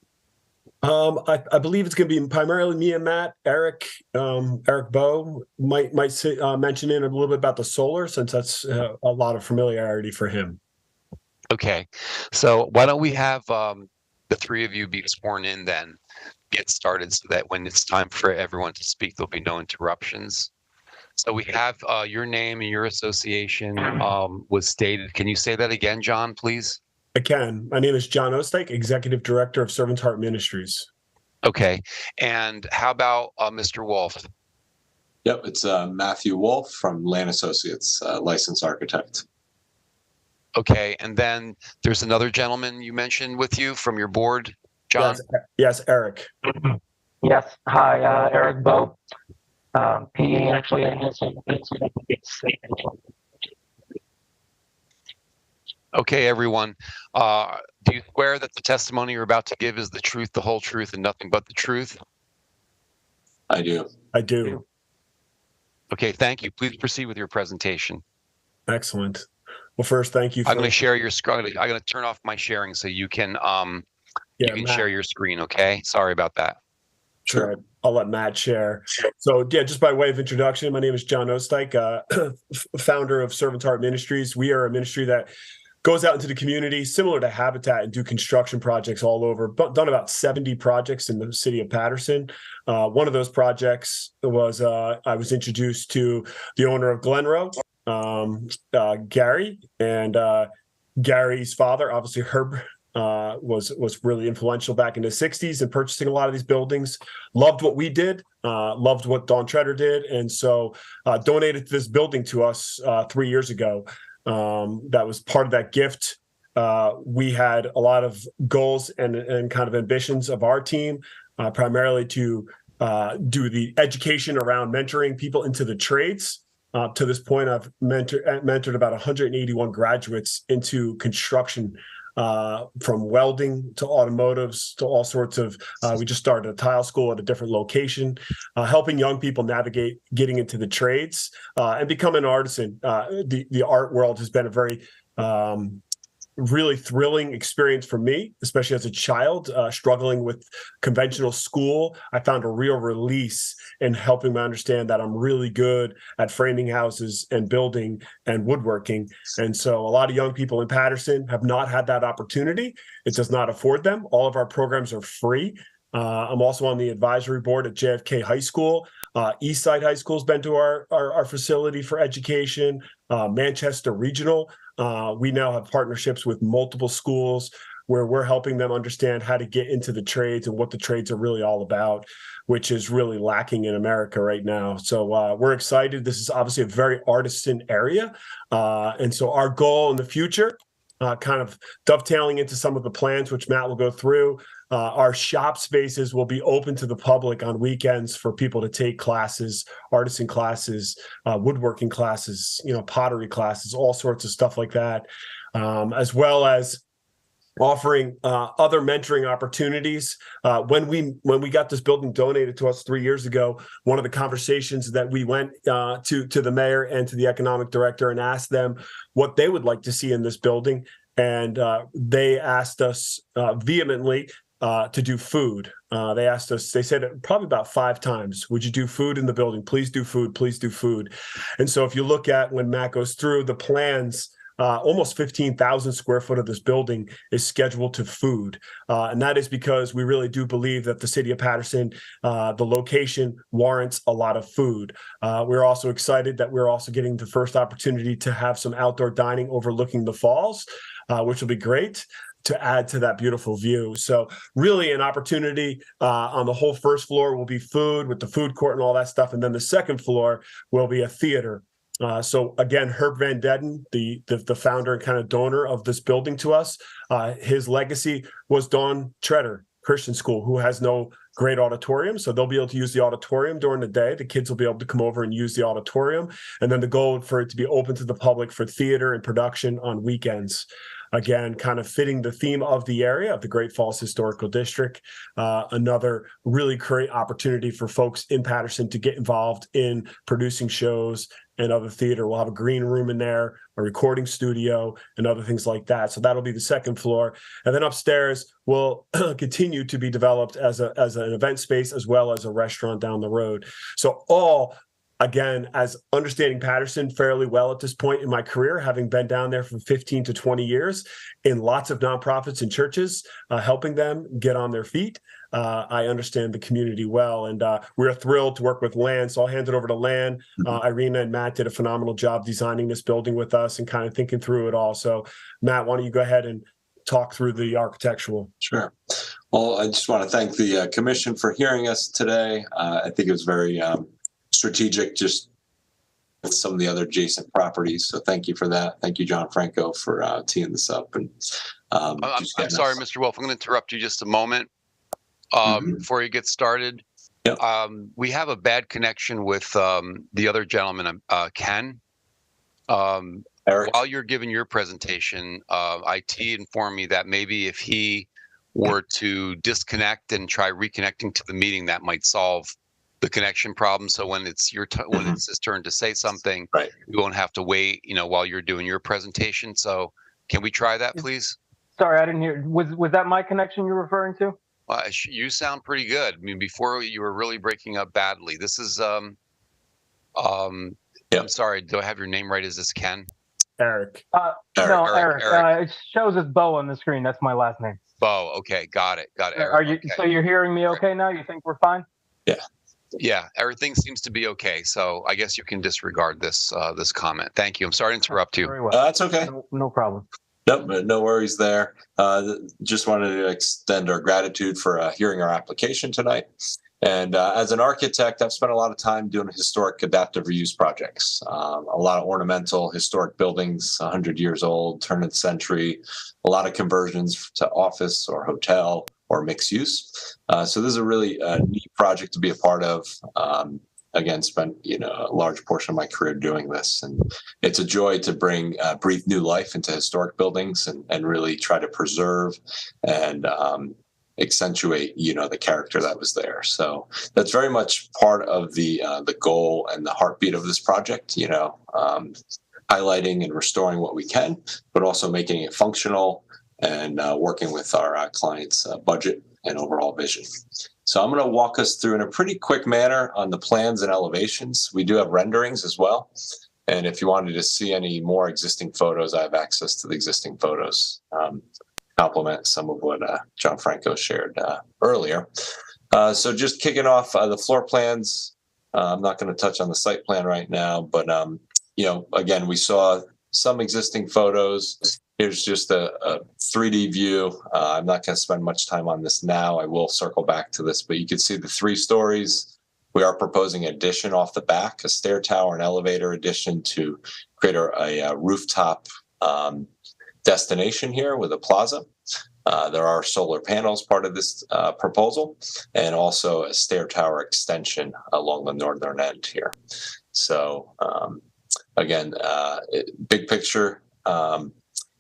I believe it's going to be primarily me and Matt. Eric Bowe might mention in a little bit about the solar, since that's a lot of familiarity for him. Okay, so why don't we have the three of you be sworn in then, get started, so that when it's time for everyone to speak, there'll be no interruptions. So we have your name and your association was stated. Can you say that again, John, please? I can. My name is John Ostake, Executive Director of Servant's Heart Ministries. Okay, and how about Mr. Wolf? Yep, it's Matthew Wolf from Land Associates, licensed architect. Okay, and then there's another gentleman you mentioned with you from your board, John? Yes, Eric. Yes. Hi, Eric Bowe. He actually Okay, everyone. Do you swear that the testimony you're about to give is the truth, the whole truth, and nothing but the truth? I do. I do. Okay, thank you. Please proceed with your presentation. Excellent. Well, first, thank you. I'm going to share your screen. I'm going to turn off my sharing so you can share your screen. Okay. Sorry about that. Sure. I'll let Matt share. So yeah, just by way of introduction, my name is John Ostake, founder of Servant's Heart Ministries. We are a ministry that goes out into the community, similar to Habitat, and do construction projects all over. But done about 70 projects in the city of Paterson. One of those projects was I was introduced to the owner of Glenroe, Gary, and Gary's father, obviously Herb, was really influential back in the 60s in purchasing a lot of these buildings. Loved what we did, loved what Don Treader did, and so donated this building to us 3 years ago. That was part of that gift. We had a lot of goals and kind of ambitions of our team, primarily to do the education around mentoring people into the trades. To this point, I've mentored about 181 graduates into construction, from welding to automotives to all sorts of, we just started a tile school at a different location, helping young people navigate getting into the trades and become an artisan. The art world has been a very really thrilling experience for me, especially as a child, struggling with conventional school. I found a real release in helping me understand that I'm really good at framing houses and building and woodworking. And so a lot of young people in Paterson have not had that opportunity. It does not afford them. All of our programs are free. I'm also on the advisory board at JFK High School. Eastside High School's been to our facility for education. Manchester Regional. We now have partnerships with multiple schools where we're helping them understand how to get into the trades and what the trades are really all about, which is really lacking in America right now. So we're excited. This is obviously a very artisan area. And so our goal in the future, kind of dovetailing into some of the plans, which Matt will go through, our shop spaces will be open to the public on weekends for people to take classes, artisan classes, woodworking classes, pottery classes, all sorts of stuff like that, as well as offering other mentoring opportunities. When we got this building donated to us 3 years ago, one of the conversations that we went to the mayor and to the economic director and asked them what they would like to see in this building, and they asked us vehemently to do food. They asked us, they said it probably about 5 times, would you do food in the building? Please do food, please do food. And so if you look at when Matt goes through the plans, almost 15,000 square foot of this building is scheduled to food. And that is because we really do believe that the city of Paterson, the location warrants a lot of food. We're also excited that we're also getting the first opportunity to have some outdoor dining overlooking the falls, which will be great to add to that beautiful view. So really an opportunity on the whole first floor will be food with the food court and all that stuff. And then the second floor will be a theater. So again, Herb Van Dedden, the founder and kind of donor of this building to us, his legacy was Don Treader Christian School, who has no great auditorium. So they'll be able to use the auditorium during the day. The kids will be able to come over and use the auditorium. And then the goal for it to be open to the public for theater and production on weekends. Again, kind of fitting the theme of the area of the Great Falls Historical District. Another really great opportunity for folks in Paterson to get involved in producing shows and other theater. We'll have a green room in there, a recording studio, and other things like that. So that'll be the second floor. And then upstairs will continue to be developed as an event space as well as a restaurant down the road. So all, again, as understanding Paterson fairly well at this point in my career, having been down there for 15 to 20 years in lots of nonprofits and churches, helping them get on their feet. I understand the community well, and we're thrilled to work with Lan. So I'll hand it over to Lan. Irina and Matt did a phenomenal job designing this building with us and kind of thinking through it all. So Matt, why don't you go ahead and talk through the architectural? Sure. Well, I just want to thank the commission for hearing us today. I think it was very strategic, just with some of the other adjacent properties. So thank you for that. Thank you, John Franco, for teeing this up. And I'm sorry, Mr. Wolf, I'm going to interrupt you just a moment before you get started. Yep. We have a bad connection with the other gentleman, Ken. Eric. While you're giving your presentation, IT informed me that maybe if he were to disconnect and try reconnecting to the meeting, that might solve the connection problem. So when it's your when it's his turn to say something, right, we won't have to wait, while you're doing your presentation. So can we try that, please? Sorry, I didn't hear. Was that my connection you're referring to? You sound pretty good. I mean, before you were really breaking up badly. This is I'm sorry. Do I have your name right? Is this Ken? Eric. No, Eric. It shows as Bo on the screen. That's my last name. Bo. Okay, got it. Eric. Are you? Okay. So you're hearing me okay now? You think we're fine? Yeah. Yeah, everything seems to be okay. So I guess you can disregard this this comment. Thank you. I'm sorry to interrupt you. Very well. That's okay. No problem. No worries there. Just wanted to extend our gratitude for hearing our application tonight. And as an architect, I've spent a lot of time doing historic adaptive reuse projects. A lot of ornamental historic buildings, 100 years old, turn of the century, a lot of conversions to office or hotel or mixed use. So this is a really neat project to be a part of. Again, spent a large portion of my career doing this, and it's a joy to breathe new life into historic buildings and really try to preserve and accentuate the character that was there. So that's very much part of the goal and the heartbeat of this project. Highlighting and restoring what we can, but also making it functional and working with our clients' budget and overall vision. So I'm going to walk us through in a pretty quick manner on the plans and elevations. We do have renderings as well. And if you wanted to see any more existing photos, I have access to the existing photos. Complement some of what John Franco shared earlier. So just kicking off the floor plans. I'm not going to touch on the site plan right now, but again, we saw some existing photos. Here's just a 3D view. I'm not going to spend much time on this now. I will circle back to this, but you can see the 3 stories. We are proposing an addition off the back, a stair tower and elevator addition to create a rooftop destination here with a plaza. There are solar panels part of this proposal, and also a stair tower extension along the northern end here. So again, big picture,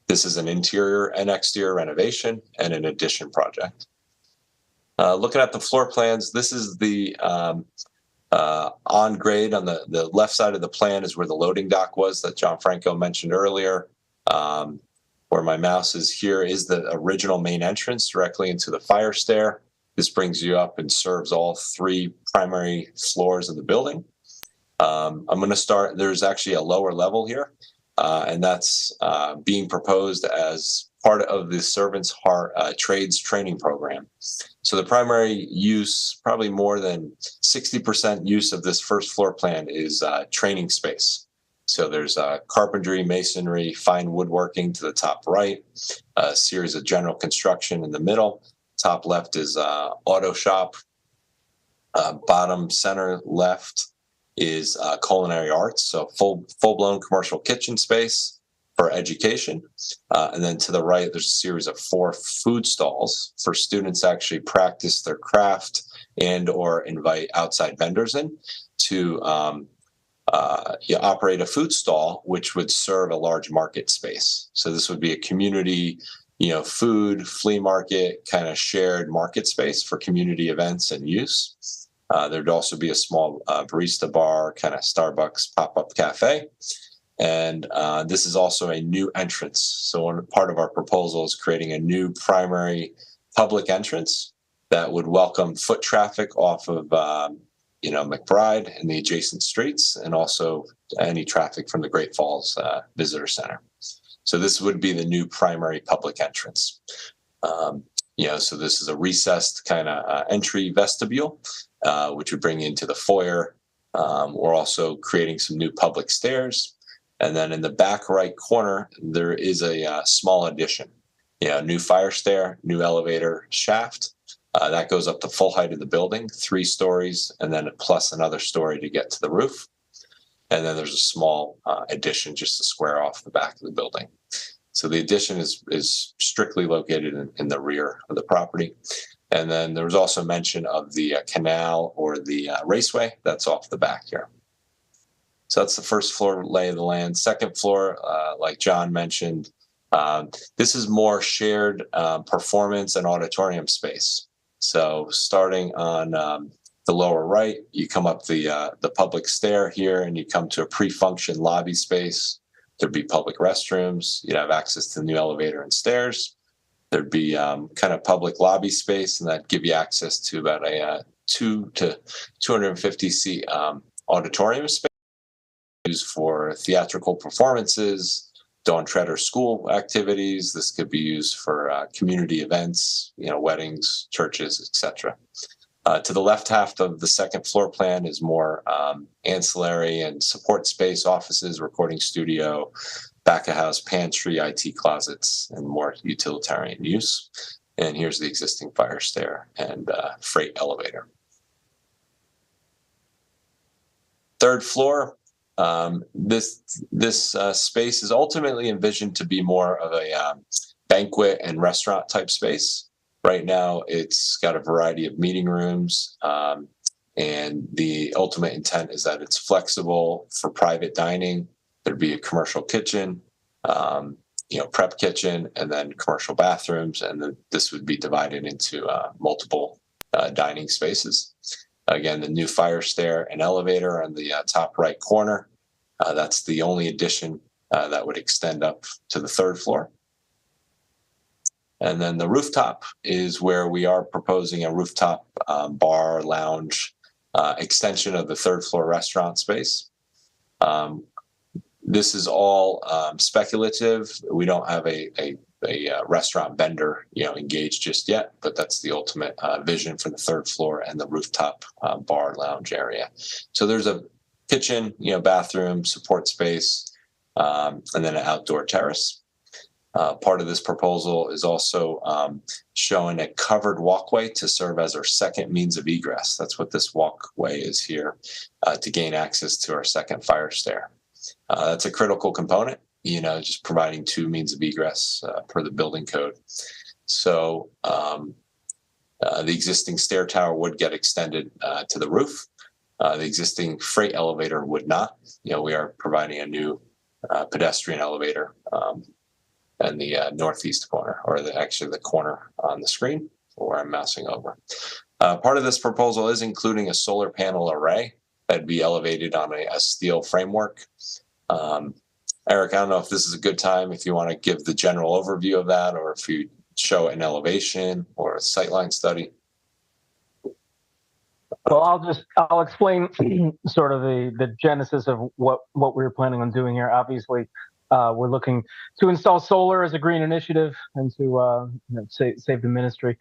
this is an interior and exterior renovation and an addition project. Looking at the floor plans, this is the on grade. On the left side of the plan is where the loading dock was that John Franco mentioned earlier. Where my mouse is here is the original main entrance directly into the fire stair. This brings you up and serves all 3 primary floors of the building. I'm going to start, there's actually a lower level here, and that's being proposed as part of the Servants Heart Trades Training Program. So the primary use, probably more than 60% use of this first floor plan is training space. So there's carpentry, masonry, fine woodworking to the top right, a series of general construction in the middle. Top left is auto shop. Bottom center left is culinary arts, so full-blown commercial kitchen space for education. And then to the right, there's a series of 4 food stalls for students to actually practice their craft and or invite outside vendors in to operate a food stall, which would serve a large market space. So this would be a community, food, flea market, kind of shared market space for community events and use. There'd also be a small barista bar, kind of Starbucks pop-up cafe. And this is also a new entrance. So part of our proposal is creating a new primary public entrance that would welcome foot traffic off of McBride and the adjacent streets, and also any traffic from the Great Falls Visitor Center. So this would be the new primary public entrance. So this is a recessed kind of entry vestibule, which would bring you into the foyer. We're also creating some new public stairs. And then in the back right corner, there is a small addition, new fire stair, new elevator shaft. That goes up the full height of the building, 3 stories, and then plus another story to get to the roof. And then there's a small addition just to square off the back of the building. So the addition is strictly located in the rear of the property. And then there was also mention of the canal or the raceway that's off the back here. So that's the first floor lay of the land. Second floor, like John mentioned, this is more shared performance and auditorium space. So starting on the lower right, you come up the public stair here, and you come to a pre-function lobby space. There'd be public restrooms. You'd have access to the new elevator and stairs. There'd be kind of public lobby space, and that'd give you access to about a 2 to 250 seat auditorium space used for theatrical performances, Dawn Treader school activities. This could be used for community events, weddings, churches, etc. To the left half of the second floor plan is more ancillary and support space, offices, recording studio, back of house pantry, IT closets, and more utilitarian use. And here's the existing fire stair and freight elevator. Third floor. This space is ultimately envisioned to be more of a banquet and restaurant type space. Right now, it's got a variety of meeting rooms, and the ultimate intent is that it's flexible for private dining. There'd be a commercial kitchen, prep kitchen, and then commercial bathrooms, and then this would be divided into multiple dining spaces. Again, the new fire stair and elevator on the top right corner. That's the only addition that would extend up to the third floor. And then the rooftop is where we are proposing a rooftop bar, lounge, extension of the third floor restaurant space. This is all speculative. We don't have a restaurant vendor, engaged just yet, but that's the ultimate vision for the third floor and the rooftop bar lounge area. So there's a kitchen, bathroom, support space, and then an outdoor terrace. Part of this proposal is also showing a covered walkway to serve as our second means of egress. That's what this walkway is here, to gain access to our second fire stair. That's a critical component, just providing 2 means of egress per the building code. So the existing stair tower would get extended to the roof. The existing freight elevator would not. We are providing a new pedestrian elevator in the northeast corner, or actually the corner on the screen where I'm mousing over. Part of this proposal is including a solar panel array that'd be elevated on a steel framework. Eric, I don't know if this is a good time, if you want to give the general overview of that, or if you show an elevation or a sightline study. Well, I'll explain sort of the genesis of what we were planning on doing here. Obviously, we're looking to install solar as a green initiative and to save the ministry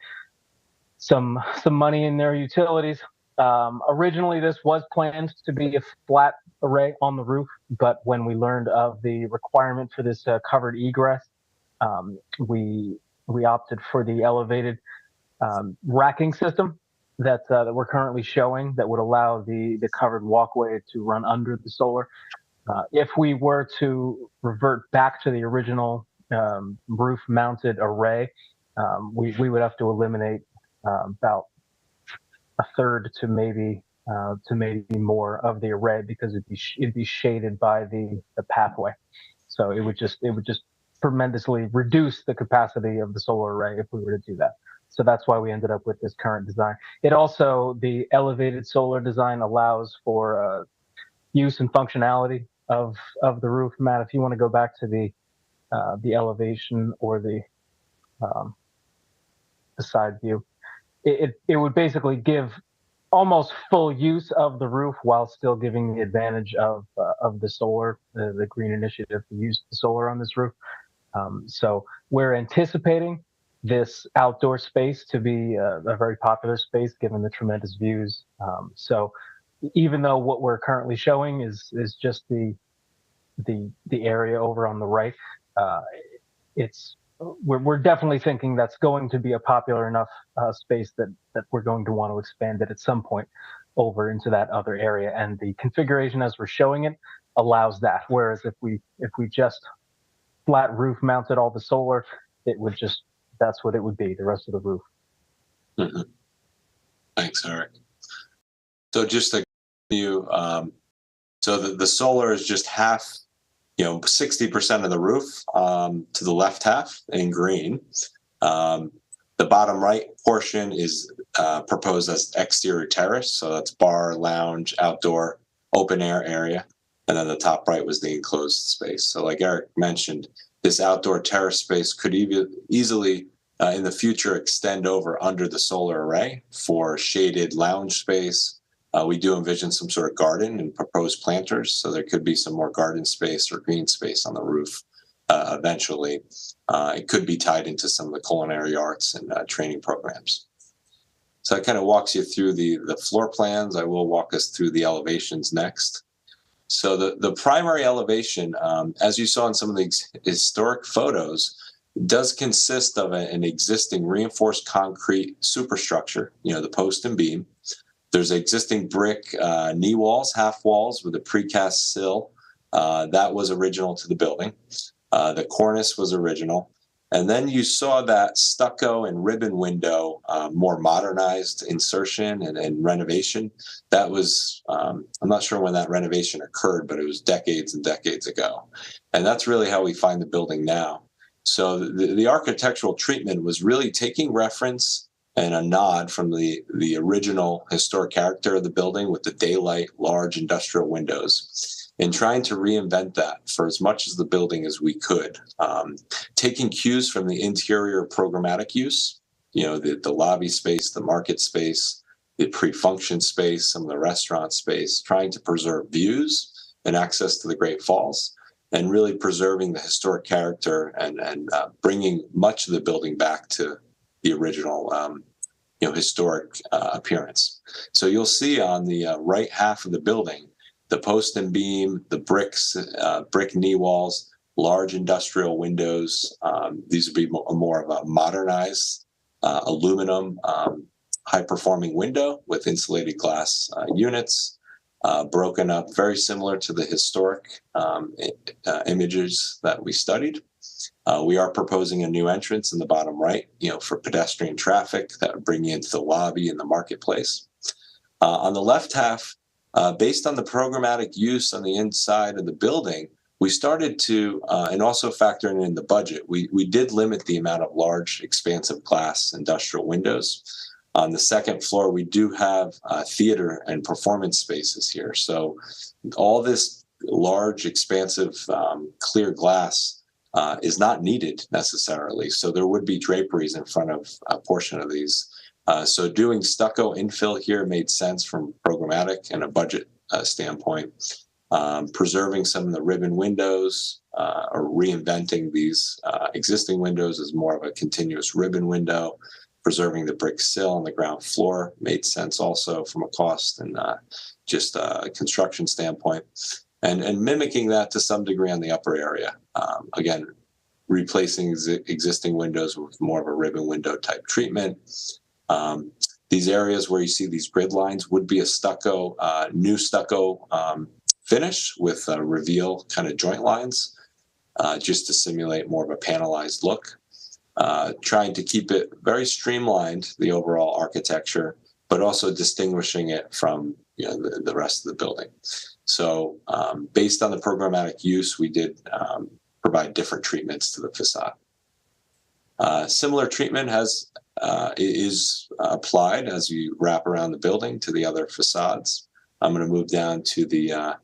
some money in their utilities. Originally, this was planned to be a flat array on the roof, but when we learned of the requirement for this covered egress, we opted for the elevated racking system that we're currently showing that would allow the covered walkway to run under the solar. If we were to revert back to the original roof-mounted array, we would have to eliminate about third to maybe more of the array, because it'd be shaded by the pathway. So it would just tremendously reduce the capacity of the solar array if we were to do that. So that's why we ended up with this current design. It also, the elevated solar design allows for use and functionality of the roof. Matt, if you want to go back to the elevation or the side view, it would basically give almost full use of the roof while still giving the advantage of the solar, the green initiative to use the solar on this roof. So we're anticipating this outdoor space to be a very popular space given the tremendous views. So even though what we're currently showing is just the area over on the right, we're definitely thinking that's going to be a popular enough space that we're going to want to expand it at some point over into that other area. And the configuration as we're showing it allows that. Whereas if we just flat roof mounted all the solar, it would just, that's what it would be, the rest of the roof. Mm-hmm. Thanks, Eric. So just to you, so the solar is just half, 60% of the roof to the left half in green. The bottom right portion is proposed as exterior terrace. So that's bar, lounge, outdoor, open air area. And then the top right was the enclosed space. So like Eric mentioned, this outdoor terrace space could easily in the future extend over under the solar array for shaded lounge space. We do envision some sort of garden and proposed planters, so there could be some more garden space or green space on the roof eventually. It could be tied into some of the culinary arts and training programs. So that kind of walks you through the floor plans. I will walk us through the elevations next. So the primary elevation, as you saw in some of the historic photos, does consist of an existing reinforced concrete superstructure, the post and beam. There's existing brick knee walls, half walls with a precast sill. That was original to the building. The cornice was original. And then you saw that stucco and ribbon window, more modernized insertion and renovation. That was, I'm not sure when that renovation occurred, but it was decades and decades ago. And that's really how we find the building now. So the architectural treatment was really taking reference and a nod from the original historic character of the building with the daylight, large industrial windows, and trying to reinvent that for as much as the building as we could, taking cues from the interior programmatic use, the lobby space, the market space, the pre-function space, some of the restaurant space, trying to preserve views and access to the Great Falls, and really preserving the historic character and bringing much of the building back to the original historic appearance. So you'll see on the right half of the building, the post and beam, the bricks, brick knee walls, large industrial windows. These would be more of a modernized aluminum high-performing window with insulated glass units, broken up, very similar to the historic images that we studied. We are proposing a new entrance in the bottom right, for pedestrian traffic that would bring you into the lobby and the marketplace. On the left half, based on the programmatic use on the inside of the building, we started to, and also factoring in the budget, we did limit the amount of large, expansive glass industrial windows. On the second floor, we do have theater and performance spaces here. So all this large, expansive, clear glass is not needed necessarily. So there would be draperies in front of a portion of these. So doing stucco infill here made sense from programmatic and a budget standpoint. Preserving some of the ribbon windows or reinventing these existing windows as more of a continuous ribbon window. Preserving the brick sill on the ground floor made sense also from a cost and just a construction standpoint. And mimicking that to some degree on the upper area. Again, replacing existing windows with more of a ribbon window type treatment. These areas where you see these grid lines would be a stucco, new stucco finish with reveal kind of joint lines, just to simulate more of a panelized look. Trying to keep it very streamlined, the overall architecture, but also distinguishing it from the rest of the building. So based on the programmatic use, we did provide different treatments to the facade. Similar treatment is applied as you wrap around the building to the other facades. I'm going to move down to the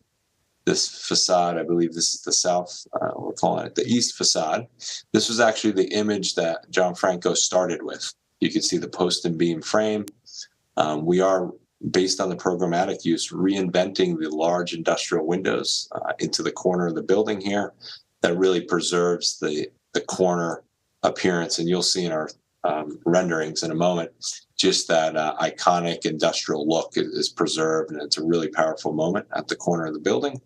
this facade. I believe this is the south, we're calling it the east facade. This was actually the image that John Franco started with. You can see the post and beam frame. We are, based on the programmatic use, reinventing the large industrial windows into the corner of the building here. That really preserves the corner appearance, and you'll see in our renderings in a moment, just that iconic industrial look is preserved, and it's a really powerful moment at the corner of the building.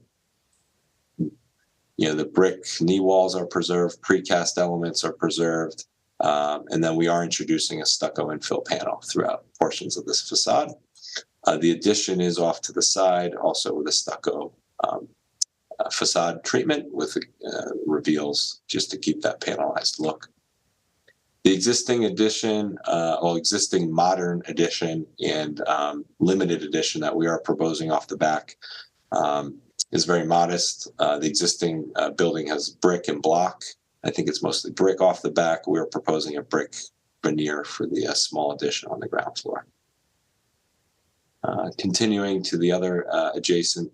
The brick knee walls are preserved, precast elements are preserved, and then we are introducing a stucco infill panel throughout portions of this facade. The addition is off to the side, also with a stucco facade treatment with reveals just to keep that panelized look. The existing addition, existing modern addition and limited addition that we are proposing off the back is very modest. The existing building has brick and block. I think it's mostly brick off the back. We're proposing a brick veneer for the small addition on the ground floor. Continuing to the other adjacent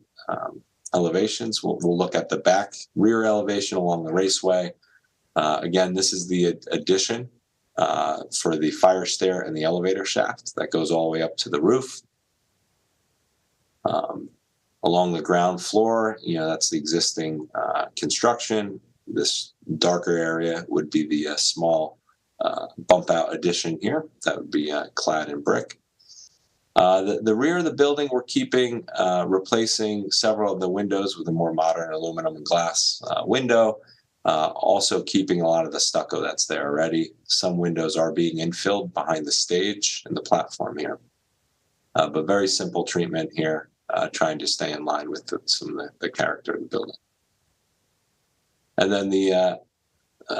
elevations, we'll look at the back rear elevation along the raceway. Again, this is the addition for the fire stair and the elevator shaft that goes all the way up to the roof. Along the ground floor, that's the existing construction. This darker area would be the small bump out addition here that would be clad in brick. The rear of the building, we're keeping, replacing several of the windows with a more modern aluminum and glass window, also keeping a lot of the stucco that's there already. Some windows are being infilled behind the stage and the platform here, but very simple treatment here, trying to stay in line with some of the character of the building. And then the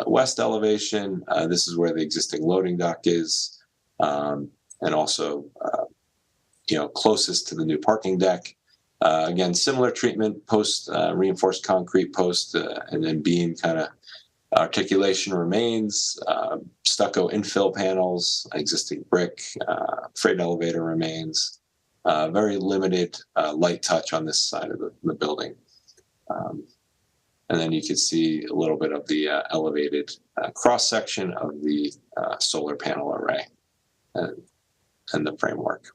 west elevation, this is where the existing loading dock is, and also closest to the new parking deck. Again, similar treatment, post reinforced concrete post and then beam kind of articulation remains, stucco infill panels, existing brick, freight elevator remains, very limited light touch on this side of the building. And then you can see a little bit of the elevated cross section of the solar panel array and the framework.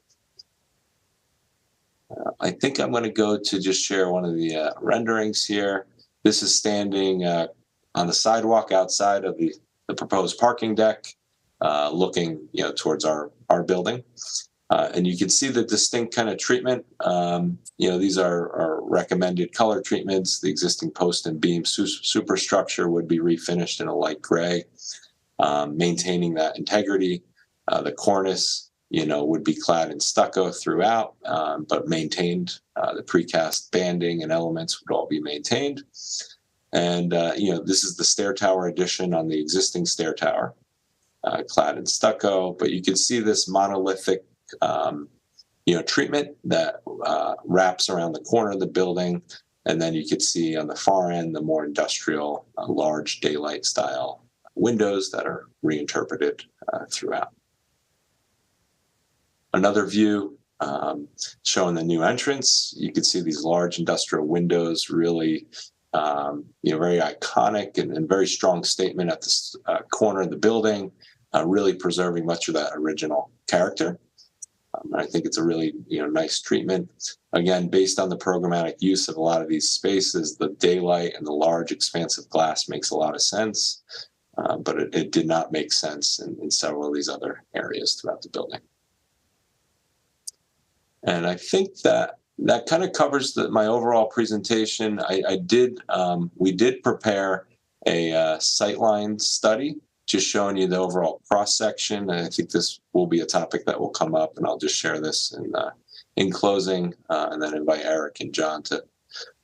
I think I'm going to go to just share one of the renderings here. This is standing on the sidewalk outside of the proposed parking deck, looking towards our building. And you can see the distinct kind of treatment. These are recommended color treatments. The existing post and beam superstructure would be refinished in a light gray, maintaining that integrity. The cornice would be clad in stucco throughout, but maintained. The precast banding and elements would all be maintained. And, this is the stair tower addition on the existing stair tower, clad in stucco. But you can see this monolithic, treatment that wraps around the corner of the building. And then you could see on the far end, the more industrial, large daylight style windows that are reinterpreted throughout. Another view showing the new entrance. You can see these large industrial windows, really, very iconic and very strong statement at the corner of the building, really preserving much of that original character. I think it's a really, nice treatment. Again, based on the programmatic use of a lot of these spaces, the daylight and the large expansive glass makes a lot of sense, but it did not make sense in several of these other areas throughout the building. And I think that kind of covers my overall presentation. We did prepare a sightline study, just showing you the overall cross section. And I think this will be a topic that will come up, and I'll just share this in closing, and then invite Eric and John to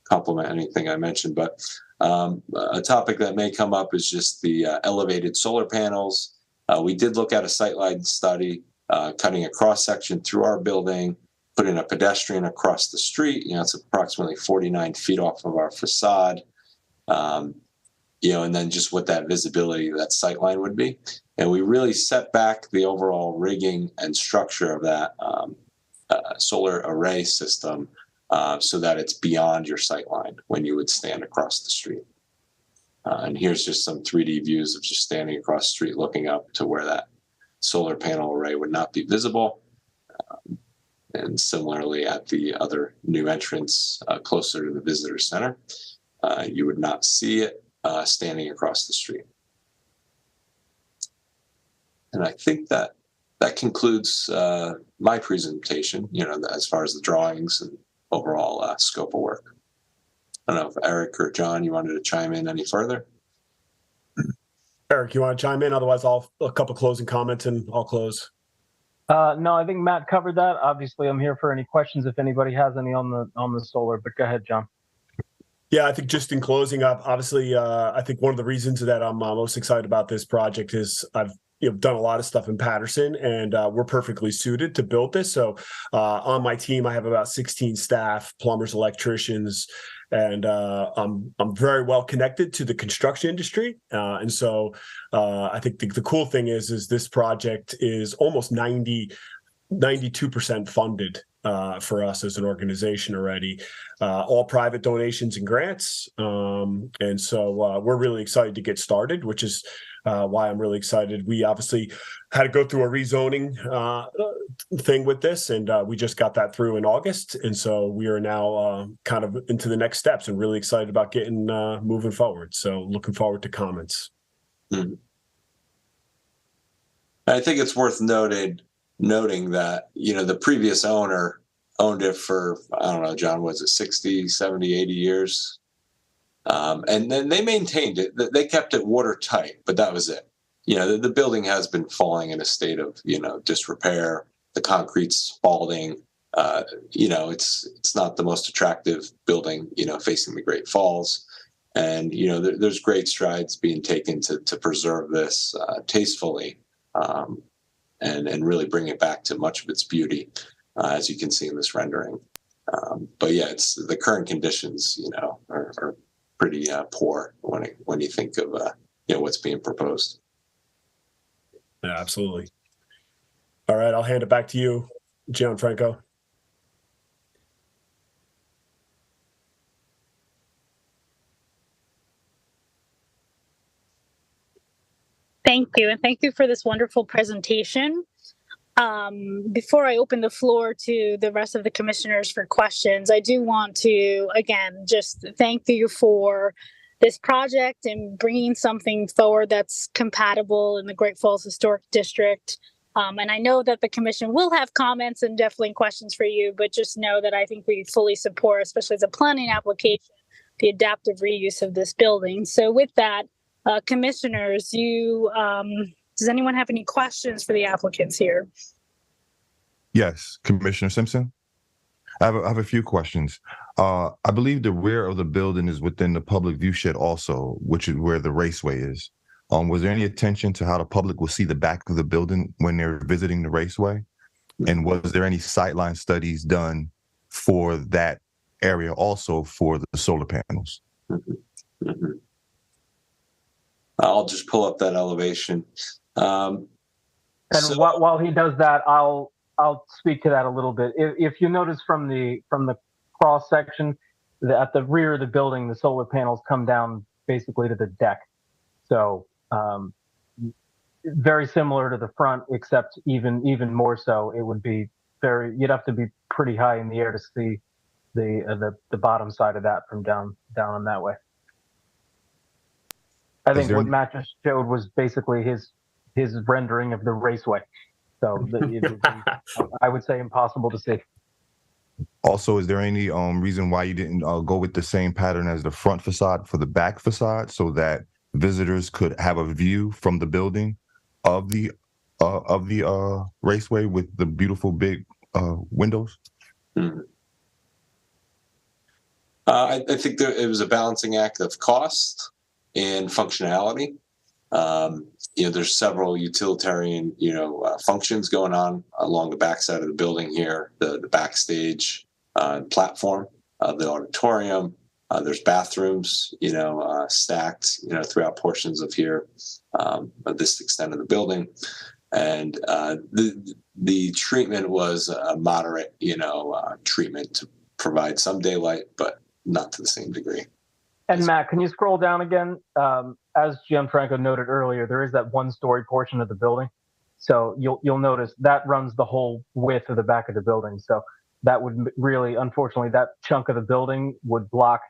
complement anything I mentioned. But a topic that may come up is just the elevated solar panels. We did look at a sightline study cutting a cross section through our building, putting a pedestrian across the street. It's approximately 49 feet off of our facade. And then just what that visibility, that sight line would be. And we really set back the overall rigging and structure of that solar array system so that it's beyond your sight line when you would stand across the street. And here's just some 3D views of just standing across the street looking up to where that solar panel array would not be visible. And similarly at the other new entrance closer to the visitor center, you would not see it standing across the street. And I think that concludes my presentation, as far as the drawings and overall scope of work. I don't know if Eric or John, you wanted to chime in any further? Eric, you want to chime in? Otherwise, a couple closing comments and I'll close. No, I think Matt covered that. Obviously, I'm here for any questions if anybody has any on the solar, but go ahead, John. Yeah, I think just in closing up, obviously, I think one of the reasons that I'm most excited about this project is I've done a lot of stuff in Paterson, and we're perfectly suited to build this. So on my team, I have about 16 staff, plumbers, electricians, and I'm very well connected to the construction industry. And so I think the cool thing is this project is almost 92% funded for us as an organization already, all private donations and grants. And so we're really excited to get started, which is why I'm really excited. We obviously had to go through a rezoning thing with this, and we just got that through in August. And so we are now kind of into the next steps and really excited about getting moving forward. So looking forward to comments. Mm-hmm. I think it's worth noting that, the previous owner owned it for, I don't know, John, was it 60, 70, 80 years? And then they maintained it. They kept it watertight, but that was it. The building has been falling in a state of, disrepair. The concrete's balding. It's not the most attractive building, facing the Great Falls. And, there's great strides being taken to preserve this tastefully. And really bring it back to much of its beauty, as you can see in this rendering. But yeah, it's the current conditions, are pretty poor when you think of what's being proposed. Yeah, absolutely. All right, I'll hand it back to you, Gianfranco. Thank you, and thank you for this wonderful presentation. Before I open the floor to the rest of the commissioners for questions, I do want to, again, just thank you for this project and bringing something forward that's compatible in the Great Falls Historic District. And I know that the commission will have comments and definitely questions for you, but just know that I think we fully support, especially as a planning application, the adaptive reuse of this building. So with that, commissioners, does anyone have any questions for the applicants here? Yes, Commissioner Simpson. I have a few questions. I believe the rear of the building is within the public view shed also, which is where the raceway is. Was there any attention to how the public will see the back of the building when they're visiting the raceway? And was there any sightline studies done for that area also for the solar panels? Mm-hmm. Mm-hmm. I'll just pull up that elevation. While he does that, I'll speak to that a little bit. If you notice from the cross section, at the rear of the building, the solar panels come down basically to the deck. So very similar to the front, except even more so. It would be you'd have to be pretty high in the air to see the bottom side of that from down on that way. I think what Matt just showed was basically his rendering of the raceway. So it would be, I would say, impossible to see. Also, is there any reason why you didn't go with the same pattern as the front facade for the back facade, so that visitors could have a view from the building of the raceway with the beautiful big windows? Mm-hmm. I think it was a balancing act of cost and functionality. there's several utilitarian, functions going on along the backside of the building here, the backstage platform, the auditorium. There's bathrooms, stacked, throughout portions of here, of this extent of the building. And the treatment was a moderate, treatment to provide some daylight, but not to the same degree. And Matt, can you scroll down again? As Gianfranco noted earlier, there is that one-story portion of the building. So you'll notice that runs the whole width of the back of the building. So that would really, unfortunately, that chunk of the building would block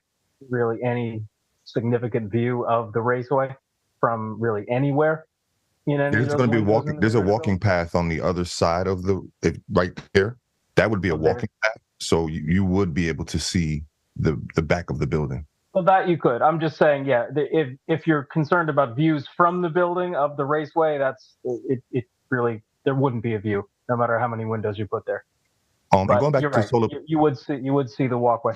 really any significant view of the raceway from really anywhere. There's going to be walking. There's a walking path on the other side of right there. That would be a walking path, so you would be able to see the back of the building. Well, that you could. I'm just saying, yeah. If you're concerned about views from the building of the raceway, it really there wouldn't be a view, no matter how many windows you put there. And going back to the solar, you would see the walkway.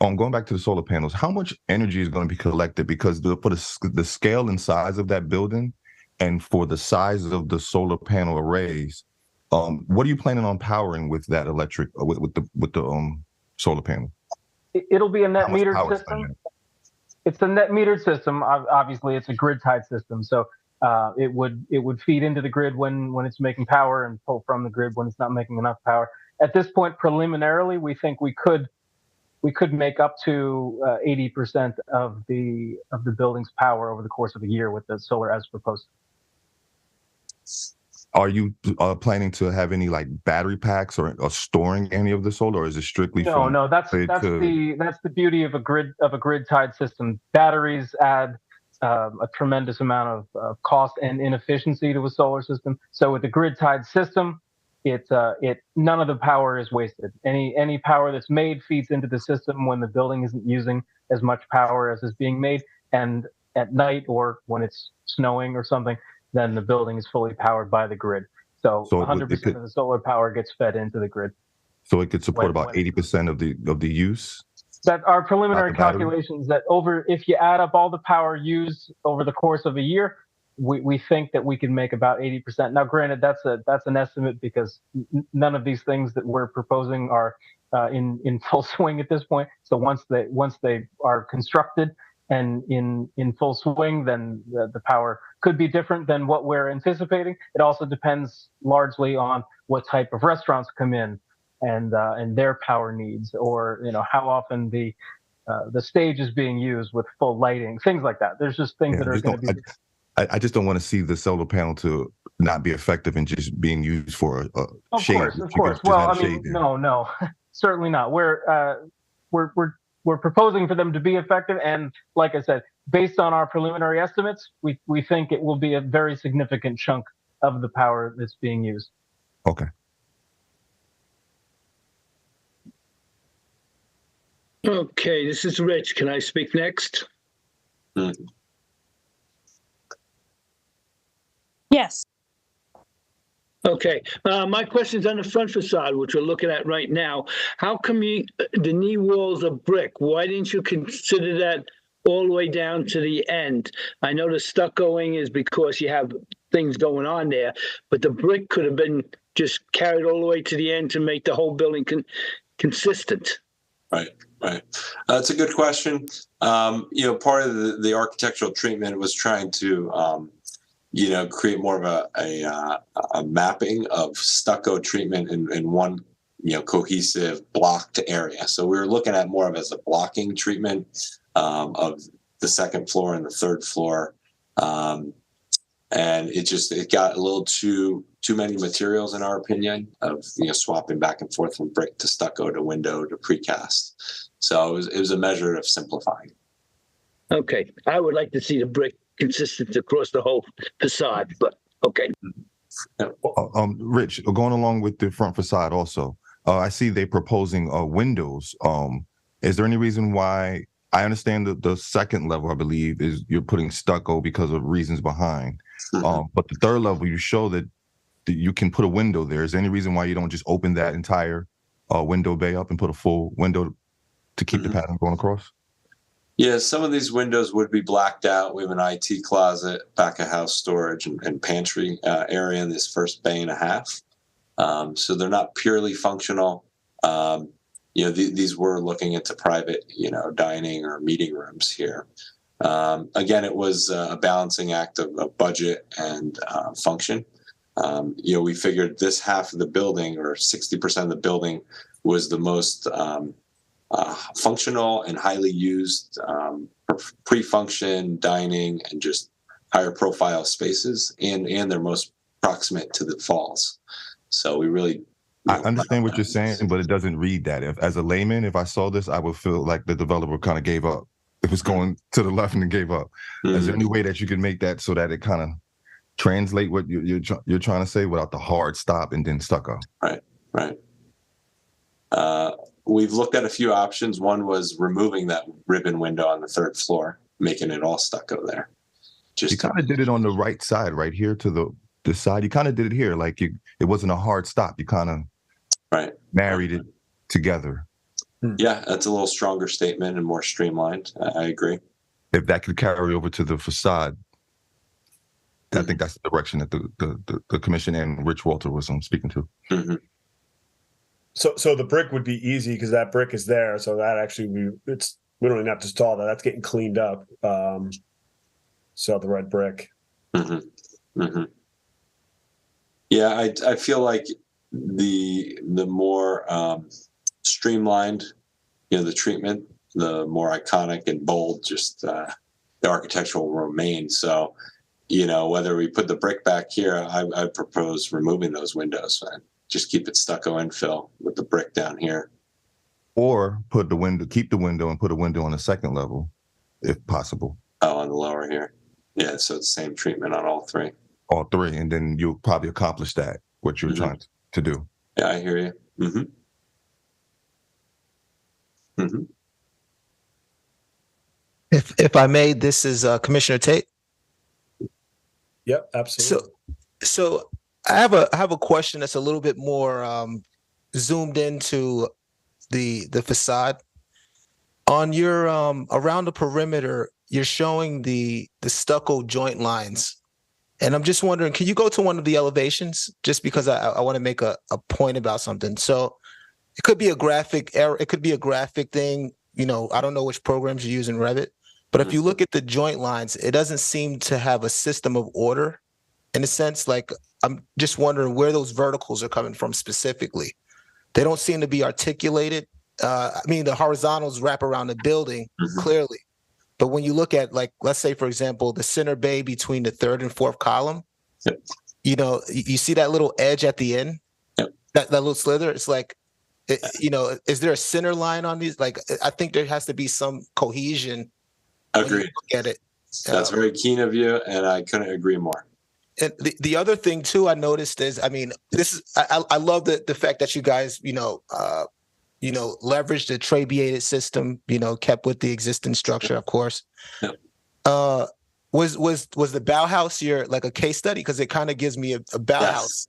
Going back to the solar panels, how much energy is going to be collected? Because for the scale and size of that building, and for the size of the solar panel arrays, what are you planning on powering with that electric with the solar panel? It'll be a net metered system. It's a net metered system. Obviously, it's a grid tied system, so it would feed into the grid when it's making power and pull from the grid when it's not making enough power. At this point, preliminarily, we think we could make up to 80% of the building's power over the course of a year with the solar as proposed. Are you planning to have any like battery packs or storing any of the solar, or is it strictly no? That's the beauty of a grid tied system. Batteries add a tremendous amount of cost and inefficiency to a solar system. So with the grid tied system, none of the power is wasted. Any power that's made feeds into the system when the building isn't using as much power as is being made, and at night or when it's snowing or something, then the building is fully powered by the grid. So 100% of the solar power gets fed into the grid. So it could support about 80% of the use? That our preliminary calculations that if you add up all the power used over the course of a year, we think that we can make about 80%. Now, granted, that's an estimate because none of these things that we're proposing are in full swing at this point. So once they are constructed and in full swing, then the power could be different than what we're anticipating. It also depends largely on what type of restaurants come in and their power needs, or how often the stage is being used with full lighting, things like that. There's just things that are going to be. I just don't want to see the solar panel to not be effective and just being used for a shade. Of course. Well, I mean, no, certainly not. We're proposing for them to be effective, and like I said, based on our preliminary estimates, we think it will be a very significant chunk of the power that's being used. Okay. Okay, this is Rich. Can I speak next? Yes. Okay, my question's on the front facade, which we're looking at right now. How come the knee walls are brick? Why didn't you consider that all the way down to the end? I know the stuccoing is because you have things going on there, but the brick could have been just carried all the way to the end to make the whole building consistent. Right. That's a good question. Part of the architectural treatment was trying to create more of a mapping of stucco treatment in one, cohesive blocked area. So we were looking at more of as a blocking treatment of the second floor and the third floor. And it got a little too many materials in our opinion of, swapping back and forth from brick to stucco to window to precast. So it was a measure of simplifying. Okay. I would like to see the brick consistent across the whole facade, but okay. Rich, going along with the front facade also, I see they're proposing windows. Is there any reason why? I understand that the second level, I believe, is you're putting stucco because of reasons behind. But the third level, you show that you can put a window there. Is there any reason why you don't just open that entire window bay up and put a full window to keep the pattern going across? Yeah, some of these windows would be blacked out. We have an IT closet, back of house storage, and pantry area in this first bay and a half. So they're not purely functional. These were looking into private, dining or meeting rooms here. Again, it was a balancing act of budget and function. We figured this half of the building, or 60% of the building, was the most functional and highly used pre-function dining and just higher profile spaces, and they're most proximate to the falls. So we really. I understand what you're saying, but it doesn't read that. As a layman, if I saw this, I would feel like the developer kind of gave up. It was going to the left and it gave up. Is there any way that you can make that so that it kind of translate what you're trying to say without the hard stop and then stucco? Right. We've looked at a few options. One was removing that ribbon window on the third floor, making it all stucco there. You kind of did it on the right side, right here to the side. You kind of did it here, like it wasn't a hard stop. You kind of married it together. Yeah, that's a little stronger statement and more streamlined. I agree. If that could carry over to the facade, I think that's the direction that the commission and Rich Walter was speaking to. Mm-hmm. So the brick would be easy because that brick is there. So that actually we don't even have to install that. That's getting cleaned up. So the red brick. Mm-hmm. Mm-hmm. Yeah, I feel like the more streamlined, the treatment, the more iconic and bold just the architectural will remain. So, whether we put the brick back here, I propose removing those windows and just keep it stucco infill with the brick down here. Or keep the window and put a window on the second level, if possible. Oh, on the lower here. Yeah, so it's the same treatment on all three. All three, and then you'll probably accomplish what you're trying to do. Yeah, I hear you. Mm-hmm. Mm-hmm. If I may, this is Commissioner Tate. Yep, absolutely. So I have a question that's a little bit more zoomed into the facade. On your around the perimeter, you're showing the stucco joint lines. And I'm just wondering, can you go to one of the elevations? Just because I want to make a point about something. So it could be a graphic error. It could be a graphic thing. I don't know which programs you use in Revit. But if you look at the joint lines, it doesn't seem to have a system of order in a sense. Like, I'm just wondering where those verticals are coming from specifically. They don't seem to be articulated. The horizontals wrap around the building clearly. But when you look at, like, let's say, for example, the center bay between the third and fourth column, you see that little edge at the end, that little slither. It's like, is there a center line on these? Like, I think there has to be some cohesion. Agreed. Look at it. That's very keen of you, and I couldn't agree more. And the other thing too I noticed is, I love the fact that you guys leveraged the trabeated system, kept with the existing structure, of course. Yep. Was the Bauhaus your like a case study, because it kind of gives me a Bauhaus. Yes.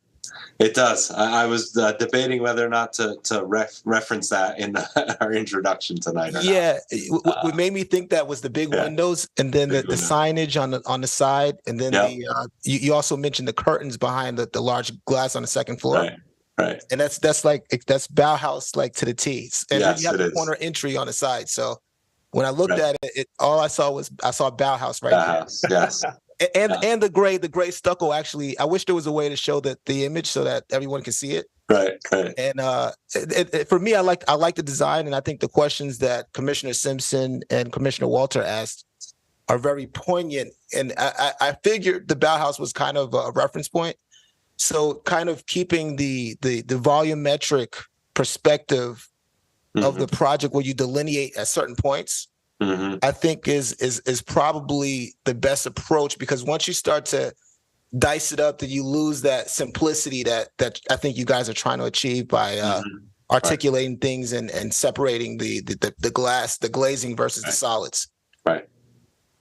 It does. I was debating whether or not to reference that in our introduction tonight. Yeah, what made me think that was the big windows, and then the signage on the side, and then you also mentioned the curtains behind the large glass on the second floor. Right. And that's Bauhaus like to the T. And then you have the corner entry on the side. So when I looked at it, all I saw Bauhaus right there. Yes. And the gray stucco. Actually, I wish there was a way to show the image so that everyone can see it. Right. And for me, I like the design, and I think the questions that Commissioner Simpson and Commissioner Walter asked are very poignant. And I figured the Bauhaus was kind of a reference point. So kind of keeping the volumetric perspective of the project where you delineate at certain points, I think is probably the best approach, because once you start to dice it up, then you lose that simplicity that I think you guys are trying to achieve by articulating things and separating the glass, the glazing versus the solids. Right.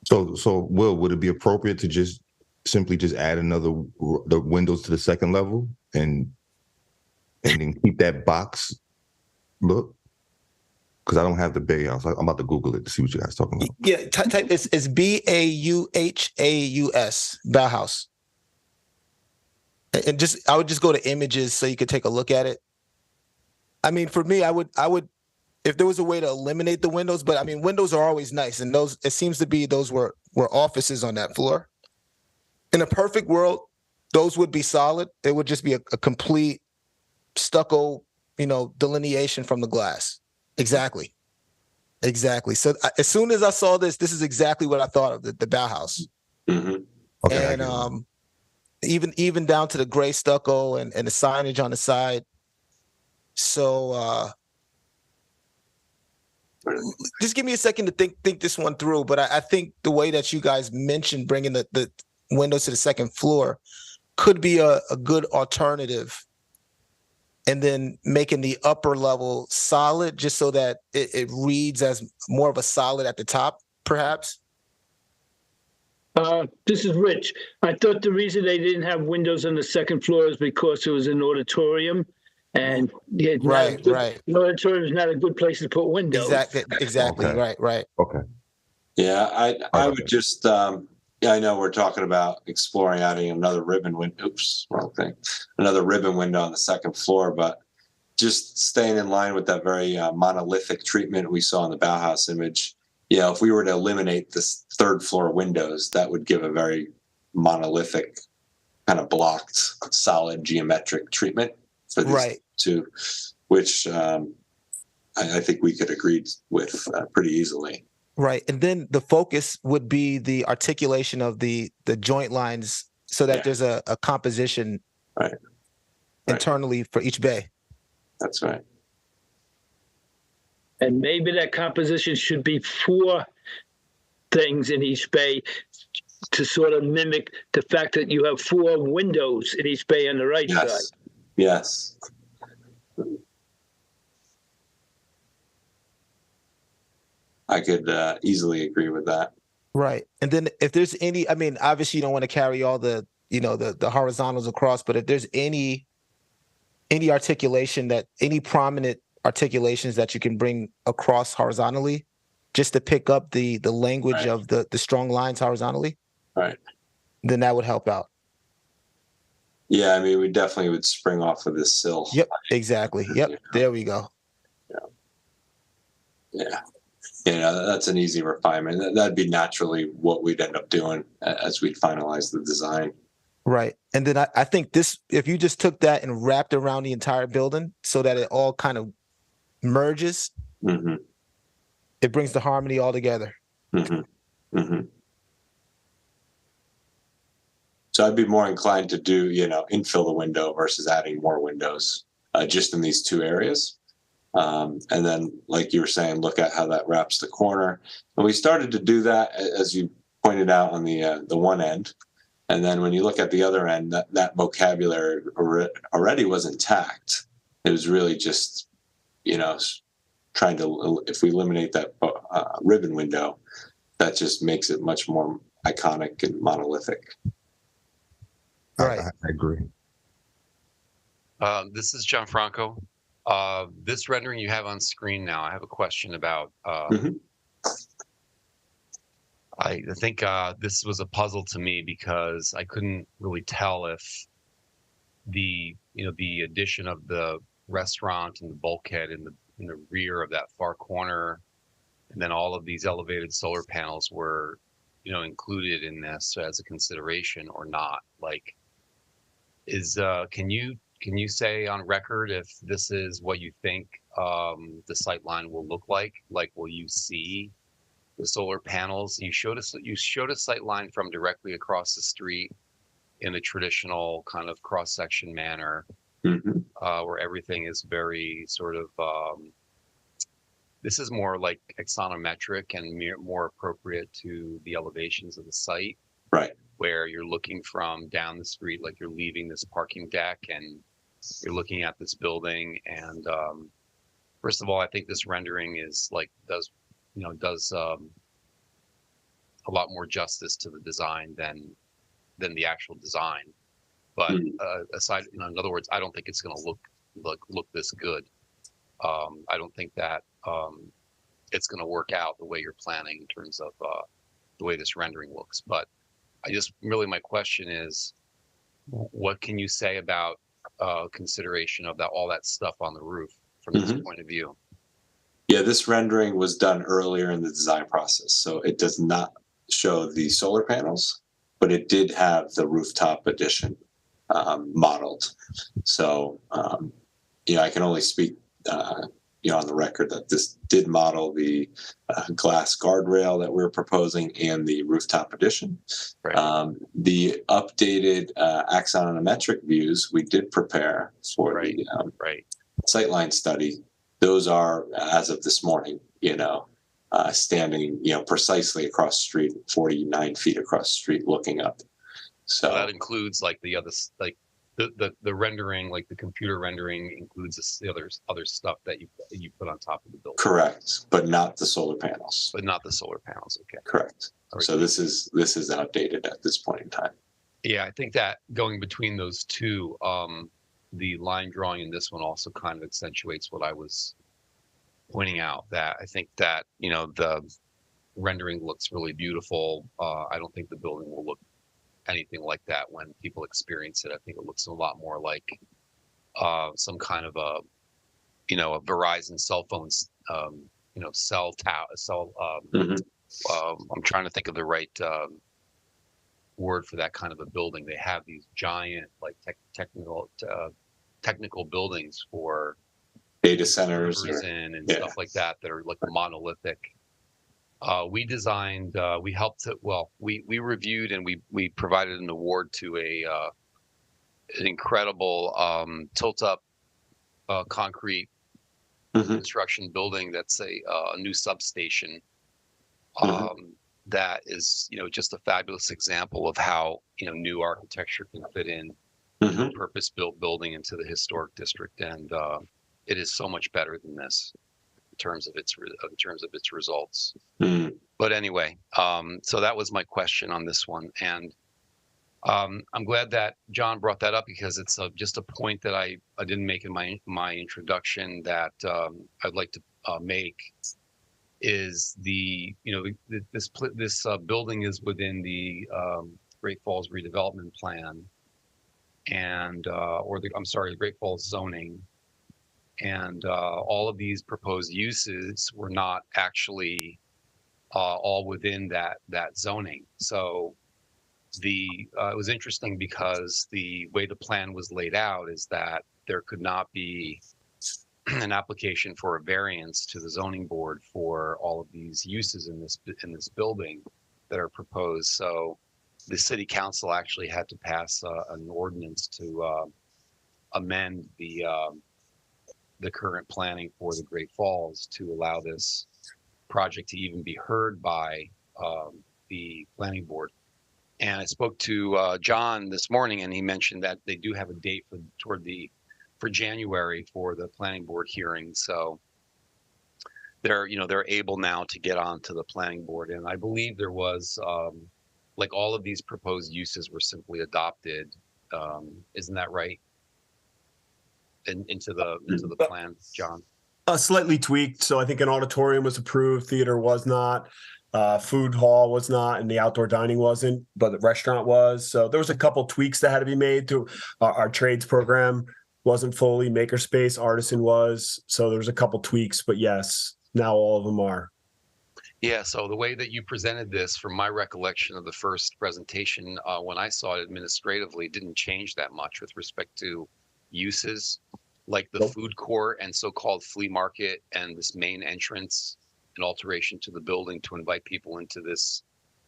So Will, would it be appropriate to simply add the windows to the second level and then keep that box look? Because I don't have the Bay House. I'm about to Google it to see what you guys talking about. Yeah, type it's Bauhaus, Bauhaus. And just I would just go to images so you could take a look at it. I mean, for me, I would if there was a way to eliminate the windows, but I mean, windows are always nice, and those it seems to be those were offices on that floor. In a perfect world, those would be solid. It would just be a complete stucco, delineation from the glass. Exactly. So as soon as I saw this is exactly what I thought of the Bauhaus. Mm-hmm. Okay. And even down to the gray stucco and the signage on the side. So just give me a second to think this one through. But I think the way that you guys mentioned bringing the windows to the second floor could be a good alternative. And then making the upper level solid just so that it reads as more of a solid at the top, perhaps? This is Rich. I thought the reason they didn't have windows on the second floor is because it was an auditorium. And right. The auditorium is not a good place to put windows. Exactly. Okay. Right. Okay. Yeah, I would just I know we're talking about exploring adding another ribbon window. Oops, wrong thing. Another ribbon window on the second floor, but just staying in line with that very monolithic treatment we saw in the Bauhaus image. Yeah, if we were to eliminate this third floor windows, that would give a very monolithic, kind of blocked, solid geometric treatment for these two, which I think we could agree with pretty easily. Right. And then the focus would be the articulation of the joint lines so that there's a composition internally for each bay. That's right. And maybe that composition should be 4 things in each bay to sort of mimic the fact that you have 4 windows in each bay on the right side. Yes. I could easily agree with that. Right. And then if there's any, I mean, obviously you don't want to carry all the, the horizontals across, but if there's any articulation any prominent articulations that you can bring across horizontally, just to pick up the language of the strong lines horizontally, then that would help out. Yeah, I mean, we definitely would spring off of this sill. Yep, exactly. Yep, there we go. Yeah. That's an easy refinement. That'd be naturally what we'd end up doing as we'd finalize the design. Right. And then I think if you just took that and wrapped around the entire building so that it all kind of merges, it brings the harmony all together. So I'd be more inclined to do, infill the window versus adding more windows just in these 2 areas. And then, like you were saying, look at how that wraps the corner. And we started to do that, as you pointed out, on the one end. And then when you look at the other end, that vocabulary already was intact. It was really just, trying to, if we eliminate that ribbon window, that just makes it much more iconic and monolithic. Right. I agree. This is Gianfranco. This rendering you have on screen now, I have a question about. I think this was a puzzle to me because I couldn't really tell if the addition of the restaurant and the bulkhead in the rear of that far corner, and then all of these elevated solar panels were, included in this as a consideration or not. Like, can you say on record if this is what you think the sight line will look like? Like, will you see the solar panels? You showed a sight line from directly across the street in a traditional kind of cross-section manner, where everything is very sort of, this is more like axonometric and more appropriate to the elevations of the site. Right. Where you're looking from down the street, like you're leaving this parking deck and you're looking at this building. And first of all, I think this rendering is does a lot more justice to the design than the actual design. But aside, in other words, I don't think it's going to look this good. I don't think that it's going to work out the way you're planning in terms of the way this rendering looks. But my question is, what can you say about consideration of all that stuff on the roof from this point of view? Yeah, this rendering was done earlier in the design process, so it does not show the solar panels, but it did have the rooftop addition modeled. So, I can only speak, on the record that this did model the glass guardrail that we're proposing and the rooftop addition. Right. The updated axonometric views we did prepare for the sightline study. Those are, as of this morning, standing, precisely across the street, 49 feet across the street, looking up. So that includes like the other, like the rendering, like the computer rendering includes the other stuff that you put on top of the building. Correct, but not the solar panels. But not the solar panels. Okay. Correct. Right. So this is outdated at this point in time. Yeah, I think that going between those two, the line drawing in this one also kind of accentuates what I was pointing out, that I think that, the rendering looks really beautiful. I don't think the building will look anything like that when people experience it. I think it looks a lot more like some kind of a Verizon cell phones, cell tower, I'm trying to think of the right word for that kind of a building. They have these giant, like technical buildings for data centers and stuff like that are like monolithic. We designed, we helped it. Well, we reviewed and we provided an award to an incredible tilt up concrete construction building that's a new substation. That is, just a fabulous example of how, new architecture can fit in a purpose-built building into the historic district. And it is so much better than this in terms of its results. But anyway, so that was my question on this one. And I'm glad that John brought that up, because it's just a point that I didn't make in my introduction that I'd like to make. Is this building is within the Great Falls redevelopment plan, and the Great Falls zoning, and all of these proposed uses were not actually all within that zoning. So it was interesting because the way the plan was laid out is that there could not be an application for a variance to the zoning board for all of these uses in this building that are proposed. So the city council actually had to pass an ordinance to amend the current planning for the Great Falls to allow this project to even be heard by the planning board. And I spoke to John this morning, and he mentioned that they do have a date for January for the planning board hearing. So they're able now to get onto the planning board. And I believe there was like all of these proposed uses were simply adopted. Isn't that right? Into the plan, John? Slightly tweaked. So I think an auditorium was approved, theater was not, food hall was not, and the outdoor dining wasn't, but the restaurant was. So there was a couple tweaks that had to be made to our trades program. Wasn't fully, makerspace, artisan was. So there's a couple tweaks, but yes, now all of them are. Yeah, so the way that you presented this, from my recollection of the first presentation, when I saw it administratively, didn't change that much with respect to uses, like the food court and so-called flea market and this main entrance, an alteration to the building to invite people into this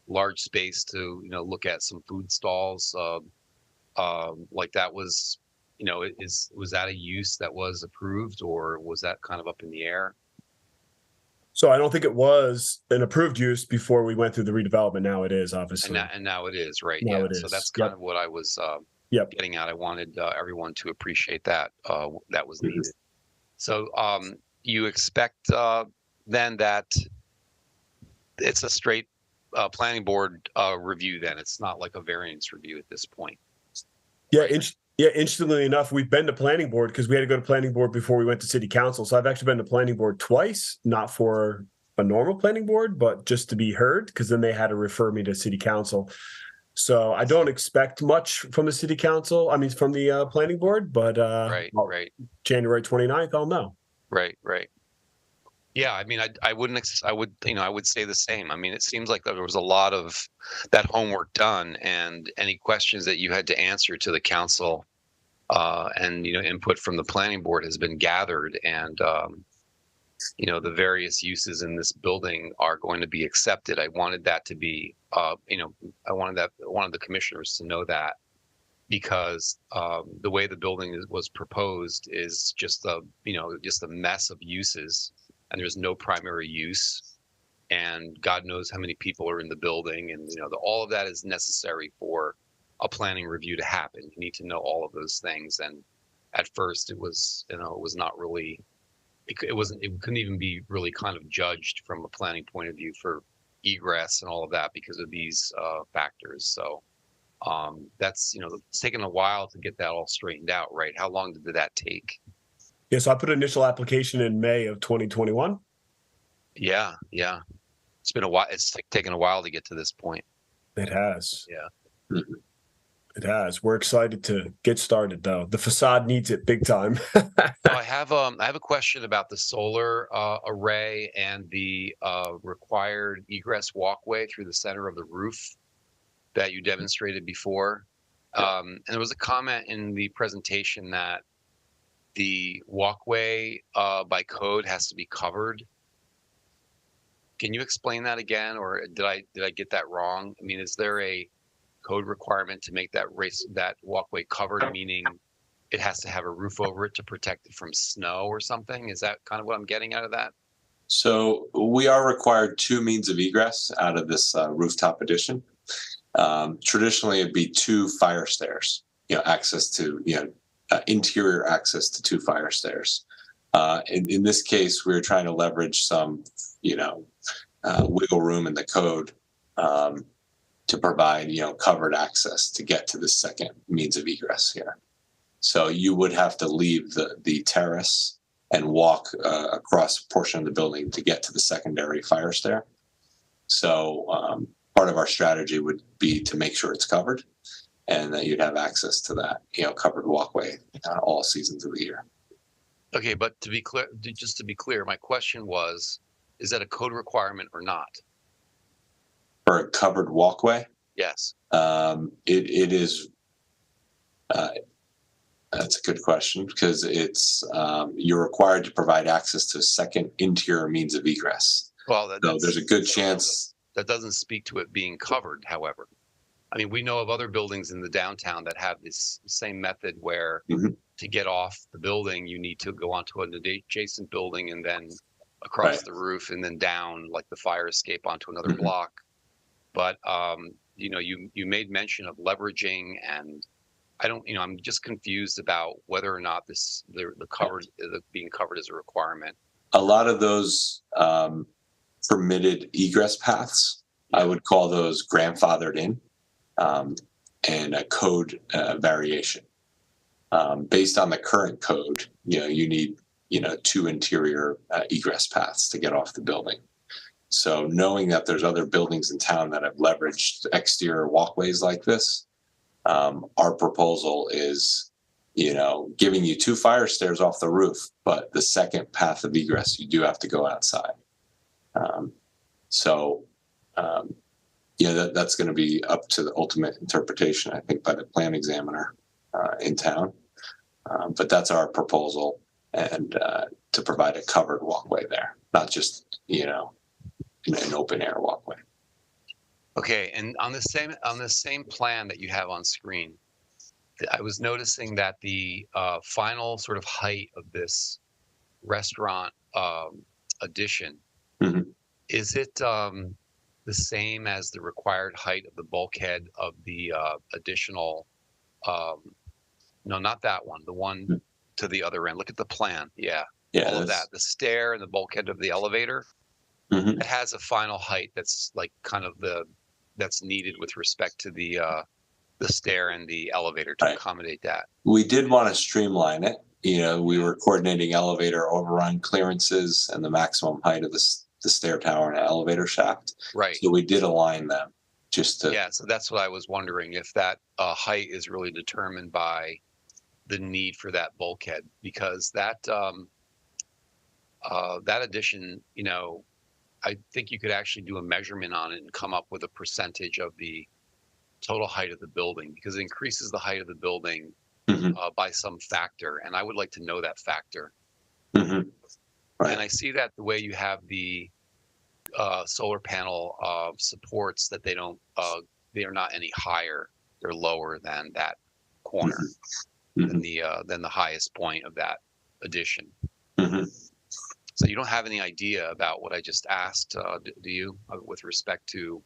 large space to, look at some food stalls. Like that was, was that a use that was approved, or was that kind of up in the air? So I don't think it was an approved use before we went through the redevelopment. Now it is, obviously. And now it is, right? Now yeah. it is. So that's kind of what I was getting at. I wanted everyone to appreciate that that was needed. So you expect then that it's a straight planning board review. Then it's not like a variance review at this point. Yeah, Yeah, interestingly enough, we've been to planning board because we had to go to planning board before we went to city council. So I've actually been to planning board twice, not for a normal planning board, but just to be heard, because then they had to refer me to city council. So I don't expect much from the city council. I mean, from the planning board, but Right. January 29th, I'll know. Right. Yeah, I mean, I wouldn't, I would say the same. I mean, it seems like there was a lot of that homework done, and any questions that you had to answer to the council, and input from the planning board has been gathered, and the various uses in this building are going to be accepted. I wanted that to be, I wanted the commissioners to know that, because the way the building was proposed is just a mess of uses. And there's no primary use, and God knows how many people are in the building, and all of that is necessary for a planning review to happen. You need to know all of those things, and at first it was it was not really, it couldn't even be really kind of judged from a planning point of view for egress and all of that because of these factors. So that's it's taken a while to get that all straightened out, right? How long did that take? Yeah, so I put an initial application in May of 2021. Yeah. It's been a while. It's taken a while to get to this point. It has. Yeah. It has. We're excited to get started, though. The facade needs it big time. I have a question about the solar array and the required egress walkway through the center of the roof that you demonstrated before. And there was a comment in the presentation that the walkway by code has to be covered. Can you explain that again, or did I get that wrong? I mean, is there a code requirement to make that walkway covered, meaning it has to have a roof over it to protect it from snow or something? Is that kind of what I'm getting out of that? So we are required 2 means of egress out of this rooftop addition. Traditionally, it'd be 2 fire stairs, access to, interior access to 2 fire stairs. In this case, we're trying to leverage some, wiggle room in the code to provide, covered access to get to the second means of egress here. So you would have to leave the terrace and walk across a portion of the building to get to the secondary fire stair. So part of our strategy would be to make sure it's covered, and that you'd have access to that, covered walkway all seasons of the year. Okay, but to be clear, my question was, is that a code requirement or not? For a covered walkway? Yes. It is. That's a good question, because it's you're required to provide access to a second interior means of egress. Well, so there's a good chance. That doesn't speak to it being covered, however. I mean, we know of other buildings in the downtown that have this same method where to get off the building, you need to go onto an adjacent building and then across the roof and then down like the fire escape onto another block. But, you made mention of leveraging, and I don't, I'm just confused about whether or not being covered is a requirement. A lot of those permitted egress paths, I would call those grandfathered in. And a code variation. Based on the current code, you need, 2 interior egress paths to get off the building. So knowing that there's other buildings in town that have leveraged exterior walkways like this, our proposal is, giving you 2 fire stairs off the roof, but the second path of egress, you do have to go outside. That's going to be up to the ultimate interpretation, I think, by the plan examiner in town. But that's our proposal, and to provide a covered walkway there, not just, an open air walkway. Okay, and on the same plan that you have on screen, I was noticing that the final sort of height of this restaurant addition, is it the same as the required height of the bulkhead of the additional, no, not that one, the one to the other end. Look at the plan. Yeah, all of that, the stair and the bulkhead of the elevator, it has a final height that's like kind of that's needed with respect to the the stair and the elevator to accommodate that. We did want to streamline it. You know, we were coordinating elevator overrun clearances and the maximum height of the stair tower and elevator shaft. Right. So we did align them just to. Yeah, so that's what I was wondering, if that height is really determined by the need for that bulkhead, because that that addition, you know, I think you could actually do a measurement on it and come up with a percentage of the total height of the building, because it increases the height of the building by some factor, and I would like to know that factor. Right. And I see that the way you have the solar panel supports, that they don't, they are not any higher; they're lower than that corner, than the highest point of that addition. So you don't have any idea about what I just asked, do you, with respect to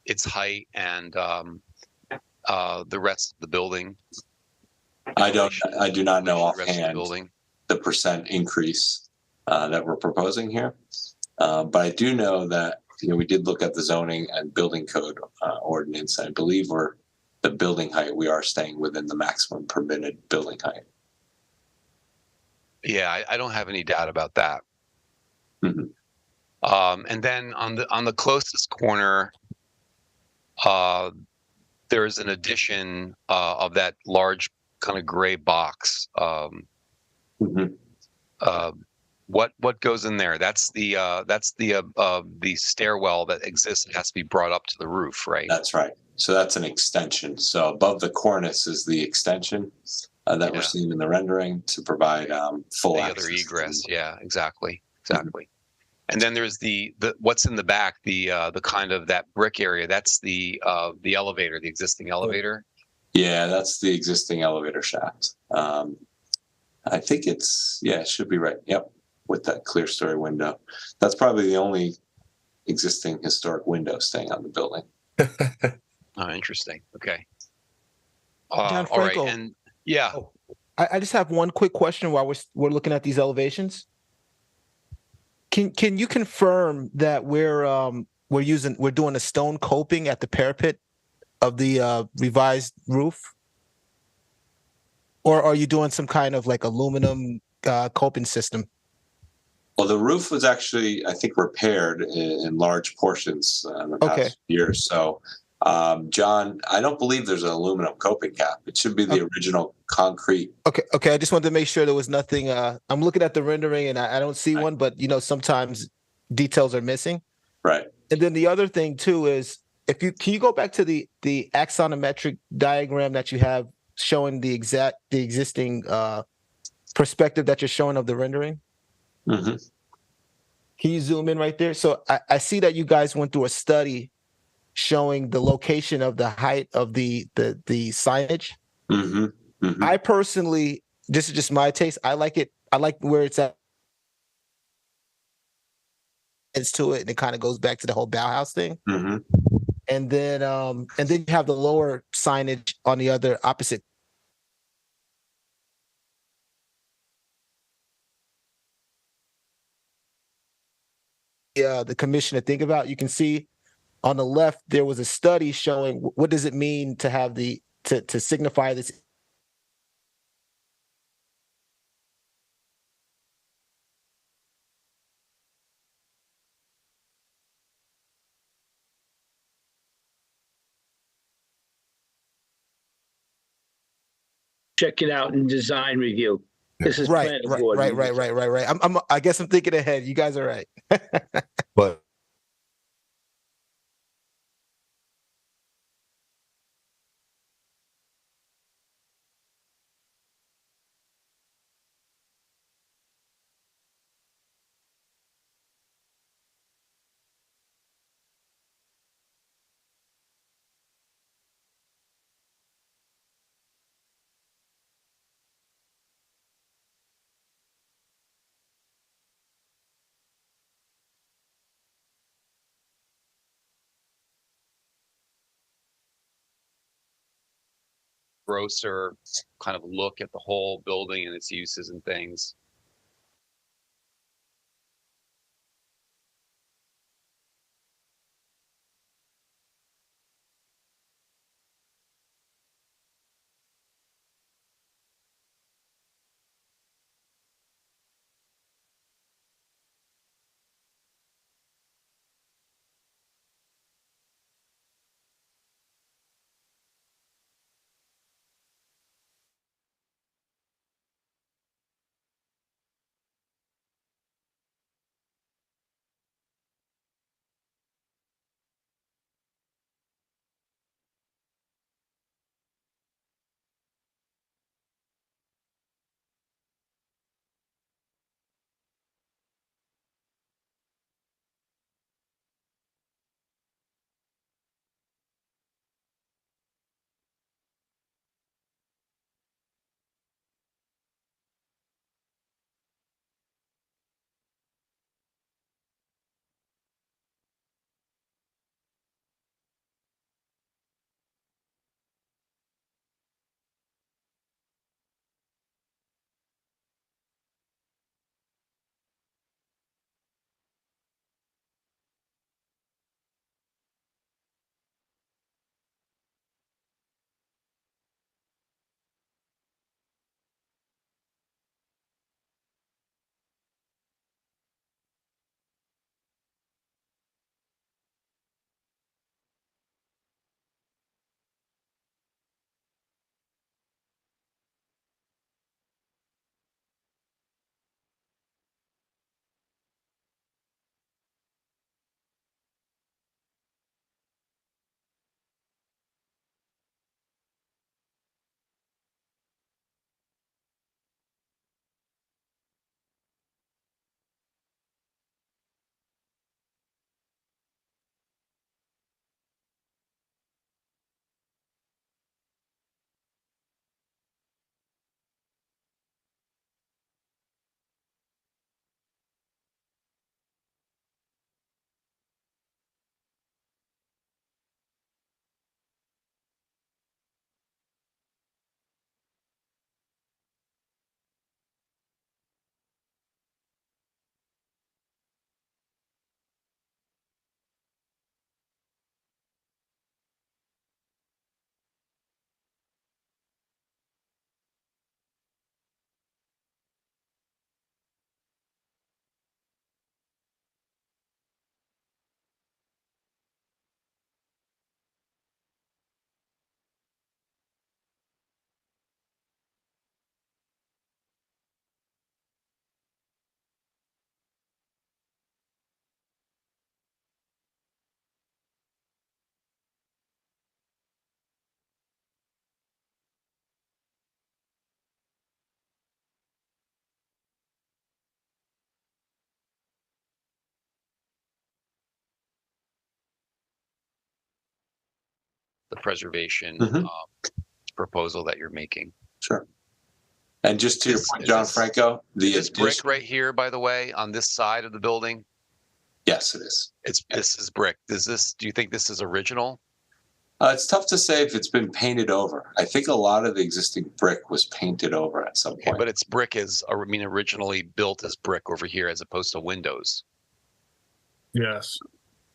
its height and the rest of the building? I do not know offhand the percent increase that we're proposing here, but I do know that, you know, we did look at the zoning and building code ordinance. I believe the building height, we are staying within the maximum permitted building height. Yeah, I don't have any doubt about that. And then on the closest corner, there's an addition of that large kind of gray box. What goes in there? That's the stairwell that exists. It has to be brought up to the roof, right? That's right. So that's an extension. So above the cornice is the extension that we're seeing in the rendering to provide full the access. Other egress. Yeah, exactly. And then there's the what's in the back, the kind of that brick area. That's the elevator, the existing elevator. Yeah, that's the existing elevator shaft. I think it should be right. Yep, with that clear story window. That's probably the only existing historic window staying on the building. Oh, interesting. Okay. John all right, Franco. and yeah. I just have one quick question while we're looking at these elevations. Can you confirm that we're doing a stone coping at the parapet of the revised roof, or are you doing some kind of like aluminum coping system? Well, the roof was actually, I think, repaired in large portions in the past years. So, John, I don't believe there's an aluminum coping cap. It should be the original concrete. Okay. I just wanted to make sure there was nothing. I'm looking at the rendering and I don't see one, but you know, sometimes details are missing. Right. And then the other thing too is, can you go back to the axonometric diagram that you have showing the existing perspective that you're showing of the rendering? Can you zoom in right there? So I see that you guys went through a study showing the location of the height of the signage. I personally, this is just my taste, I like it. I like where it's at. It's to it, and it kind of goes back to the whole Bauhaus thing. And then you have the lower signage on the other opposite. The commission to think about. You can see on the left there was a study showing what does it mean to have to signify this. Check it out in design review. This is right. I guess I'm thinking ahead. You guys are right. But grosser kind of look at the whole building and its uses and things. preservation proposal that you're making. Sure. And just to your point, John Franco, this brick right here, by the way, on this side of the building? Yes, it is. This is brick. Do you think this is original? It's tough to say if it's been painted over. I think a lot of the existing brick was painted over at some point. But it's brick originally built as brick over here as opposed to windows. Yes.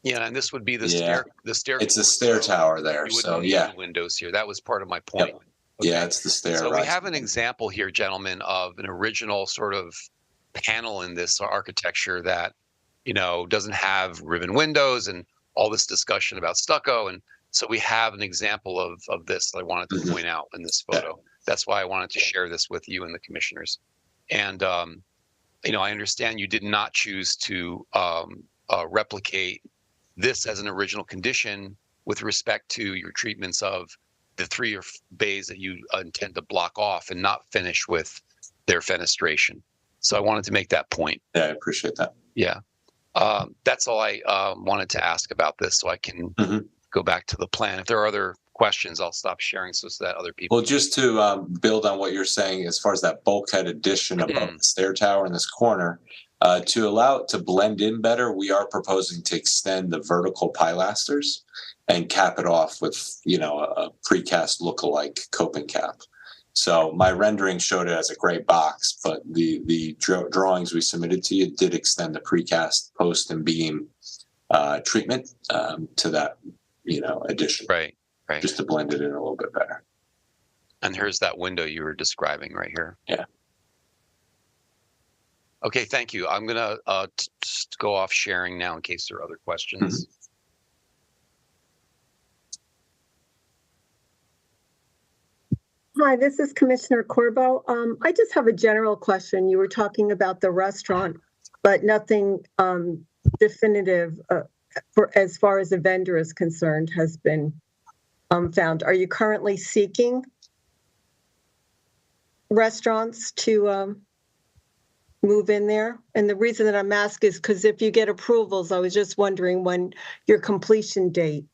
Yeah, and this would be the stair. It's a stair tower there, so yeah. Windows here. That was part of my point. Yep. Okay. Yeah, it's the stair. So we have an example here, gentlemen, of an original sort of panel in this architecture that, doesn't have ribbon windows and all this discussion about stucco. And so we have an example of this that I wanted to point out in this photo. That's why I wanted to share this with you and the commissioners. And, I understand you did not choose to replicate this as an original condition with respect to your treatments of the 3 bays that you intend to block off and not finish with their fenestration. So I wanted to make that point. Yeah, I appreciate that. Yeah. That's all I wanted to ask about this, so I can go back to the plan. If there are other questions, I'll stop sharing so that other people. Well, just to build on what you're saying, as far as that bulkhead addition above the stair tower in this corner, to allow it to blend in better, we are proposing to extend the vertical pilasters and cap it off with, a precast look-alike coping cap. So my rendering showed it as a gray box, but the drawings we submitted to you did extend the precast post and beam treatment to that, addition. Right. Just to blend it in a little bit better. And here's that window you were describing right here. Yeah. Okay, thank you. I'm going to just go off sharing now in case there are other questions. Hi, this is Commissioner Corbo. I just have a general question. You were talking about the restaurant, but nothing definitive for as far as the vendor is concerned has been found. Are you currently seeking restaurants to move in there? And the reason that I'm asking is because if you get approvals, I was just wondering when your completion date.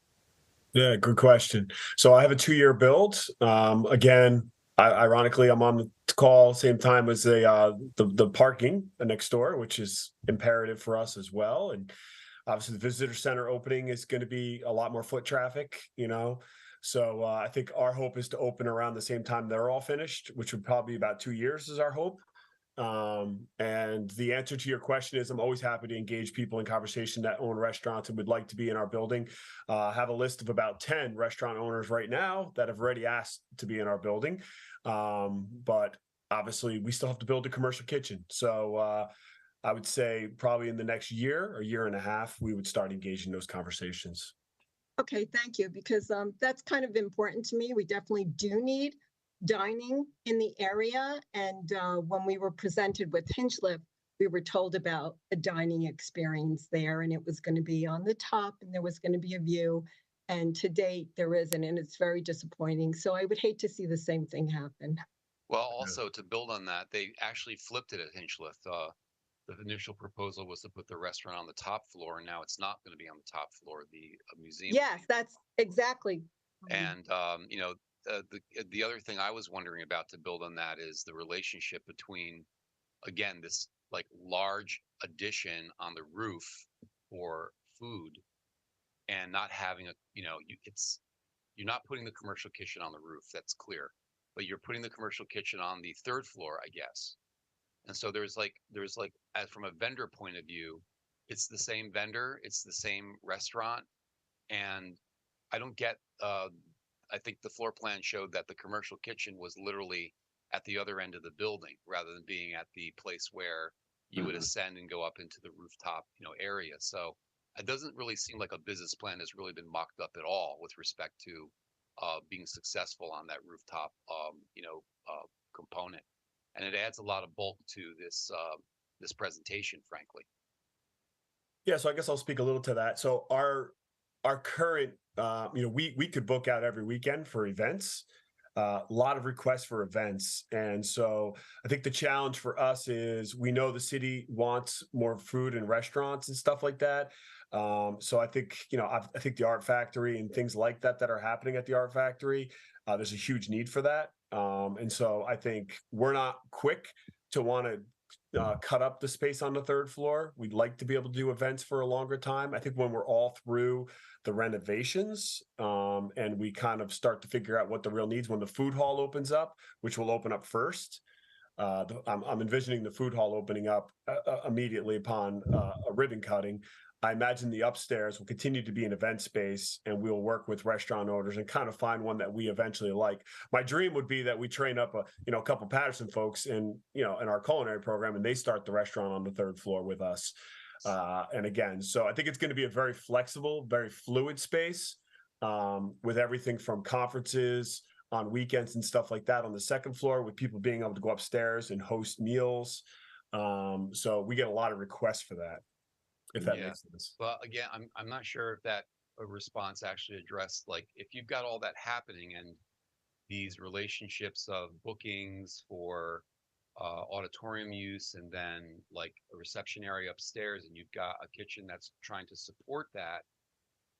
Yeah, good question. So I have a 2-year build. Again, ironically, I'm on the call same time as the parking next door, which is imperative for us as well. And obviously, the visitor center opening is going to be a lot more foot traffic, So I think our hope is to open around the same time they're all finished, which would probably be about 2 years is our hope. And the answer to your question is I'm always happy to engage people in conversation that own restaurants and would like to be in our building. I have a list of about 10 restaurant owners right now that have already asked to be in our building. But obviously we still have to build a commercial kitchen. So I would say probably in the next year or year and a half, we would start engaging those conversations. Okay, thank you, because that's kind of important to me. We definitely do need dining in the area. And when we were presented with Hinchliff, we were told about a dining experience there, and it was going to be on the top and there was going to be a view. And to date, there isn't, and it's very disappointing. So I would hate to see the same thing happen. Well, also to build on that, they actually flipped it at Hinchliff. The initial proposal was to put the restaurant on the top floor, and now it's not going to be on the top floor. The museum. Yes, that's exactly. And the other thing I was wondering about to build on that is the relationship between, again, this like large addition on the roof for food, and not having you're not putting the commercial kitchen on the roof. That's clear, but you're putting the commercial kitchen on the 3rd floor, I guess. And so there's like, as from a vendor point of view, it's the same vendor, it's the same restaurant, and I don't get. I think the floor plan showed that the commercial kitchen was literally at the other end of the building rather than being at the place where you would ascend and go up into the rooftop, area. So it doesn't really seem like a business plan has really been mocked up at all with respect to being successful on that rooftop, component. And it adds a lot of bulk to this presentation, frankly. Yeah, so I guess I'll speak a little to that. So our current, we could book out every weekend for events, a lot of requests for events. And so I think the challenge for us is we know the city wants more food and restaurants and stuff like that. So I think, I think the Art Factory and things like that are happening at the Art Factory, there's a huge need for that. And so I think we're not quick to want to cut up the space on the third floor. We'd like to be able to do events for a longer time. I think when we're all through the renovations and we kind of start to figure out what the real needs, when the food hall opens up, which will open up first, I'm envisioning the food hall opening up immediately upon a ribbon cutting. I imagine the upstairs will continue to be an event space, and we'll work with restaurant owners and kind of find one that we eventually like. My dream would be that we train up a couple Paterson folks in our culinary program, and they start the restaurant on the third floor with us. And again, so I think it's going to be a very flexible, very fluid space with everything from conferences on weekends and stuff like that on the second floor, with people being able to go upstairs and host meals. So we get a lot of requests for that, if that makes sense. Well, again, I'm not sure if that response actually addressed, like, if you've got all that happening and these relationships of bookings for auditorium use, and then like a reception area upstairs, and you've got a kitchen that's trying to support that.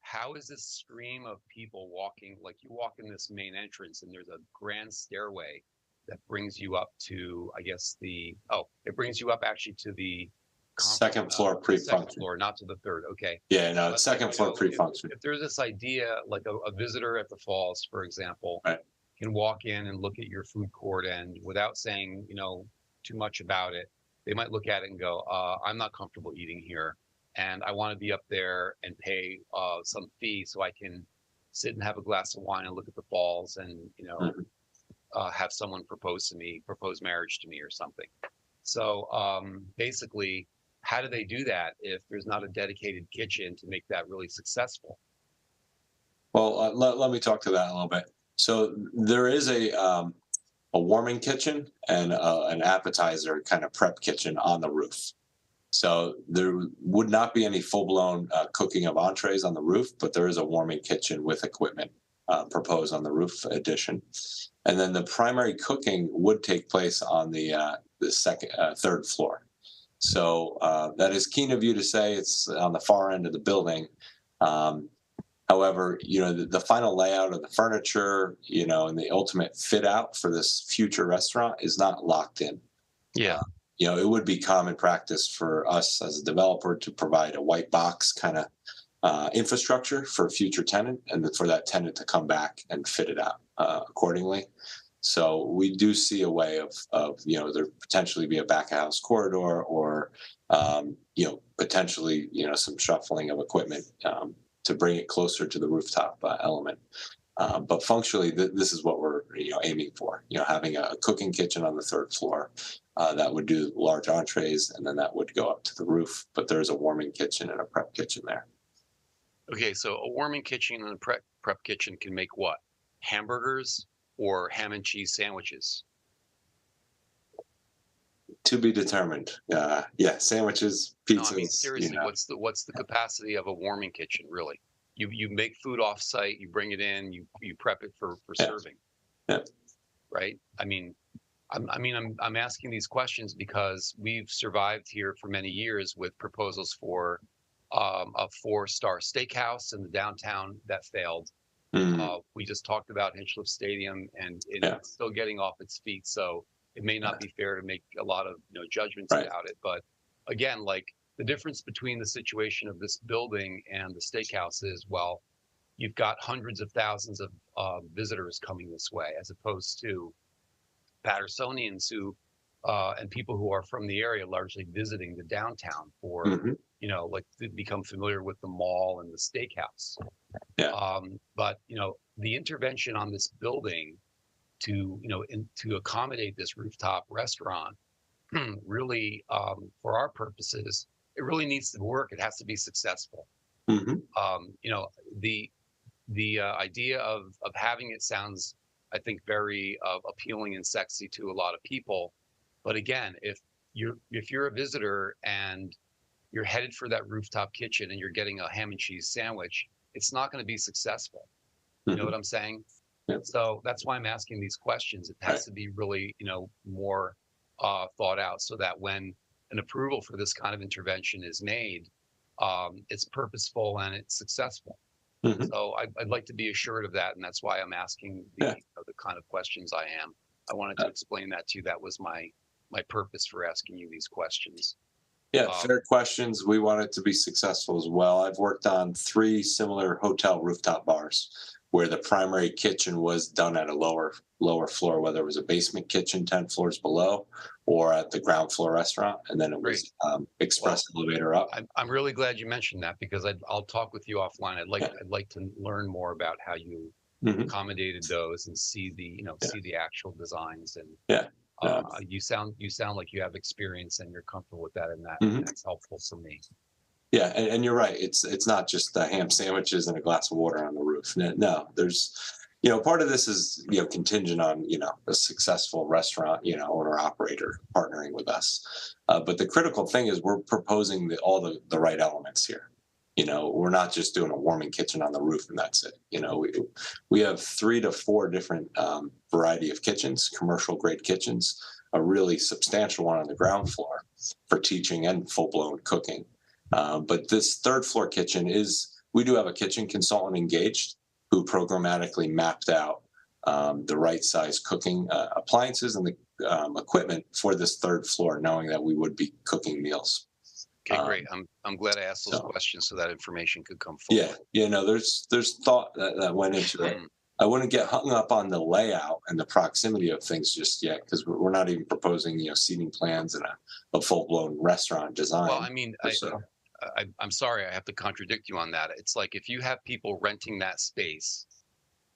How is this stream of people walking? Like, you walk in this main entrance and there's a grand stairway that brings you up to, I guess it brings you up actually to the second floor pre-function. Second floor, not to the third. Okay. Yeah, no, second floor pre-function. If there's this idea, like a visitor at the Falls, for example, can walk in and look at your food court, and without saying, too much about it, they might look at it and go, I'm not comfortable eating here, and I want to be up there and pay some fee so I can sit and have a glass of wine and look at the falls, and have someone propose marriage to me or something. So basically, how do they do that if there's not a dedicated kitchen to make that really successful? Well, let me talk to that a little bit. So there is a warming kitchen and an appetizer kind of prep kitchen on the roof. So there would not be any full-blown cooking of entrees on the roof, but there is a warming kitchen with equipment proposed on the roof addition. And then the primary cooking would take place on the third floor. So that is keen of you to say it's on the far end of the building. However, the final layout of the furniture, and the ultimate fit out for this future restaurant is not locked in. Yeah. It would be common practice for us as a developer to provide a white box kind of infrastructure for a future tenant, and for that tenant to come back and fit it out accordingly. So we do see a way of there potentially be a back of house corridor, or potentially some shuffling of equipment to bring it closer to the rooftop element. But functionally, this is what we're aiming for. Having a cooking kitchen on the third floor that would do large entrees, and then that would go up to the roof. But there's a warming kitchen and a prep kitchen there. Okay, so a warming kitchen and a prep kitchen can make what? Hamburgers or ham and cheese sandwiches? To be determined. Yeah, sandwiches, pizzas. No, I mean, seriously, what's the capacity of a warming kitchen, really? You make food off site, you bring it in, you prep it for serving. Yeah. Right? I mean, I'm asking these questions because we've survived here for many years with proposals for a 4-star steakhouse in the downtown that failed. We just talked about Hinchliffe Stadium, and it's still getting off its feet. So it may not be fair to make a lot of judgments about it. But again, like, the difference between the situation of this building and the steakhouse is, well, you've got hundreds of thousands of visitors coming this way, as opposed to Patersonians who and people who are from the area largely visiting the downtown for like to become familiar with the mall and the steakhouse. But the intervention on this building to to accommodate this rooftop restaurant really, for our purposes, it really needs to work. It has to be successful. The idea of having it sounds, I think, very appealing and sexy to a lot of people. But again, if you're a visitor and you're headed for that rooftop kitchen and you're getting a ham and cheese sandwich, it's not going to be successful. You know what I'm saying? So that's why I'm asking these questions. It has to be really, more thought out, so that when an approval for this kind of intervention is made, it's purposeful and it's successful. So I'd like to be assured of that, and that's why I'm asking the kind of questions I am. I wanted to explain that to you. That was my purpose for asking you these questions. Yeah, fair questions. We want it to be successful as well. I've worked on 3 similar hotel rooftop bars where the primary kitchen was done at a lower floor, whether it was a basement kitchen 10 floors below or at the ground floor restaurant, and then it was express elevator up. I'm really glad you mentioned that, because I'll talk with you offline. I'd like to learn more about how you accommodated those and see the see the actual designs. And you sound like you have experience and you're comfortable with that, and that's helpful for me. Yeah, and you're right. It's not just the ham sandwiches and a glass of water on the roof. No, there's, part of this is, contingent on, a successful restaurant, owner operator partnering with us. But the critical thing is we're proposing all the right elements here. We're not just doing a warming kitchen on the roof and that's it. We have 3 to 4 different variety of kitchens, commercial grade kitchens, a really substantial one on the ground floor for teaching and full-blown cooking. But this 3rd floor kitchen we do have a kitchen consultant engaged who programmatically mapped out the right size cooking appliances and the equipment for this 3rd floor, knowing that we would be cooking meals. Okay, great. I'm glad I asked those questions so that information could come forward. Yeah, there's thought that went into it. I wouldn't get hung up on the layout and the proximity of things just yet, because we're not even proposing seating plans and a full-blown restaurant design. Well, I mean, I'm sorry, I have to contradict you on that. It's like if you have people renting that space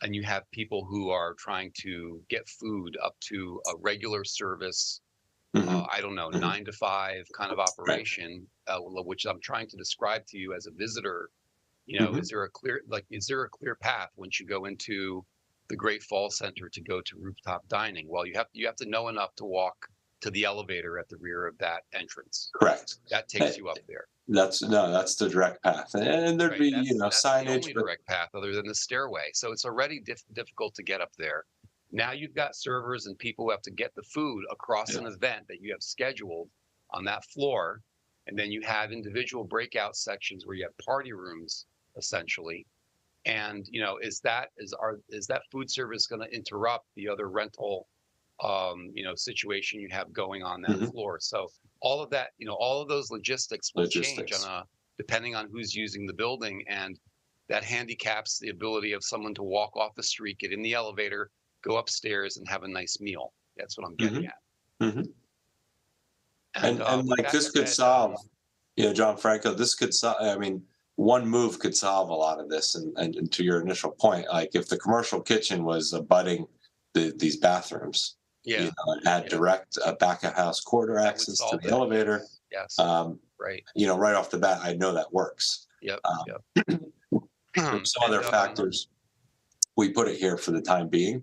and you have people who are trying to get food up to a regular service, I don't know, 9 to 5 kind of operation, which I'm trying to describe to you as a visitor. Is there a clear path once you go into the Great Falls Center to go to rooftop dining? Well, you have to know enough to walk to the elevator at the rear of that entrance. Correct. That takes you up there. That's the direct path, and there'd be that's signage. The only direct path other than the stairway, so it's already difficult to get up there. Now you've got servers and people who have to get the food across an event that you have scheduled on that floor, and then you have individual breakout sections where you have party rooms essentially. And is that food service going to interrupt the other rental situation you have going on that floor? So all of that, all of those logistics will change depending on who's using the building, and that handicaps the ability of someone to walk off the street, get in the elevator, go upstairs, and have a nice meal. That's what I'm getting at. And like this could solve, John Franco, this could solve. I mean, one move could solve a lot of this. And to your initial point, like if the commercial kitchen was abutting these bathrooms, and had direct back of house corridor access to the elevator. Yes. Right. Right off the bat, I know that works. Yep. Some other factors, we put it here for the time being,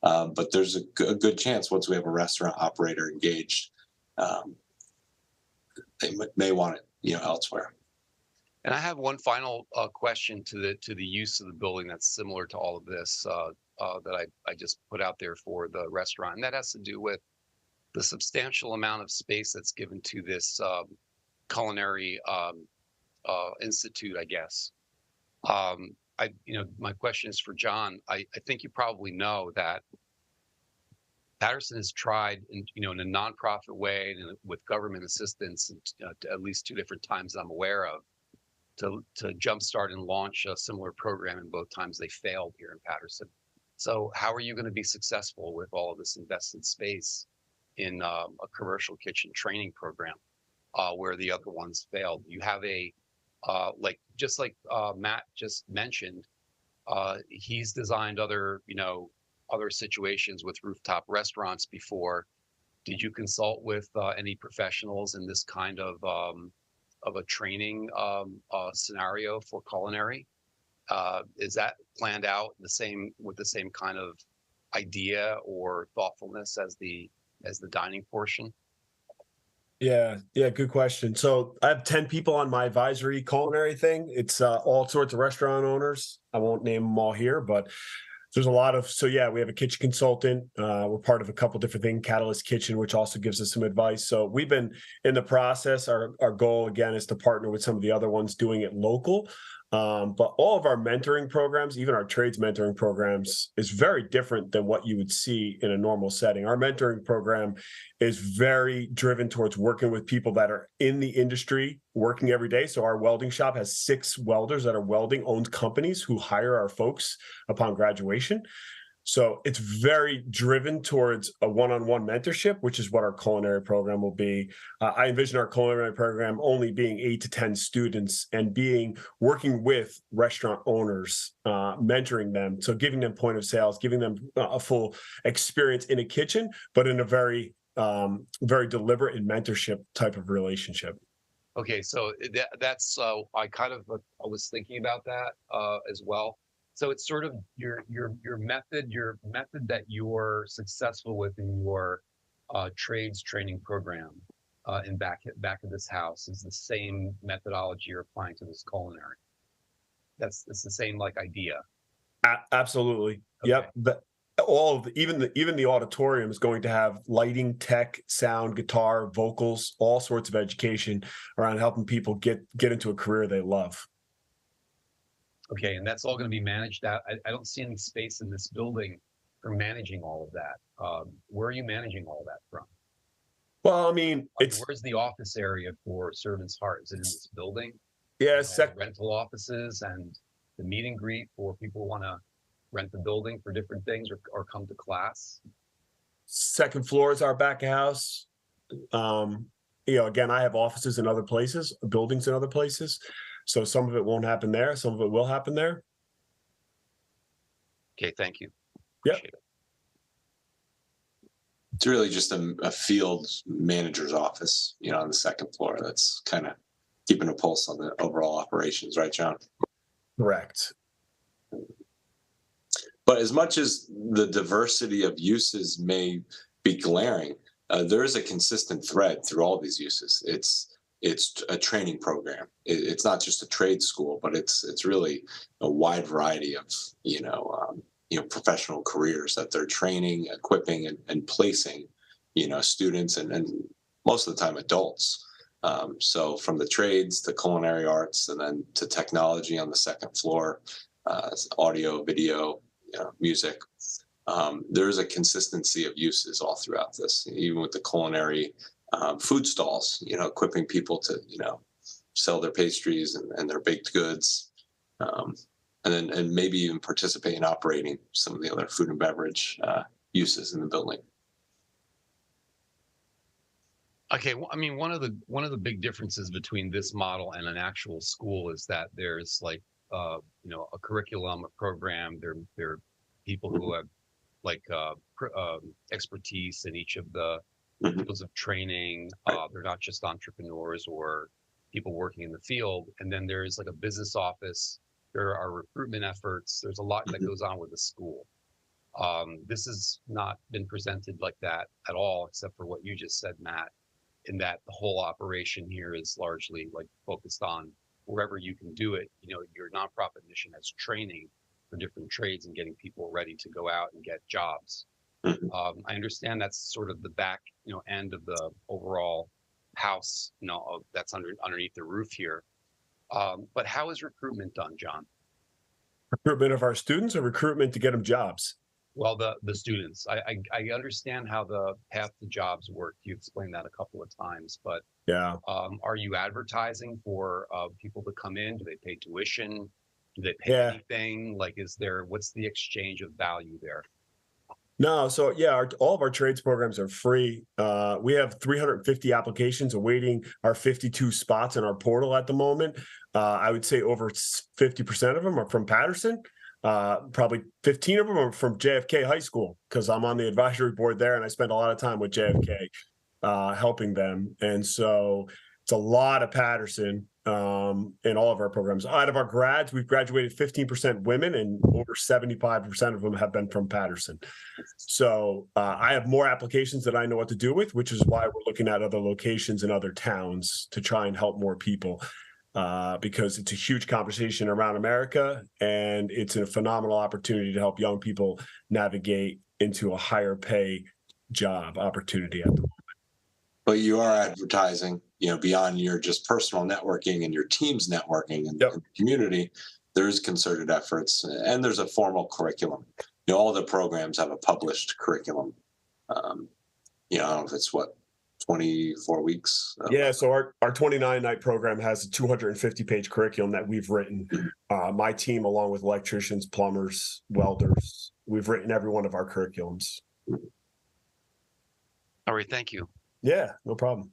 but there's a good chance once we have a restaurant operator engaged, they may want it, elsewhere. And I have one final question to the use of the building that's similar to all of this that I just put out there for the restaurant, and that has to do with the substantial amount of space that's given to this culinary institute, I guess. My question is for John. I think you probably know that Paterson has tried, in a nonprofit way and with government assistance, at least 2 different times I'm aware of, to jumpstart and launch a similar program, and both times they failed here in Paterson. So how are you going to be successful with all of this invested space in a commercial kitchen training program where the other ones failed? You have just like Matt just mentioned, he's designed other situations with rooftop restaurants before. Did you consult with any professionals in this kind of a training scenario for culinary? Is that planned out with the same kind of idea or thoughtfulness as the dining portion? Yeah, good question. So I have 10 people on my advisory culinary thing. It's all sorts of restaurant owners. I won't name them all here, but there's a lot of, so yeah, we have a kitchen consultant. We're part of a couple different things, Catalyst Kitchen, which also gives us some advice. So we've been in the process. Our goal again is to partner with some of the other ones doing it local. But all of our mentoring programs, even our trades mentoring programs, is very different than what you would see in a normal setting. Our mentoring program is very driven towards working with people that are in the industry, working every day. So our welding shop has 6 welders that are welding-owned companies who hire our folks upon graduation. So it's very driven towards a one-on-one mentorship, which is what our culinary program will be. I envision our culinary program only being 8 to 10 students and working with restaurant owners, mentoring them. So giving them point of sales, giving them a full experience in a kitchen, but in a very, very deliberate and mentorship type of relationship. Okay, so that's I was thinking about that as well. So it's sort of your method that you're successful with in your trades training program in back of this house is the same methodology you're applying to this culinary. It's the same like idea. Absolutely. Okay. Yep. Even the auditorium is going to have lighting, tech, sound, guitar, vocals, all sorts of education around helping people get into a career they love. Okay, and that's all going to be managed out. I don't see any space in this building for managing all of that. Where are you managing all of that from? Well, I mean, where's the office area for Servant's Heart? Is it in this building? Yeah, rental offices and the meet and greet for people who want to rent the building for different things or come to class. Second floor is our back of house. Again, I have offices in other places, buildings in other places. So some of it won't happen there. Some of it will happen there. Okay, thank you. Yeah. It's really just a field manager's office, on the second floor. That's kind of keeping a pulse on the overall operations, right, John? Correct. But as much as the diversity of uses may be glaring, there is a consistent thread through all these uses. It's a training program. It's not just a trade school, but it's really a wide variety of professional careers that they're training, equipping, and placing students and most of the time adults. So from the trades to culinary arts and then to technology on the second floor, audio, video, music. There is a consistency of uses all throughout this, even with the culinary food stalls, equipping people to, sell their pastries and their baked goods, and maybe even participate in operating some of the other food and beverage uses in the building. Okay, well, I mean, one of the big differences between this model and an actual school is that there's like a curriculum, a program. There are people who have like expertise in each of the fields of training. They're not just entrepreneurs or people working in the field. And then there's like a business office. There are recruitment efforts. There's a lot that goes on with the school. This has not been presented like that at all, except for what you just said, Matt, in that the whole operation here is largely like focused on wherever you can do it. Your nonprofit mission has training for different trades and getting people ready to go out and get jobs. I understand that's sort of the back, end of the overall house, that's underneath the roof here. But how is recruitment done, John? Recruitment of our students or recruitment to get them jobs? Well, the students. I understand how the path to jobs work. You explained that a couple of times, but yeah. Are you advertising for people to come in? Do they pay tuition? Do they pay anything? Like, what's the exchange of value there? No, so yeah, all of our trades programs are free. We have 350 applications awaiting our 52 spots in our portal at the moment. I would say over 50% of them are from Paterson. Probably 15 of them are from JFK High School because I'm on the advisory board there and I spend a lot of time with JFK helping them. And so it's a lot of Paterson in all of our programs. Out of our grads, we've graduated 15% women and over 75% of them have been from Paterson. So I have more applications that I know what to do with, which is why we're looking at other locations in other towns to try and help more people. because it's a huge conversation around America, and it's a phenomenal opportunity to help young people navigate into a higher pay job opportunity at the moment. But you are advertising, beyond your just personal networking and your team's networking and the community. There's concerted efforts, and there's a formal curriculum. All the programs have a published curriculum. I don't know if it's 24 weeks. Yeah, so our 29-night program has a 250-page curriculum that we've written. My team, along with electricians, plumbers, welders, we've written every one of our curriculums. All right, thank you. Yeah, no problem.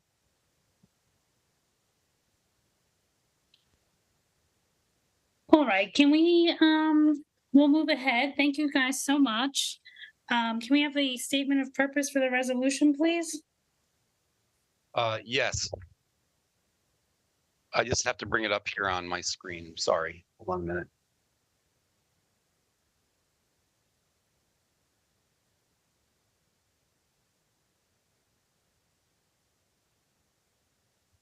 All right, can we, we'll move ahead. Thank you guys so much. Can we have a statement of purpose for the resolution, please? Yes. I just have to bring it up here on my screen. Sorry. Hold on a minute.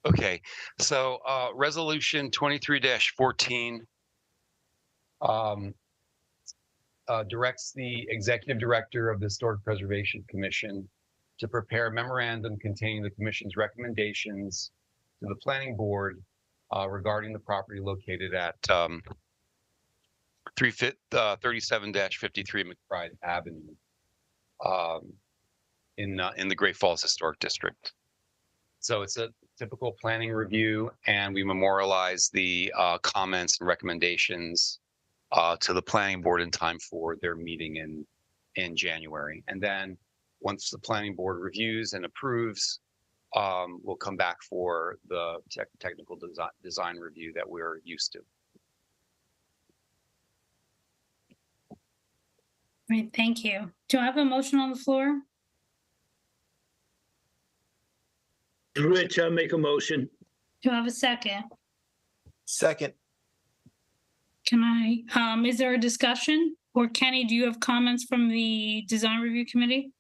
Okay, so resolution 23-14 directs the executive director of the Historic Preservation Commission to prepare a memorandum containing the commission's recommendations to the planning board regarding the property located at 37-53 McBride Avenue in the Great Falls Historic District. So it's a typical planning review, and we memorialize the comments and recommendations to the planning board in time for their meeting in January. And then once the planning board reviews and approves, we'll come back for the technical design review that we're used to. Great, thank you. Do I have a motion on the floor? Rich, I'll make a motion. Do I have a second? Second. Can I, is there a discussion? Or Kenny, do you have comments from the design review committee?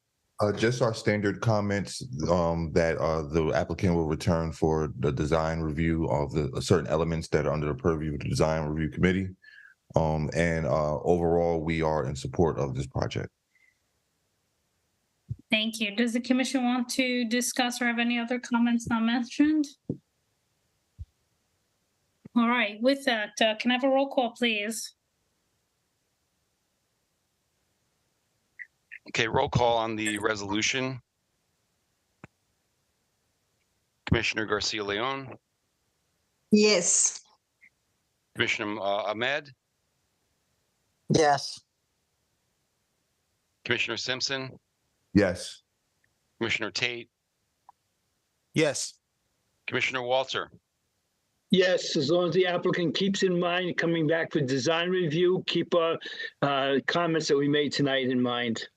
Just our standard comments that the applicant will return for the design review of the certain elements that are under the purview of the design review committee. And overall, we are in support of this project. Thank you. Does the commission want to discuss or have any other comments not mentioned? All right, with that, can I have a roll call, please? Okay, roll call on the resolution. Commissioner Garcia-Leon. Yes. Commissioner Ahmed. Yes. Commissioner Simpson. Yes. Commissioner Tate. Yes. Commissioner Walter. Yes, as long as the applicant keeps in mind coming back for design review, keep our comments that we made tonight in mind.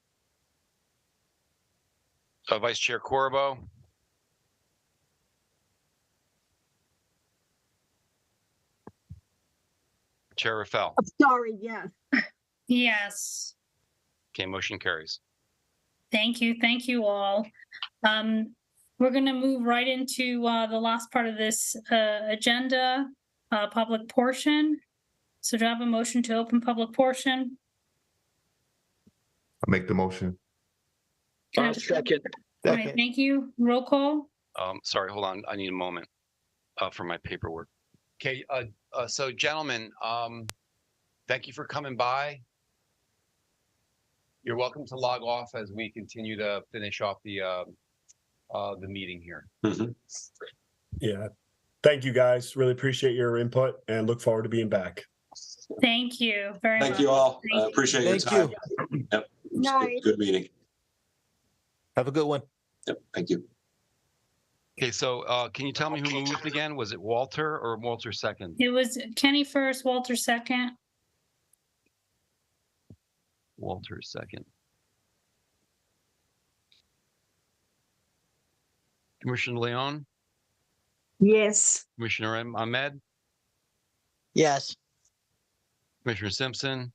Vice Chair Corbo. Chair Rafael. I'm sorry, yes. Yes. Okay, motion carries. Thank you. Thank you all. We're going to move right into the last part of this agenda, public portion. So do I have a motion to open public portion? I'll make the motion. Second. All right, thank you. Roll call. Sorry, hold on. I need a moment for my paperwork. Okay, so gentlemen, thank you for coming by. You're welcome to log off as we continue to finish off the meeting here. Mm-hmm. Yeah, thank you guys. Really appreciate your input and look forward to being back. Thank you very much. Thank you all. Thank you. Appreciate your time. Yep. Night. Good meeting. Have a good one. Yep. Thank you. Okay, so can you tell me who moved again? Was it Walter or Walter second? It was Kenny first, Walter second. Walter second. Commissioner Leon? Yes. Commissioner Ahmed? Yes. Commissioner Simpson?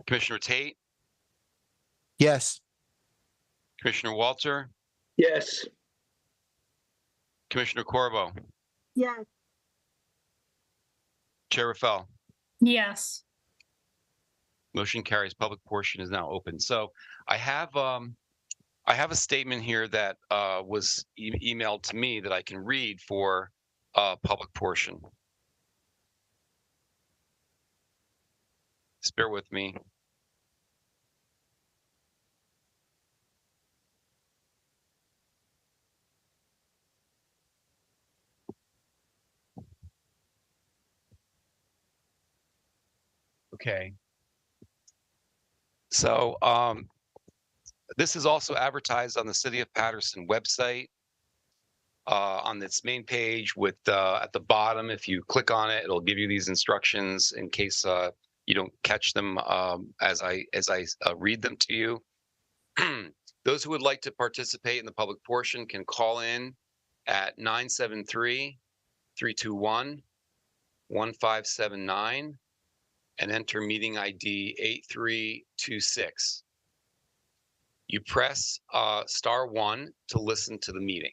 Commissioner Tate? Yes. Commissioner Walter? Yes. Commissioner Corbo, Yes. Chair Rafael. Yes. Motion carries. Public portion is now open. So I have a statement here that was emailed to me that I can read for public portion. Just bear with me. Okay. So this is also advertised on the City of Paterson website on its main page with at the bottom. If you click on it, it'll give you these instructions in case you don't catch them as I read them to you. Those who would like to participate in the public portion can call in at 973-321-1579 and enter meeting ID 8326. You press *1 to listen to the meeting.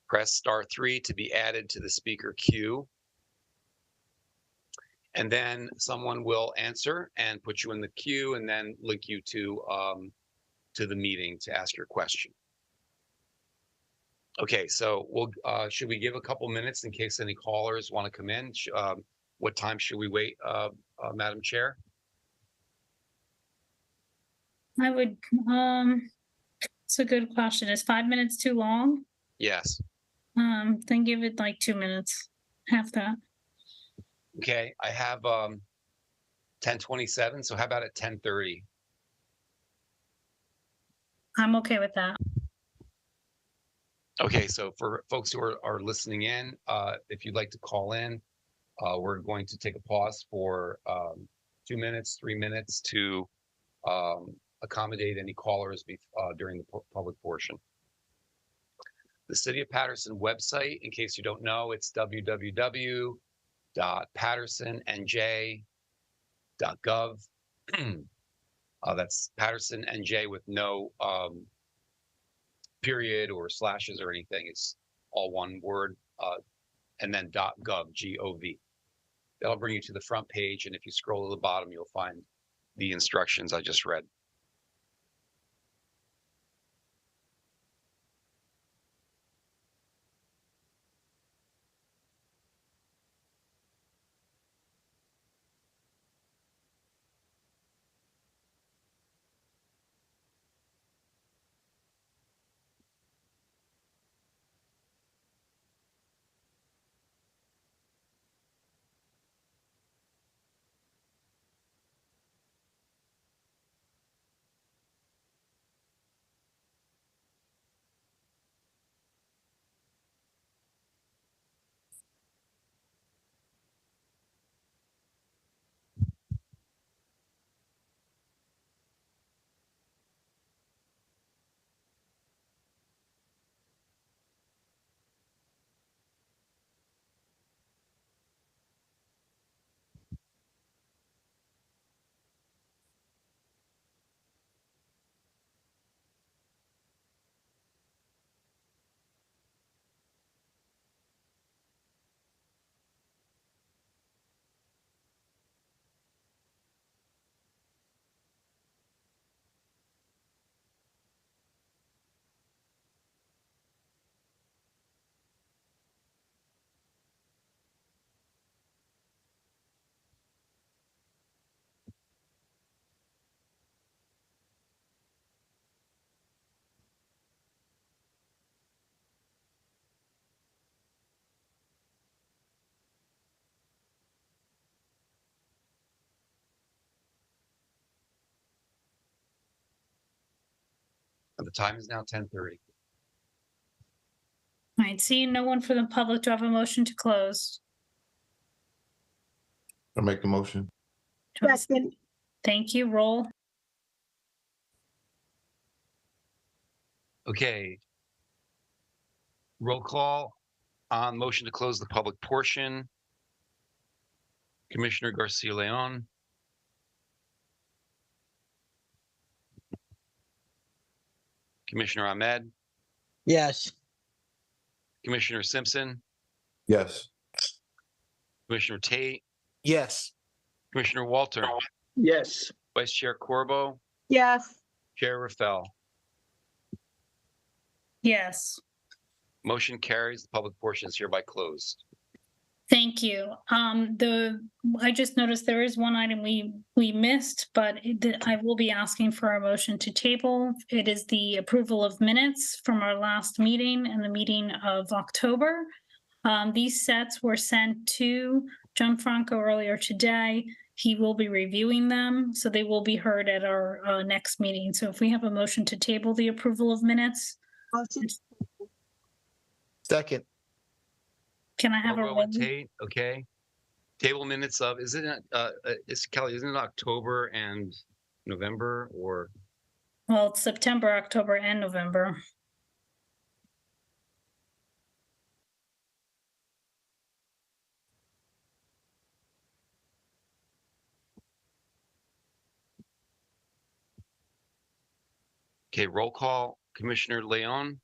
Press *3 to be added to the speaker queue. And then someone will answer and put you in the queue and then link you to the meeting to ask your question. Okay, so we'll should we give a couple minutes in case any callers want to come in? What time should we wait, Madam Chair? I would, it's a good question. Is 5 minutes too long? Yes. Then give it like 2 minutes, half that. Okay, I have 10:27, so how about at 10:30? I'm okay with that. Okay, so for folks who are listening in, if you'd like to call in, we're going to take a pause for 2 minutes, 3 minutes to accommodate any callers during the public portion. The City of Paterson website, in case you don't know, it's www.patersonnj.gov. That's Paterson NJ with no period or slashes or anything. It's all one word, and then .gov, G-O-V. That'll bring you to the front page, and if you scroll to the bottom, you'll find the instructions I just read. The time is now 10:30. All right, seeing no one for the public, do I have a motion to close? I'll make the motion. Second. Thank you. Roll. Okay. Roll call on motion to close the public portion. Commissioner Garcia Leon. Commissioner Ahmed, Yes. Commissioner Simpson, Yes. Commissioner Tate, Yes. Commissioner Walter, Yes. Vice Chair Corbo, Yes. Chair Rafael. Yes. Motion carries. The public portion is hereby closed. Thank you. I just noticed there is one item we missed, but I will be asking for a motion to table. It is the approval of minutes from our last meeting and the meeting of October. These sets were sent to Gianfranco earlier today. He will be reviewing them, so they will be heard at our next meeting. So if we have a motion to table the approval of minutes, Second. can I have Corbo a and Tate, okay. Table minutes of, Kelly, isn't it October and November or? Well, it's September, October, and November. Okay, roll call. Commissioner Leon.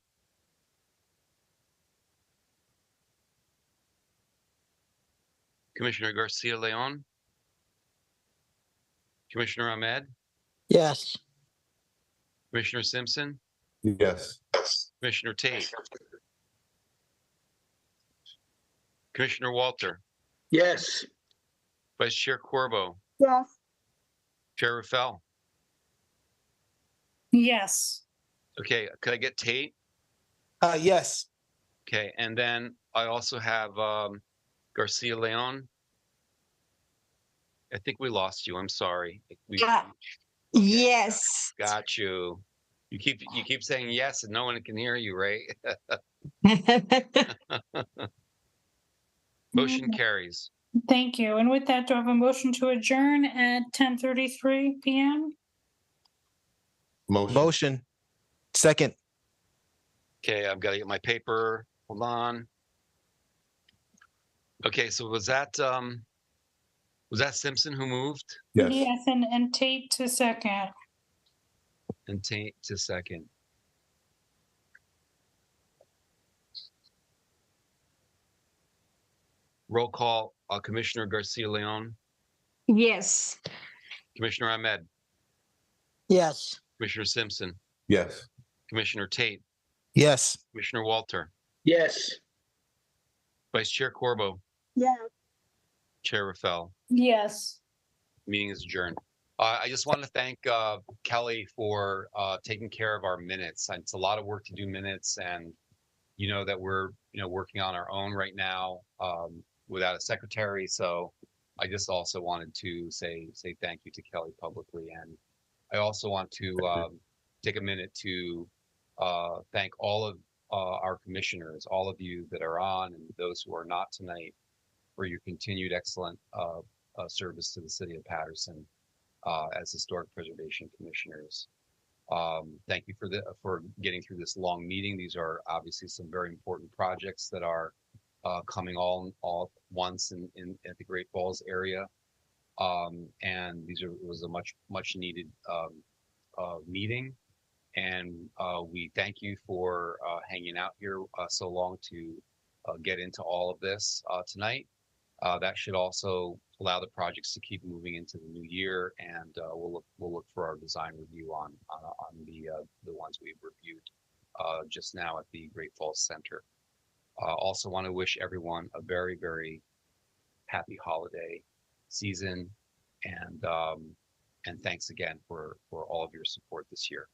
Commissioner Garcia Leon. Commissioner Ahmed. Yes. Commissioner Simpson. Yes. Commissioner Tate. Commissioner Walter. Yes. Vice Chair Corbo. Yes. Chair Rafael. Yes. Okay, could I get Tate? Yes. Okay, and then I also have Garcia Leon. I think we lost you. I'm sorry. Yes. Got you. You keep saying yes, and no one can hear you, right? Motion carries. Thank you. And with that, do I have a motion to adjourn at 10:33 p.m.? Motion. Second. Okay, I've got to get my paper. Hold on. Okay, so was that Simpson who moved? Yes. Yes, and Tate to second. And Tate to second. Roll call. Commissioner Garcia Leon. Yes. Commissioner Ahmed. Yes. Commissioner Simpson. Yes. Commissioner Tate. Yes. Commissioner Walter. Yes. Vice Chair Corbo. Yes. Chair Rafael. Yes. Meeting is adjourned. I just want to thank Kelly for taking care of our minutes. It's a lot of work to do minutes, and you know that we're working on our own right now without a secretary. So I just also wanted to say thank you to Kelly publicly, and I also want to take a minute to thank all of our commissioners, all of you that are on, and those who are not tonight, for your continued excellent service to the city of Paterson as historic preservation commissioners. Thank you for getting through this long meeting. These are obviously some very important projects that are coming all at once at the Great Falls area, and it was a much needed meeting. And we thank you for hanging out here so long to get into all of this tonight. That should also allow the projects to keep moving into the new year, and we'll look for our design review on the ones we've reviewed just now at the Great Falls Center. Also want to wish everyone a very, very happy holiday season, and thanks again for all of your support this year.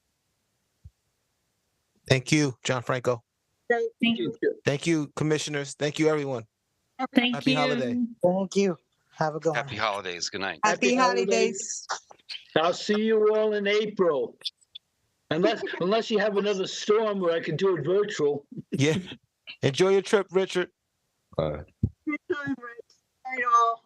Thank you, Gianfranco. Thank you. Thank you, commissioners. Thank you, everyone. Thank Happy you. holiday. Thank you. Have a good one. Happy holidays. Good night. Happy holidays. I'll see you all in April. Unless you have another storm where I can do it virtual. Yeah. Enjoy your trip, Richard. Bye. Good time, Rich. Night all.